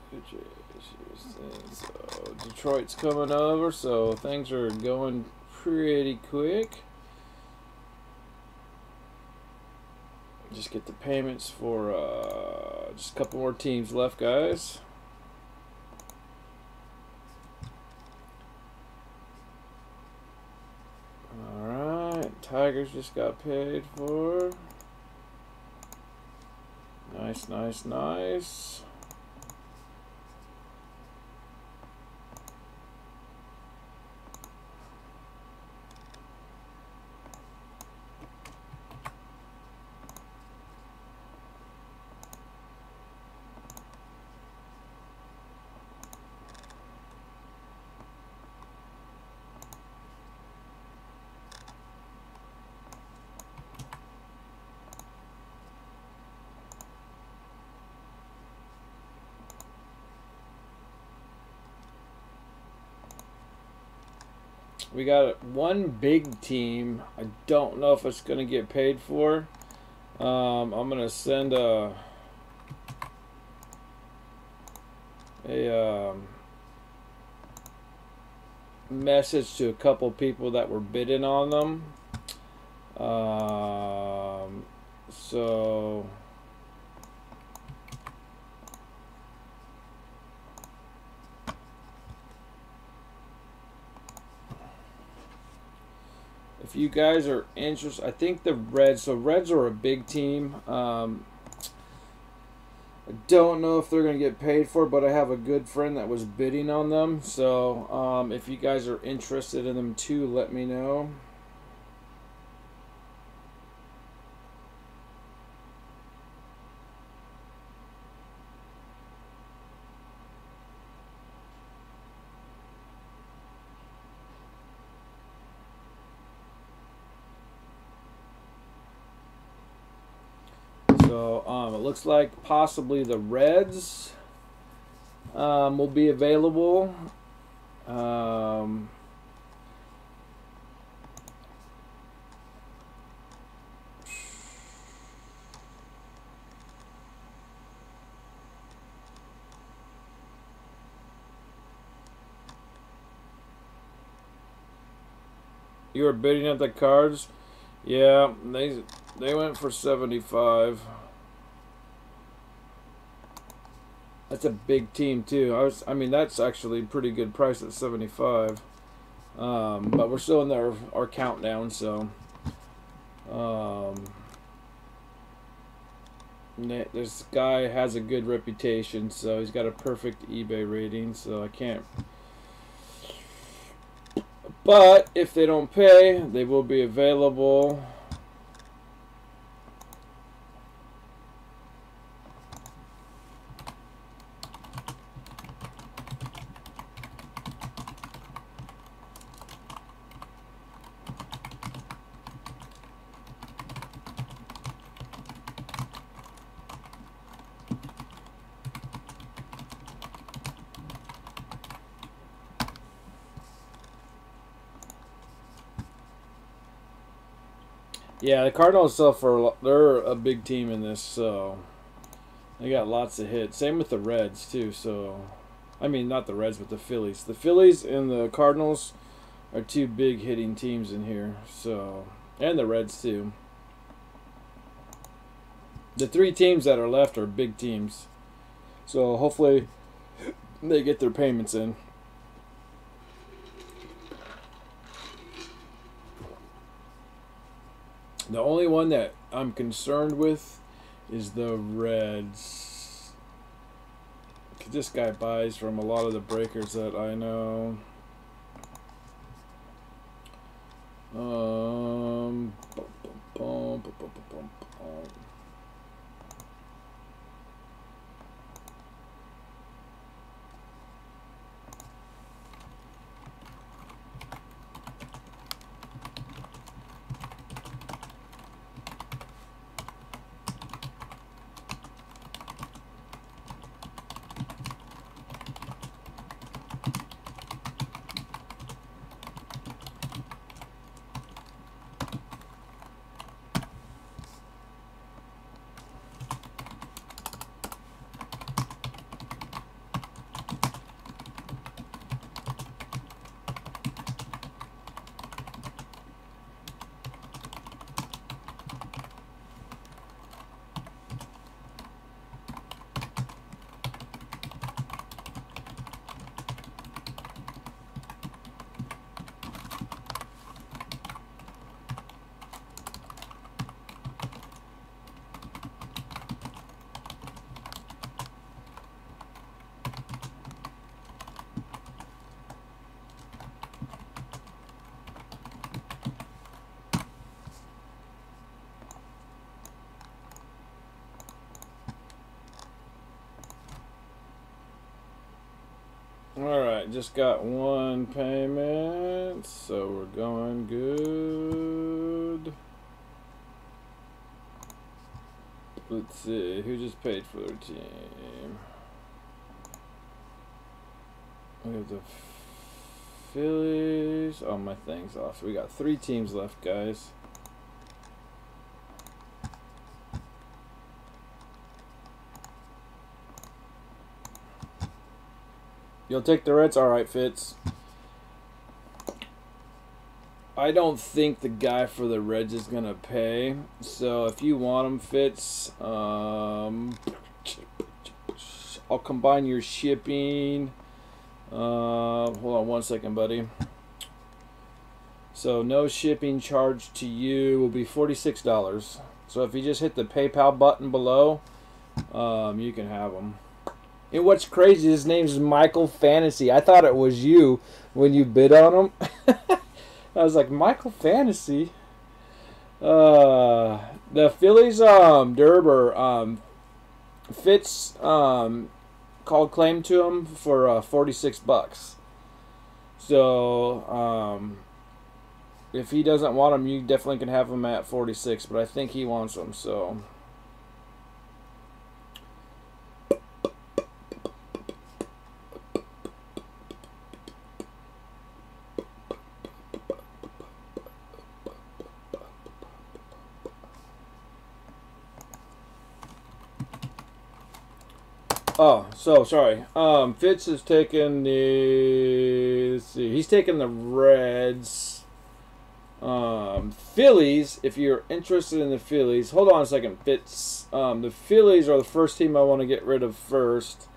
Blue Jays, Houston. So Detroit's coming over, so things are going pretty quick. Just get the payments for just a couple more teams left, guys. Tigers just got paid for. Nice, nice, nice. We got one big team. I don't know if it's going to get paid for. I'm going to send a message to a couple people that were bidding on them. So if you guys are interested, I think the Reds. So Reds are a big team. I don't know if they're going to get paid for it, but I have a good friend that was bidding on them. So if you guys are interested in them too, let me know. So it looks like possibly the Reds will be available. You were bidding at the Cards? Yeah, they went for 75. That's a big team too. I mean that's actually a pretty good price at 75. But we're still in our countdown, so this guy has a good reputation, so he's got a perfect eBay rating, so I can't. But if they don't pay, they will be available. Yeah, the Cardinals they're a big team in this, so they got lots of hits. Same with the Reds too. So, I mean not the Reds, but the Phillies. The Phillies and the Cardinals are two big hitting teams in here. So, and the Reds too. The three teams that are left are big teams. So hopefully they get their payments in. The only one that I'm concerned with is the Reds. 'Cause this guy buys from a lot of the breakers that I know. Alright, just got one payment, so we're going good. Let's see, who just paid for their team? We have the Phillies. Oh, my thing's off. So we got 3 teams left, guys. You'll take the Reds? Alright, Fitz. I don't think the guy for the Reds is going to pay. So if you want him, Fitz, I'll combine your shipping. Hold on one second, buddy. So no shipping charge to you will be $46. So if you just hit the PayPal button below, you can have them. And what's crazy, his name is Michael Fantasy. I thought it was you when you bid on him. I was like, Michael Fantasy? The Phillies Derber Fitz called claim to him for $46. So if he doesn't want him, you definitely can have him at 46. But I think he wants him. So. Oh, so sorry. Fitz is taking the. Let's see. He's taking the Reds. Phillies. If you're interested in the Phillies, hold on a second. Fitz. The Phillies are the first team I want to get rid of first.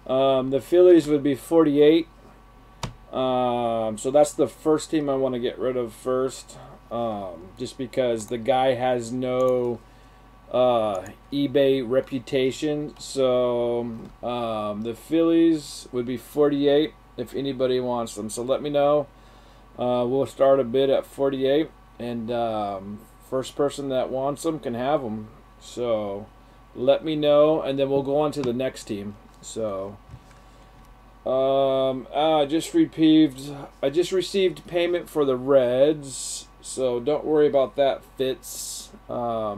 The Phillies would be 48. So that's the first team I want to get rid of first. Just because the guy has no eBay reputation. So the Phillies would be 48 if anybody wants them. So let me know. We'll start a bid at 48, and first person that wants them can have them. So let me know, and then we'll go on to the next team. So I just received payment for the Reds, so don't worry about that, Fitz. I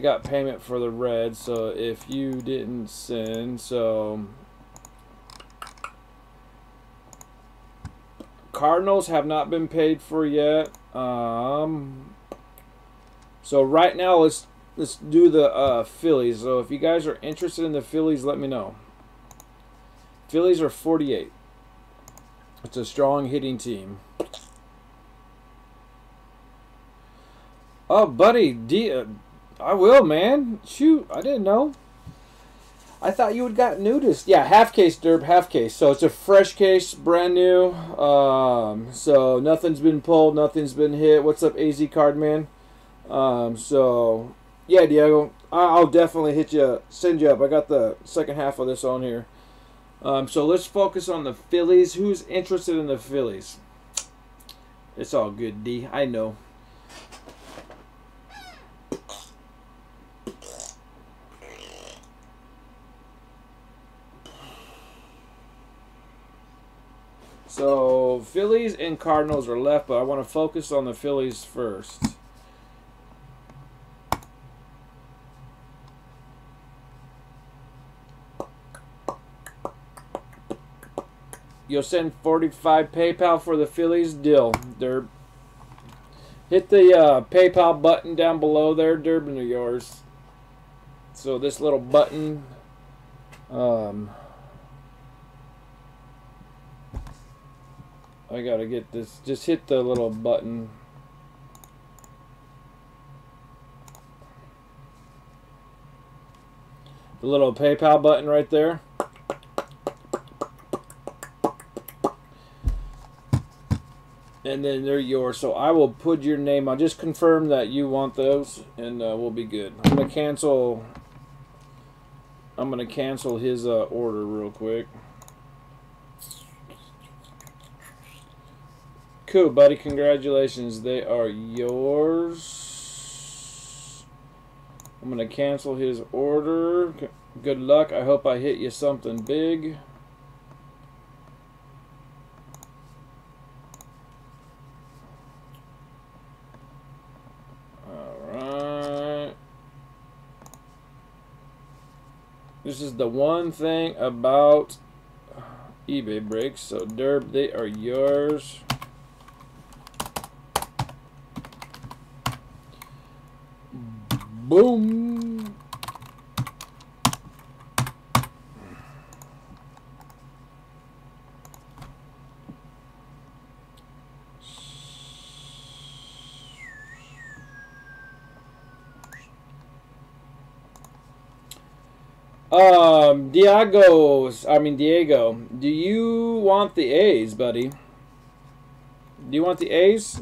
got payment for the Reds, so if you didn't send, so Cardinals have not been paid for yet. So right now let's do the Phillies. So if you guys are interested in the Phillies, let me know. Phillies are 48. It's a strong hitting team. Oh, buddy, I will, man. Shoot, I didn't know. I thought you would got nudist. Yeah, half case, Derb, half case. So it's a fresh case, brand new. So nothing's been pulled, nothing's been hit. What's up, AZ Cardman? So yeah, Diego, I'll definitely hit you, send you up. I got the second half of this on here. So let's focus on the Phillies. Who's interested in the Phillies? It's all good, D. I know. So Phillies and Cardinals are left, but I want to focus on the Phillies first. You'll send 45 PayPal for the Phillies? Deal, Derb. Hit the PayPal button down below there, Derb, and they're yours. So this little button, I gotta get this. Just hit the little button. The little PayPal button right there. And then they're yours. So I will put your name on. Just confirm that you want those, and we'll be good. I'm gonna cancel his order real quick. Cool, buddy. Congratulations. They are yours. I'm going to cancel his order. Good luck. I hope I hit you something big. Alright. This is the one thing about eBay breaks. So, Derb, they are yours. Boom. Diego, do you want the A's, buddy? Do you want the A's?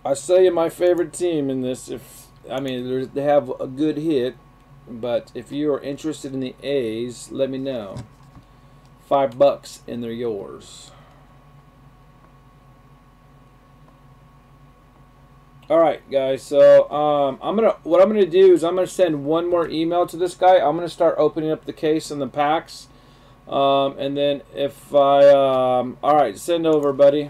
I'll tell you my favorite team in this. They have a good hit, but if you are interested in the A's, let me know. $5 and they're yours. All right, guys. So what I'm gonna do is I'm gonna send one more email to this guy. I'm gonna start opening up the case and the packs, and then if I all right, send over, buddy.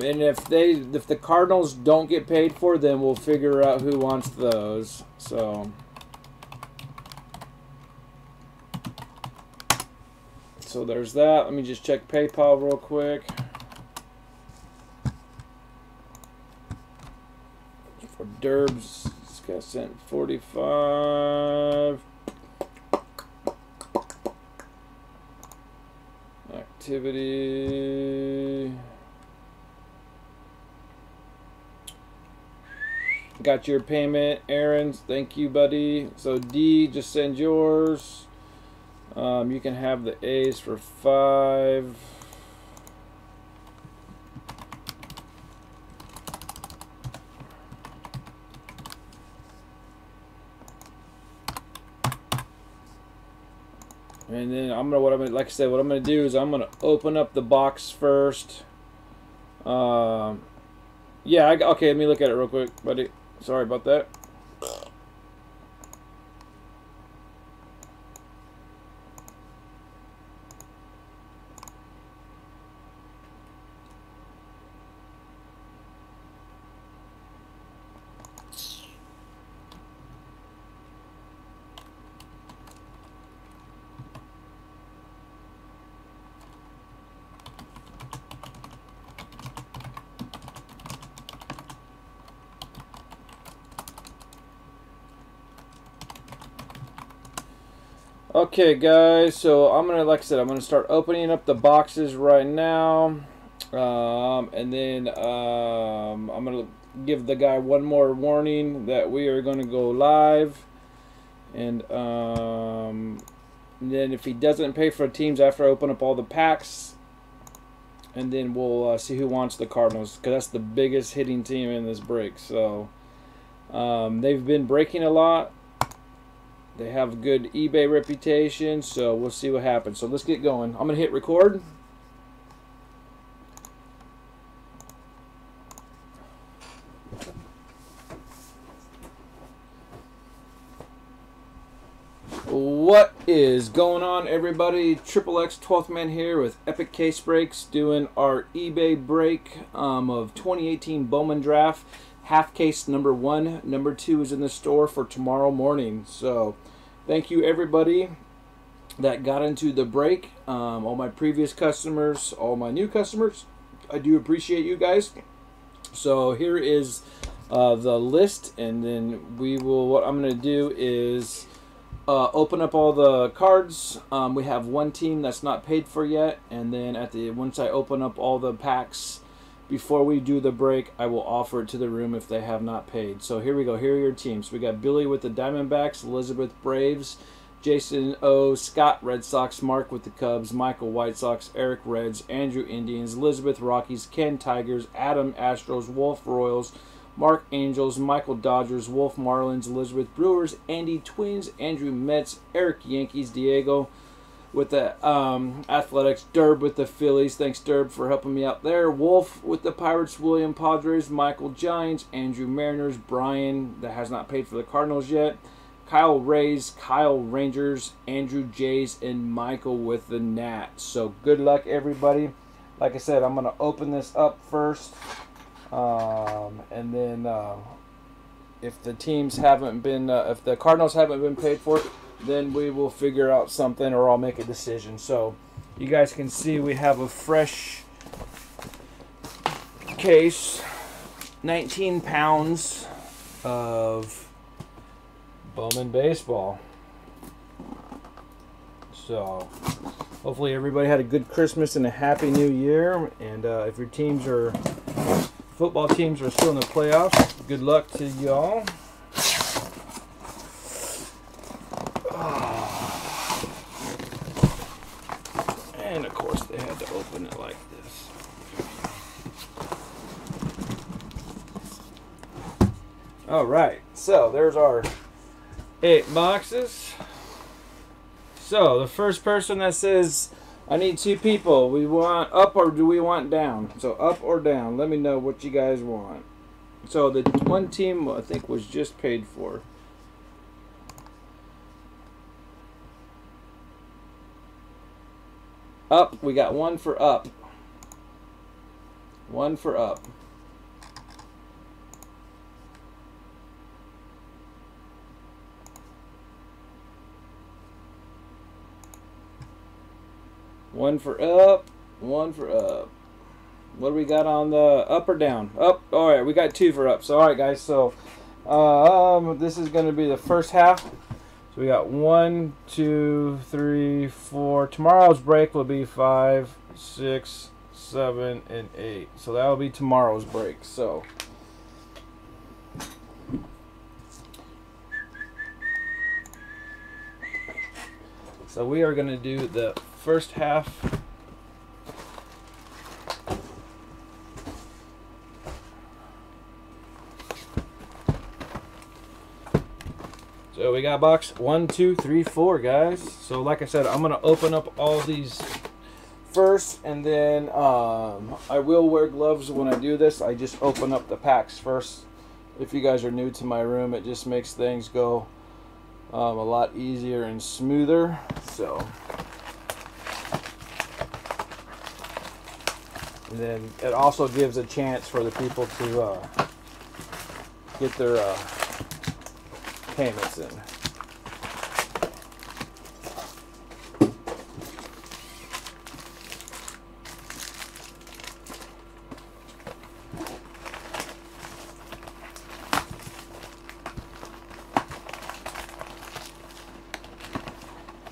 And if the Cardinals don't get paid for, then we'll figure out who wants those. So there's that. Let me just check PayPal real quick. For Derbs, this guy sent 45. Activity. Got your payment, Aaron. Thank you, buddy. So D, just send yours. You can have the A's for 5. And then like I said, what I'm gonna do is I'm gonna open up the box first. Okay, let me look at it real quick, buddy. Sorry about that. Okay, guys, so like I said, I'm gonna start opening up the boxes right now, and then I'm gonna give the guy one more warning that we are gonna go live, and then if he doesn't pay for teams after I open up all the packs, and then we'll see who wants the Cardinals, because that's the biggest hitting team in this break. So they've been breaking a lot. They have a good eBay reputation, so we'll see what happens. So let's get going. I'm going to hit record. What is going on, everybody? Triple X 12th Man here with Epic Case Breaks, doing our eBay break of 2018 Bowman Draft. Half case number 1. Number 2 is in the store for tomorrow morning. So thank you, everybody that got into the break. All my previous customers, all my new customers. I do appreciate you guys. So here is the list, and then what I'm going to do is open up all the cards. We have one team that's not paid for yet, and then once I open up all the packs, before we do the break, I will offer it to the room if they have not paid. So here we go. Here are your teams. We got Billy with the Diamondbacks, Elizabeth Braves, Jason O, Scott Red Sox, Mark with the Cubs, Michael White Sox, Eric Reds, Andrew Indians, Elizabeth Rockies, Ken Tigers, Adam Astros, Wolf Royals, Mark Angels, Michael Dodgers, Wolf Marlins, Elizabeth Brewers, Andy Twins, Andrew Mets, Eric Yankees, Diego with the Athletics, Derb with the Phillies. Thanks, Derb, for helping me out there. Wolf with the Pirates, William Padres, Michael Giants, Andrew Mariners, Brian, that has not paid for the Cardinals yet, Kyle Rays, Kyle Rangers, Andrew Jays, and Michael with the Nats. So good luck, everybody. Like I said, I'm going to open this up first, and then if the teams haven't been, if the Cardinals haven't been paid for it, then we will figure out something, or I'll make a decision. So you guys can see we have a fresh case, 19 pounds of Bowman baseball. So hopefully everybody had a good Christmas and a happy new year. And if your teams are, football teams are still in the playoffs, good luck to y'all. they had to open it like this. All right, so there's our 8 boxes. So the first person that says, I need 2 people, we want up or do we want down? So up or down, let me know what you guys want. So the one team I think was just paid for. Up, we got 1 for up. 1 for up. One for up, 1 for up. What do we got on the up or down? Up. All right, we got 2 for up. So all right, guys. So this is going to be the first half. So we got 1, 2, 3, 4. Tomorrow's break will be 5, 6, 7, and 8. So that will be tomorrow's break. So. So we are going to do the first half. So we got box 1, 2, 3, 4, guys. So like I said, I'm going to open up all these first, and then I will wear gloves when I do this. I just open up the packs first. If you guys are new to my room, it just makes things go a lot easier and smoother. So, and then it also gives a chance for the people to get their payments in.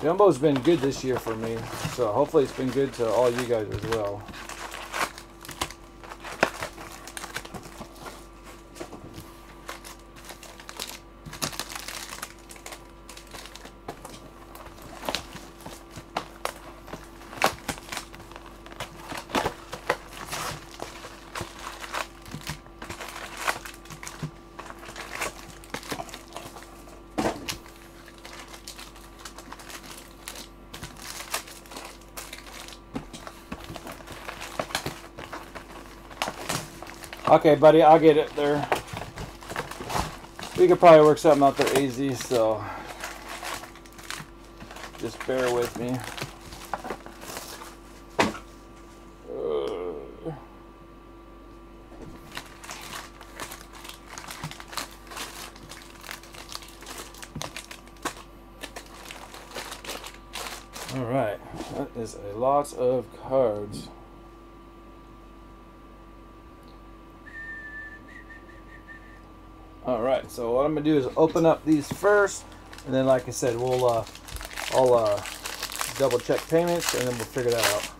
Jumbo's been good this year for me, so hopefully it's been good to all you guys as well. Okay, buddy, I'll get it there. We could probably work something out there easy, so just bear with me. All right, that is a lot of cards. Alright, so what I'm going to do is open up these first, and then like I said, I'll double check payments, and then we'll figure that out.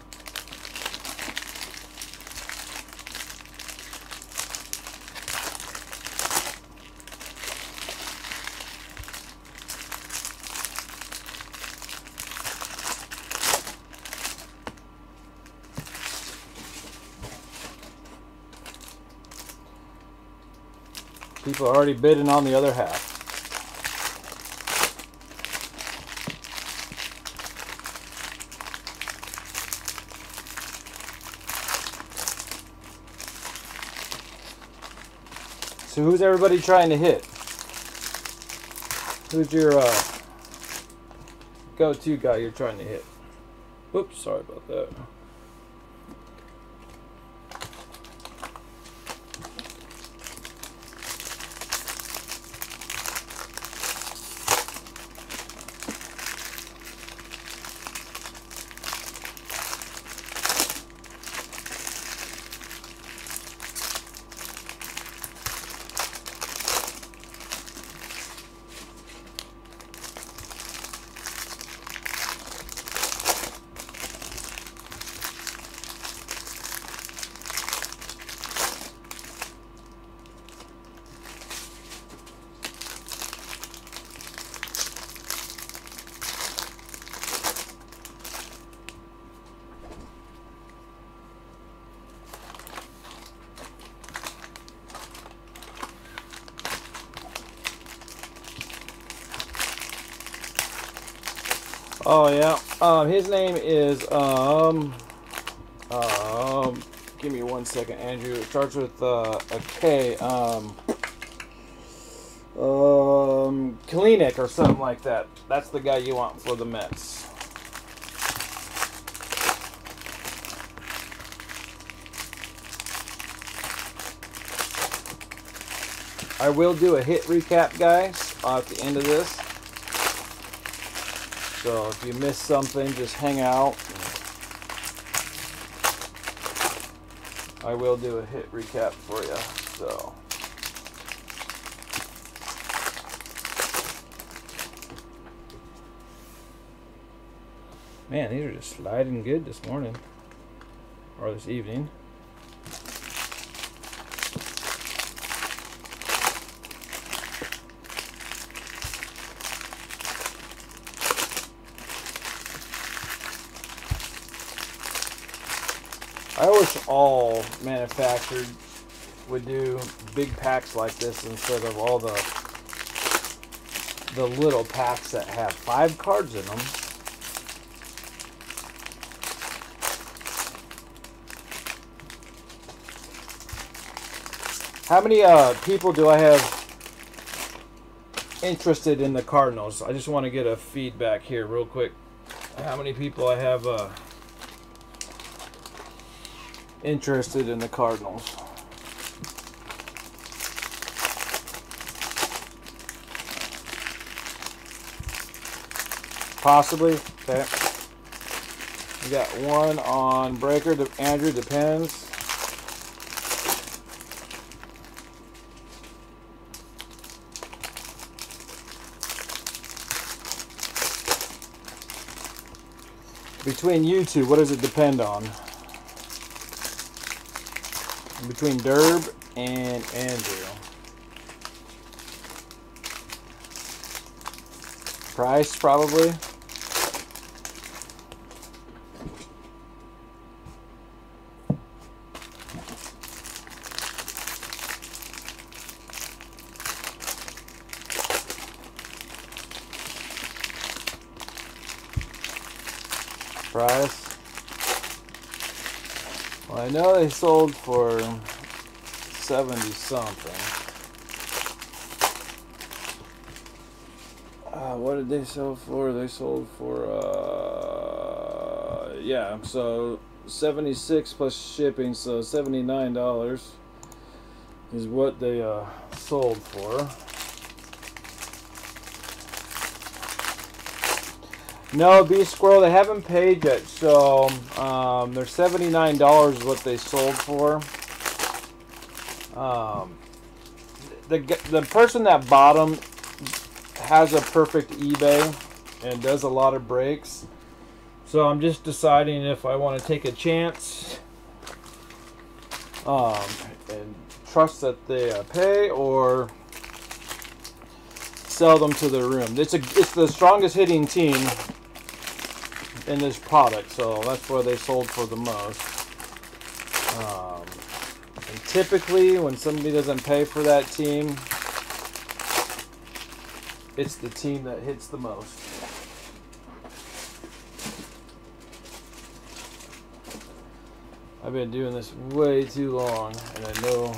People are already bidding on the other half. So who's everybody trying to hit? Who's your go-to guy you're trying to hit? Oops, sorry about that. Oh yeah. His name is give me 1 second, Andrew. It starts with a K. Kalinick or something like that. That's the guy you want for the Mets. I will do a hit recap, guys, at the end of this. So if you missed something, just hang out. I will do a hit recap for you. So. Man, these are just sliding good this morning. Or this evening. I wish all manufacturers would do big packs like this instead of all the little packs that have 5 cards in them. How many people do I have interested in the Cardinals? I just want to get a feedback here real quick. How many people I have interested in the Cardinals? Possibly. Okay. We got one on Breaker. Andrew, depends. Between you two, what does it depend on? Between Derb and Andrew. Price, probably. Price. Well, I know they sold for 70 something. What did they sell for? They sold for yeah, so 76 plus shipping, so $79 is what they sold for. No, B Squirrel, they haven't paid yet, so they're $79 is what they sold for. The person that bought them has a perfect eBay and does a lot of breaks. So I'm just deciding if I want to take a chance and trust that they pay or sell them to the room. It's the strongest hitting team in this product, so that's where they sold for the most. And typically when somebody doesn't pay for that team, it's the team that hits the most. I've been doing this way too long, and I know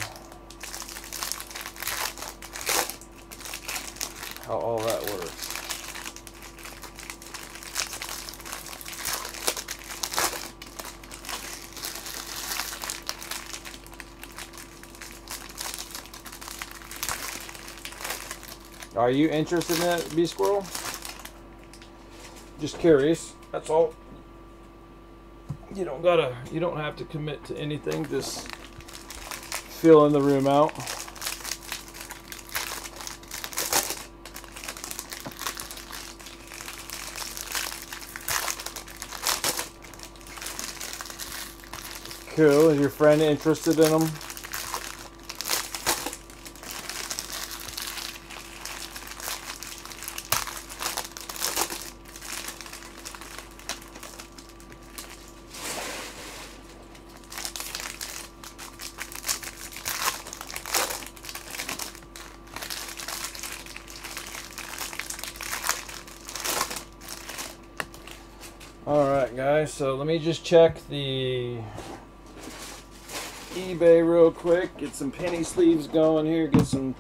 how all that works. Are you interested in that, B Squirrel? Just curious. That's all. You don't have to commit to anything. Just filling the room out. Cool. Is your friend interested in them? Alright guys, so let me just check the eBay real quick, get some penny sleeves going here, get some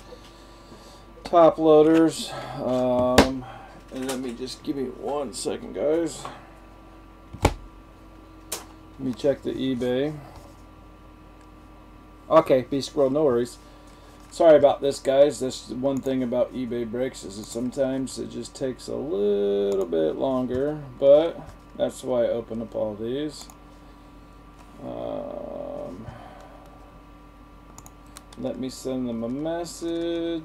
top loaders, and let me just give me 1 second guys. Let me check the eBay. Okay, Beast Squirrel, no worries. Sorry about this guys, that's one thing about eBay breaks is that sometimes it just takes a little bit longer, but that's why I open up all these. Let me send them a message.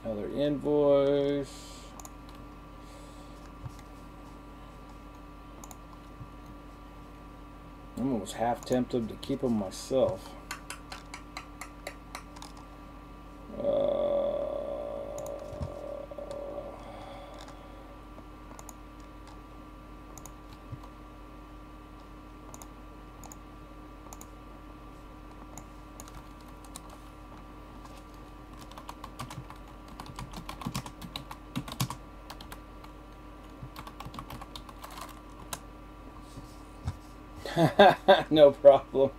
Another invoice. I'm almost half tempted to keep them myself. No problem.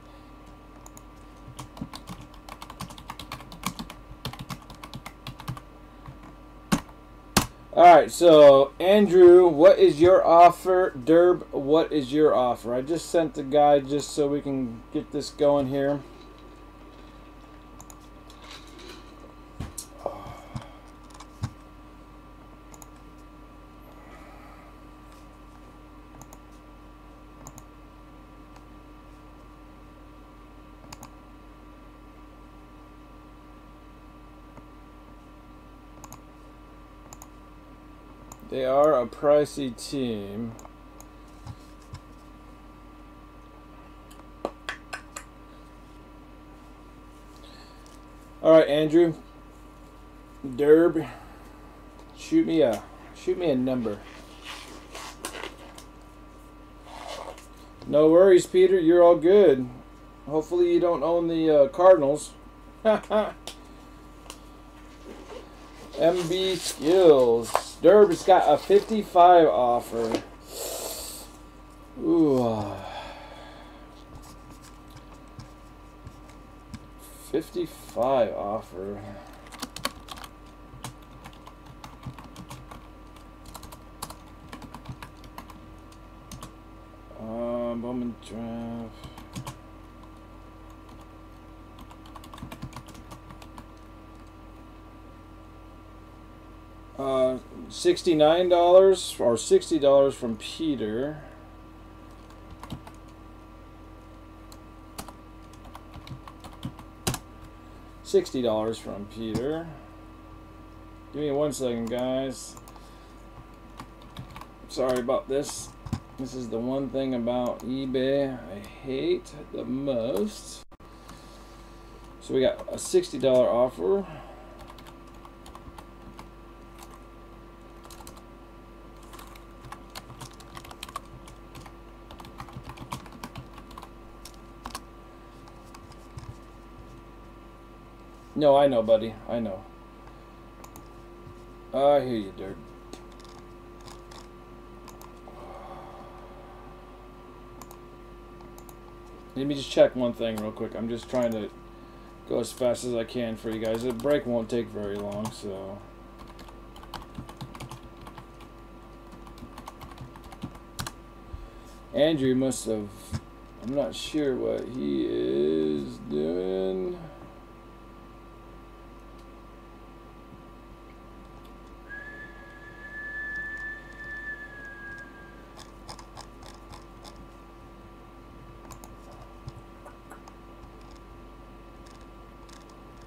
Alright, so Andrew, what is your offer? Derb, what is your offer? I just sent the guy just so we can get this going here. They are a pricey team. All right, Andrew. Derb, shoot me a number. No worries, Peter. You're all good. Hopefully you don't own the Cardinals. MB Skills. Derb has got a 55 offer. Ooh. 55 offer. Bowman draft. $69 or $60 from Peter. $60 from Peter. Give me 1 second, guys. Sorry about this. This is the one thing about eBay I hate the most. So we got a $60 offer. No, I know, buddy. I know. I hear you, Dirk. Let me just check one thing real quick. I'm just trying to go as fast as I can for you guys. The break won't take very long, so... Andrew must have... I'm not sure what he is doing.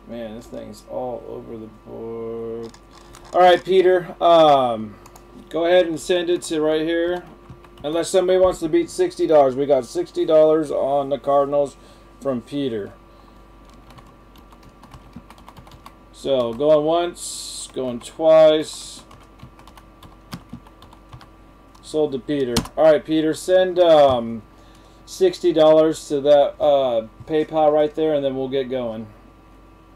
Man, this thing's all over the board. All right, Peter. Go ahead and send it to right here. Unless somebody wants to beat $60. We got $60 on the Cardinals from Peter. So, going once, going twice. Sold to Peter. All right, Peter, send $60 to that PayPal right there, and then we'll get going.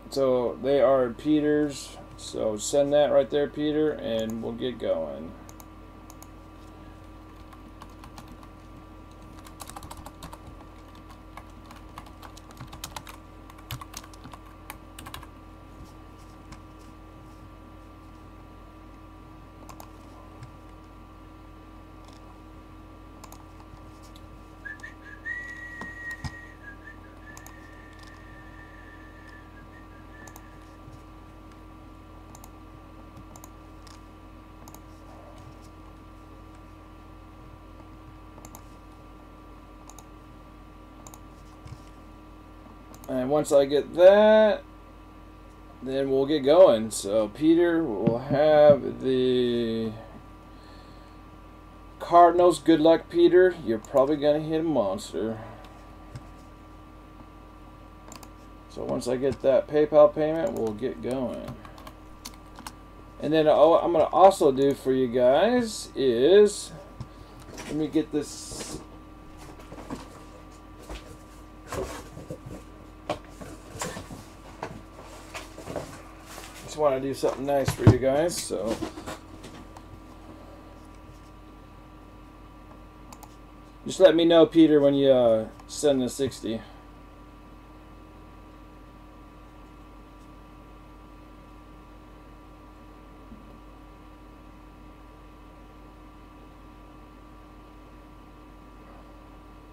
So they are Peter's. So send that right there, Peter, and we'll get going. And once I get that, then we'll get going. So Peter will have the Cardinals. Good luck, Peter. You're probably going to hit a monster. So once I get that PayPal payment, we'll get going. And then what I'm going to also do for you guys is, let me get this. Want to do something nice for you guys, so just let me know, Peter, when you send the 60.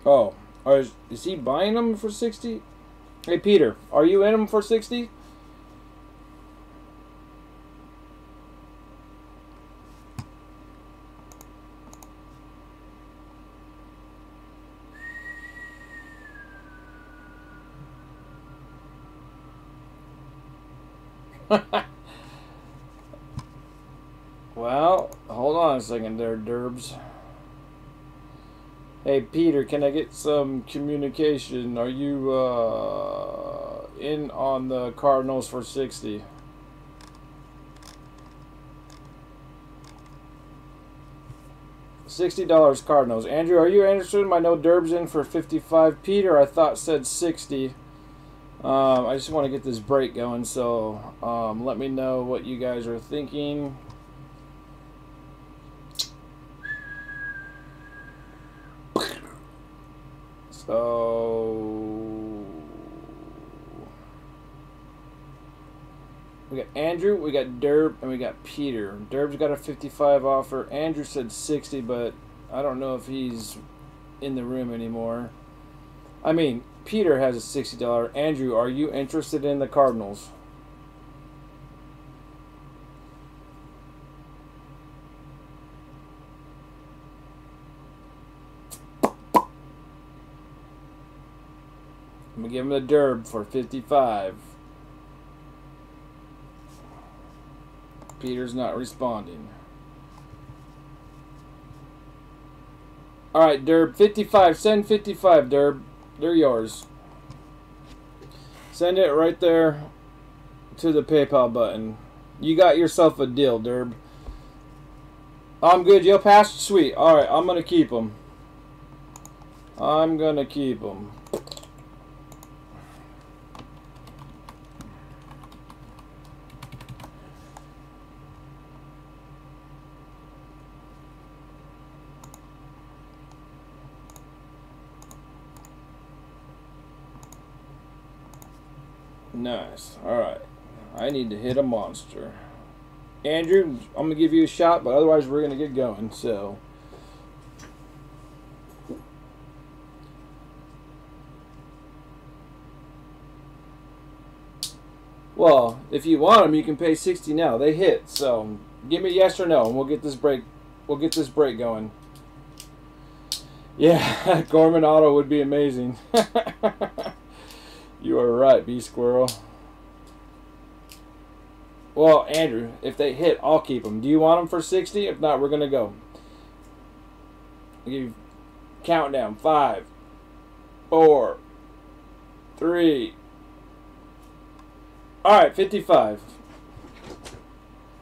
Oh, is he buying them for 60? Hey, Peter, are you in them for 60? Well, hold on a second there, Derbs. Hey, Peter, can I get some communication? Are you in on the Cardinals for 60? $60 Cardinals. Andrew, are you interested? I know Derb's in for 55. Peter, I thought said 60. I just want to get this break going, so let me know what you guys are thinking. So we got Andrew, we got Derb, and we got Peter. Derb's got a 55 offer. Andrew said 60, but I don't know if he's in the room anymore. I mean, Peter has a $60. Andrew, are you interested in the Cardinals? I'm going to give him the Derb for 55. Peter's not responding. Alright, Derb, 55. Send 55, Derb. They're yours. Send it right there to the PayPal button. You got yourself a deal, Derb. I'm good. You'll pass? Sweet. Alright, I'm going to keep them. I'm going to keep them. Nice. Alright. I need to hit a monster. Andrew, I'm going to give you a shot, but otherwise we're going to get going. So, well, if you want them, you can pay 60 now. They hit. So, give me a yes or no, and we'll get this break. We'll get this break going. Yeah, Gorman Auto would be amazing. You are right, B Squirrel. Well, Andrew, if they hit, I'll keep them. Do you want them for 60? If not, we're going to go. I'll give you countdown. 5, 4, 3. All right, 55.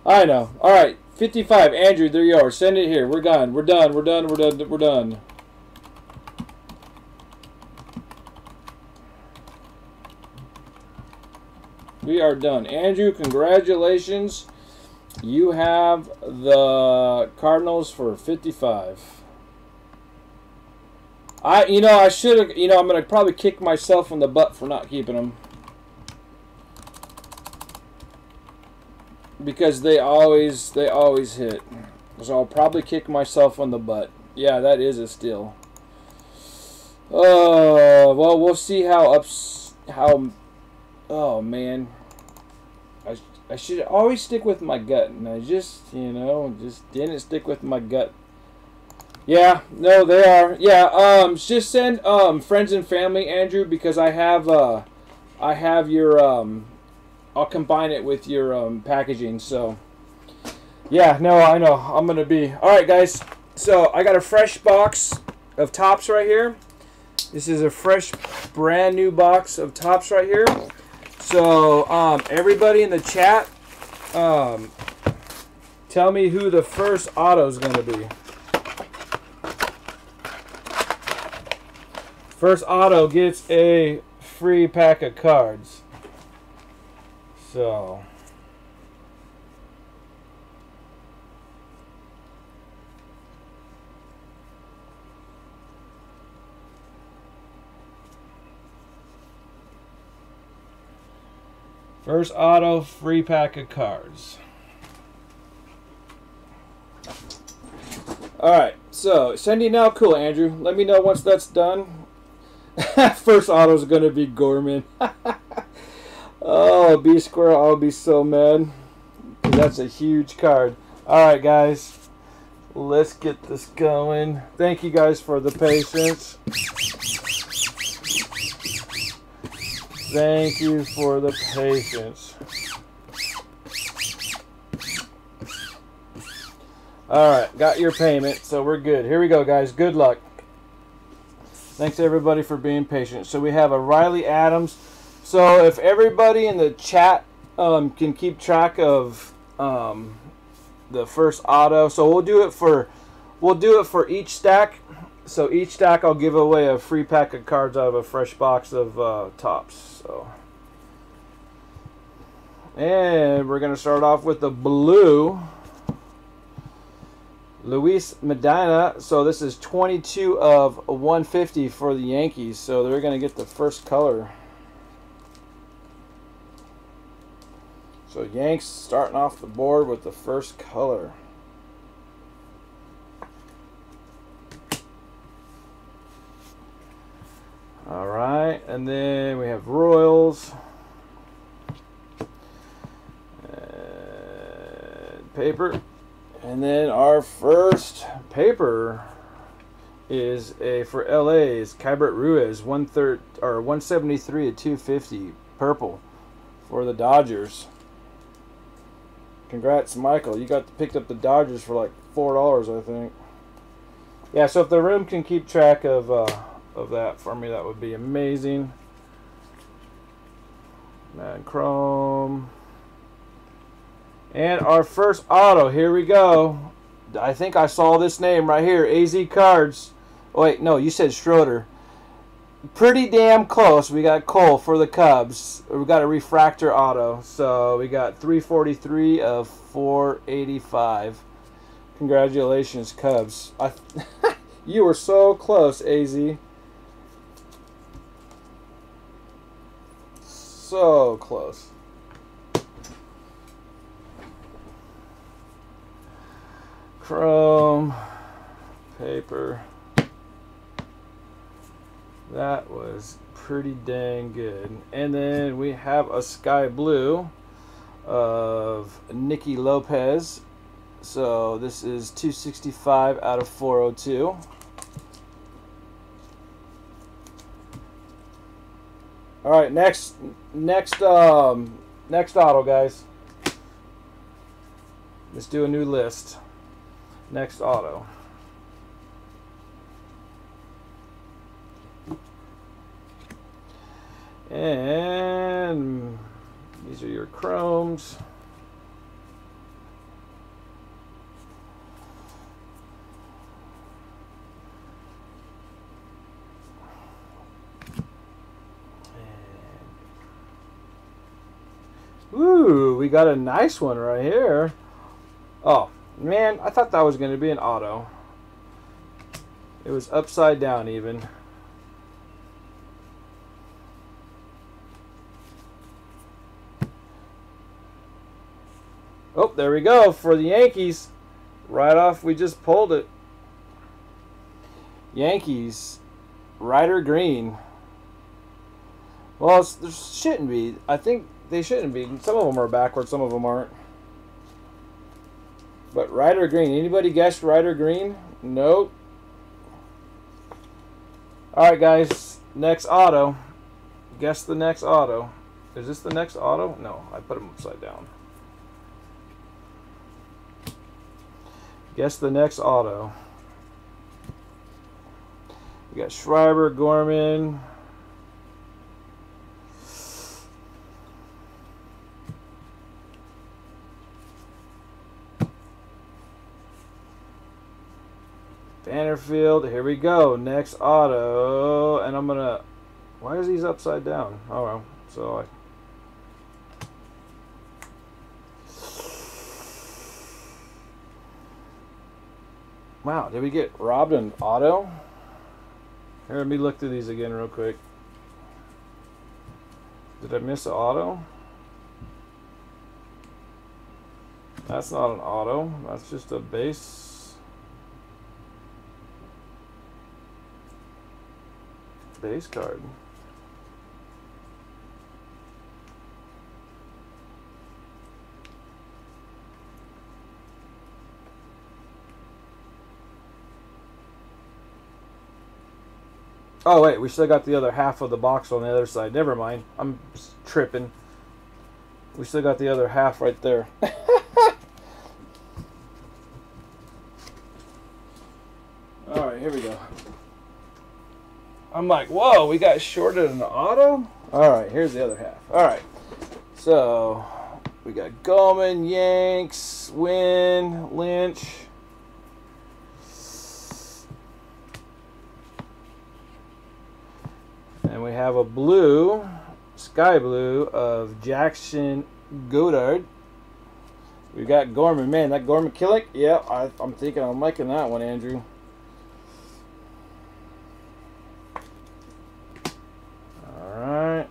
I know. All right, 55. Andrew, there you are. Send it here. We're done. We're done. We're done. We're done. We're done. We are done. Andrew, congratulations. You have the Cardinals for 55. I should have, I'm going to probably kick myself in the butt for not keeping them. Because they always hit. So I'll probably kick myself on the butt. Yeah, that is a steal. Oh, well, we'll see how oh man. I should always stick with my gut, and I just didn't stick with my gut. Yeah, no, they are. Yeah, just send friends and family, Andrew, because I have your I'll combine it with your packaging. So yeah, no, I know I'm gonna be all right, guys. So I got a fresh box of Topps right here. This is a fresh, brand new box of Topps right here. So everybody in the chat, tell me who the first auto is gonna be. First auto gets a free pack of cards. So first auto, free pack of cards. Alright, so sending now, cool, Andrew. Let me know once that's done. First auto is going to be Gorman. Oh, B Square, I'll be so mad. That's a huge card. Alright, guys. Let's get this going. Thank you guys for the patience. Thank you for the patience. Alright, got your payment, so we're good. Here we go, guys. Good luck. Thanks, everybody, for being patient. So we have a Riley Adams. So if everybody in the chat can keep track of the first auto, so we'll do it for each stack. So each stack I'll give away a free pack of cards out of a fresh box of Topps. So, and we're gonna start off with the blue. Luis Medina. So this is 22 of 150 for the Yankees. So they're going to get the first color. So Yanks starting off the board with the first color. All right, and then we have Royals. And paper. And then our first paper is for LA's Keibert Ruiz, 173 at 250, purple for the Dodgers. Congrats, Michael. You picked up the Dodgers for like $4, I think. Yeah, so if the room can keep track of that for me, that would be amazing. Man, Chrome. And our first auto, here we go. I think I saw this name right here, AZ Cards. Oh, wait, no, you said Schroeder. Pretty damn close. We got Cole for the Cubs. We got a refractor auto. So we got 343 of 485. Congratulations, Cubs. You were so close, AZ. So close. Chrome, paper. That was pretty dang good. And then we have a sky blue of Nicky Lopez. So this is 265 out of 402. All right, next auto, guys. Let's do a new list. Next auto. And these are your chromes. Ooh, we got a nice one right here. Oh, man, I thought that was going to be an auto. It was upside down even. Oh, there we go for the Yankees. Right off, we just pulled it. Yankees, Ryder Green. Well, there shouldn't be. I think they shouldn't be. Some of them are backwards, some of them aren't. But Ryder Green. Anybody guessed Ryder Green? Nope. Alright, guys. Next auto. Guess the next auto. Is this the next auto? No, I put them upside down. Guess the next auto. We got Schreiber, Gorman. Vanderfield. Here we go. Next auto. And I'm going to... Why is these upside down? Oh, well. So wow, did we get robbed an auto? Here, let me look through these again real quick. Did I miss an auto? That's not an auto. That's just a base card. Oh wait, we still got the other half of the box on the other side. Never mind. I'm tripping. We still got the other half right there. Alright, here we go. I'm like, whoa, we got shorted an auto? Alright, here's the other half. Alright. So, we got Goldman, Yanks, Wynn, Lynch. And we have a blue, sky blue of Jackson Goddard. We got Gorman. Man, that Gorman killing? Yeah, I'm thinking I'm liking that one, Andrew. Alright.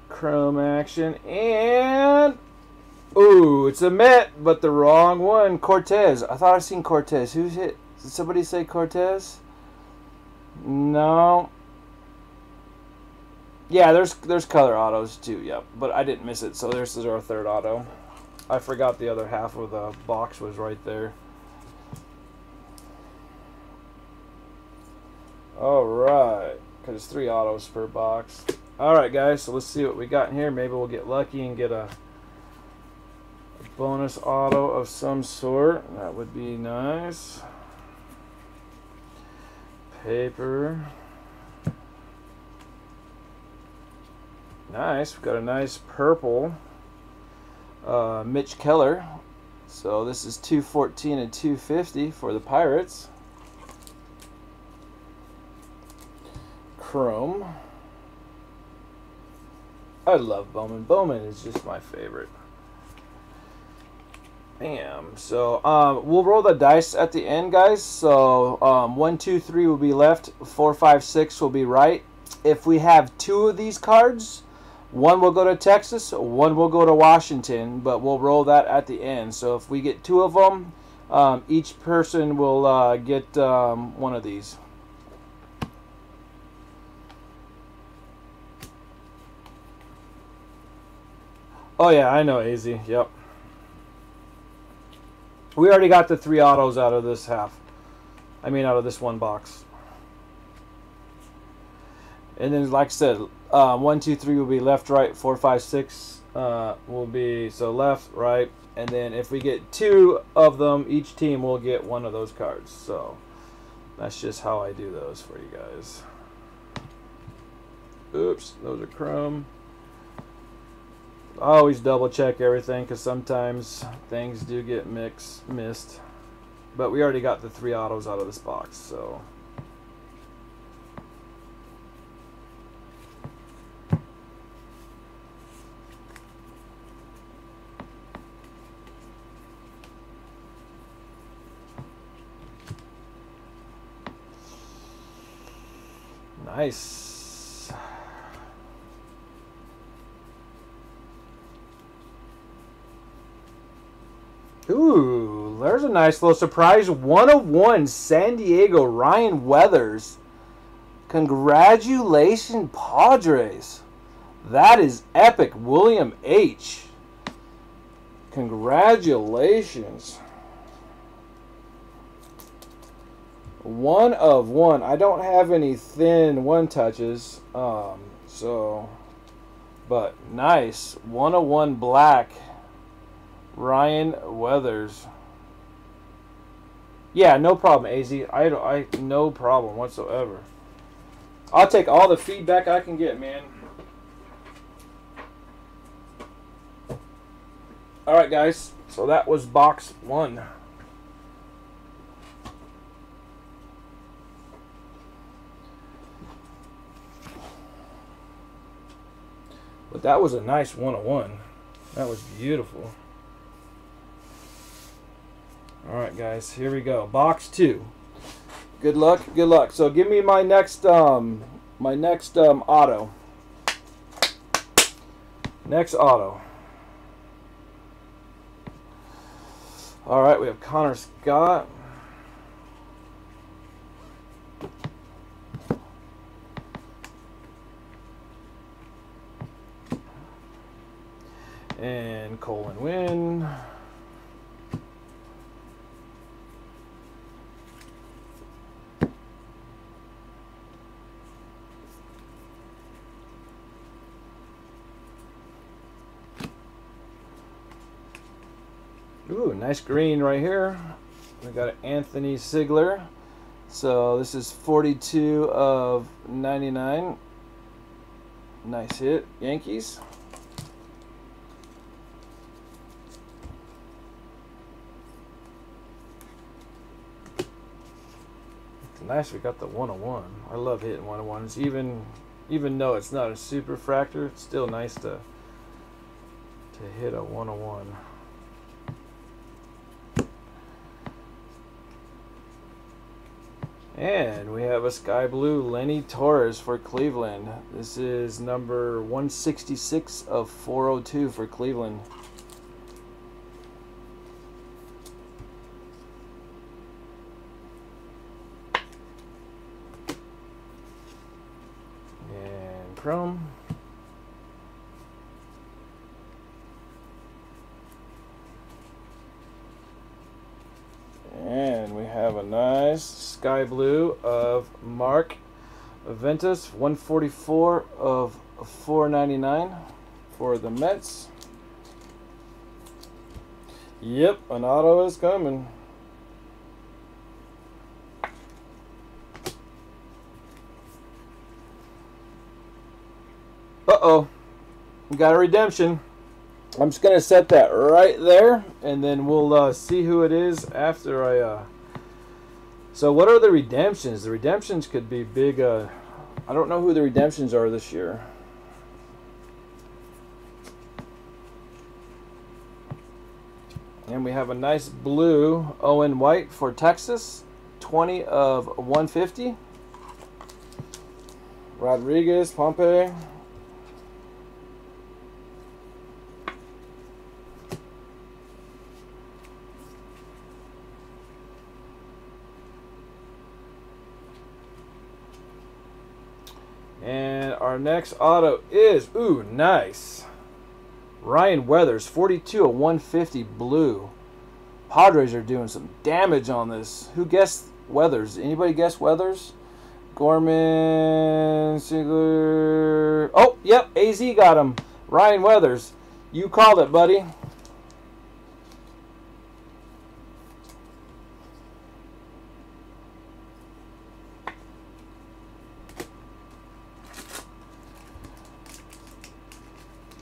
Chrome action. And... ooh, it's a Met, but the wrong one. Cortez. I thought I seen Cortez. Who's hit? Did somebody say Cortez? No. Yeah, there's color autos too, yep. But I didn't miss it, so this is our third auto. I forgot the other half of the box was right there. Alright, because it's 3 autos per box. Alright guys, so let's see what we got in here. Maybe we'll get lucky and get a bonus auto of some sort. That would be nice. Paper. Nice, we've got a nice purple Mitch Keller. So this is 214 and 250 for the Pirates. Chrome. I love Bowman. Bowman is just my favorite. Bam. So we'll roll the dice at the end, guys. So 1, 2, 3 will be left. 4, 5, 6 will be right. If we have 2 of these cards, one will go to Texas, one will go to Washington, but we'll roll that at the end. So if we get 2 of them, each person will get one of these. Oh yeah, I know, AZ. Yep. We already got the 3 autos out of this half. I mean, out of this one box. And then, like I said, 1, 2, 3 will be left, right. 4, 5, 6 will be so left, right. And then if we get 2 of them, each team will get one of those cards. So that's just how I do those for you guys. Oops, those are chrome. I always double check everything because sometimes things do get missed. But we already got the 3 autos out of this box, so. Nice. Ooh, there's a nice little surprise. 101 San Diego, Ryan Weathers. Congratulations, Padres. That is epic. William H. Congratulations. 1 of 1. I don't have any thin one touches. But nice. 101 black. Ryan Weathers. Yeah, no problem, AZ. I no problem whatsoever. I'll take all the feedback I can get, man. All right, guys. So that was box 1. But that was a nice 101. That was beautiful. All right, guys, here we go. Box 2. Good luck, good luck. So give me my next auto. Next auto. All right, we have Connor Scott. And Colin Wynn. Ooh, nice green right here. We got Anthony Sigler. So this is 42 of 99. Nice hit, Yankees. It's nice we got the 101. I love hitting 101s. Even though it's not a super fractor, it's still nice to hit a 101. And we have a sky blue Lenny Torres for Cleveland. This is number 166 of 402 for Cleveland. And chrome. And we have a nice sky blue of Mark Ventus, 144 of 499 for the Mets. Yep, an auto is coming. Uh-oh, we got a redemption. I'm just going to set that right there, and then we'll see who it is after I... So what are the redemptions? The redemptions could be big... I don't know who the redemptions are this year. And we have a nice blue Owen White for Texas, 20 of 150. Rodriguez, Pompey. And our next auto is, ooh, nice. Ryan Weathers, 42 of 150 blue. Padres are doing some damage on this. Who guessed Weathers? Anybody guess Weathers? Gorman, Sigler. Oh, yep, AZ got him. Ryan Weathers. You called it, buddy.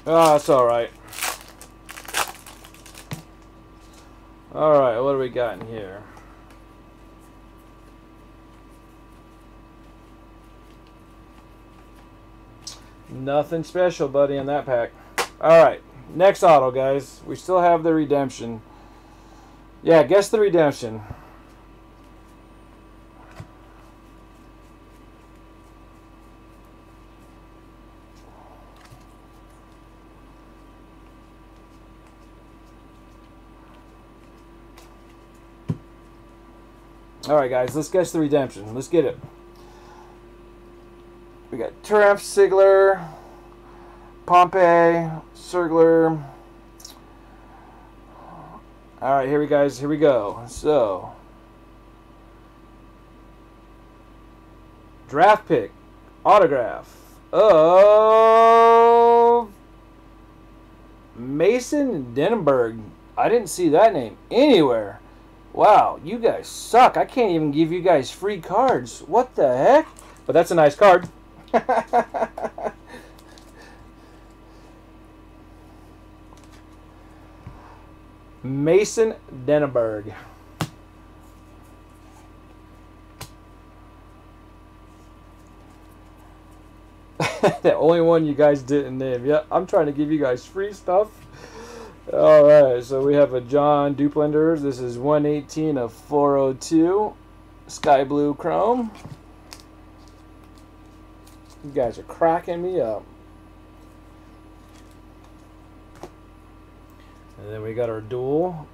Oh, that's all right. All right, what do we got in here? Nothing special, buddy, in that pack. All right, next auto, guys. We still have the redemption. Yeah, guess the redemption. All right, guys, let's guess the redemption. Let's get it. We got Triumph, Sigler, Pompey, Surgler. All right, here we go. So, draft pick, autograph of Mason Denenberg. I didn't see that name anywhere. Wow, you guys suck. I can't even give you guys free cards. What the heck? But that's a nice card. Mason Denenberg. The only one you guys didn't name. Yeah, I'm trying to give you guys free stuff. Alright, so we have a John Duplender. This is 118 of 402. Sky blue chrome. You guys are cracking me up. And then we got our dual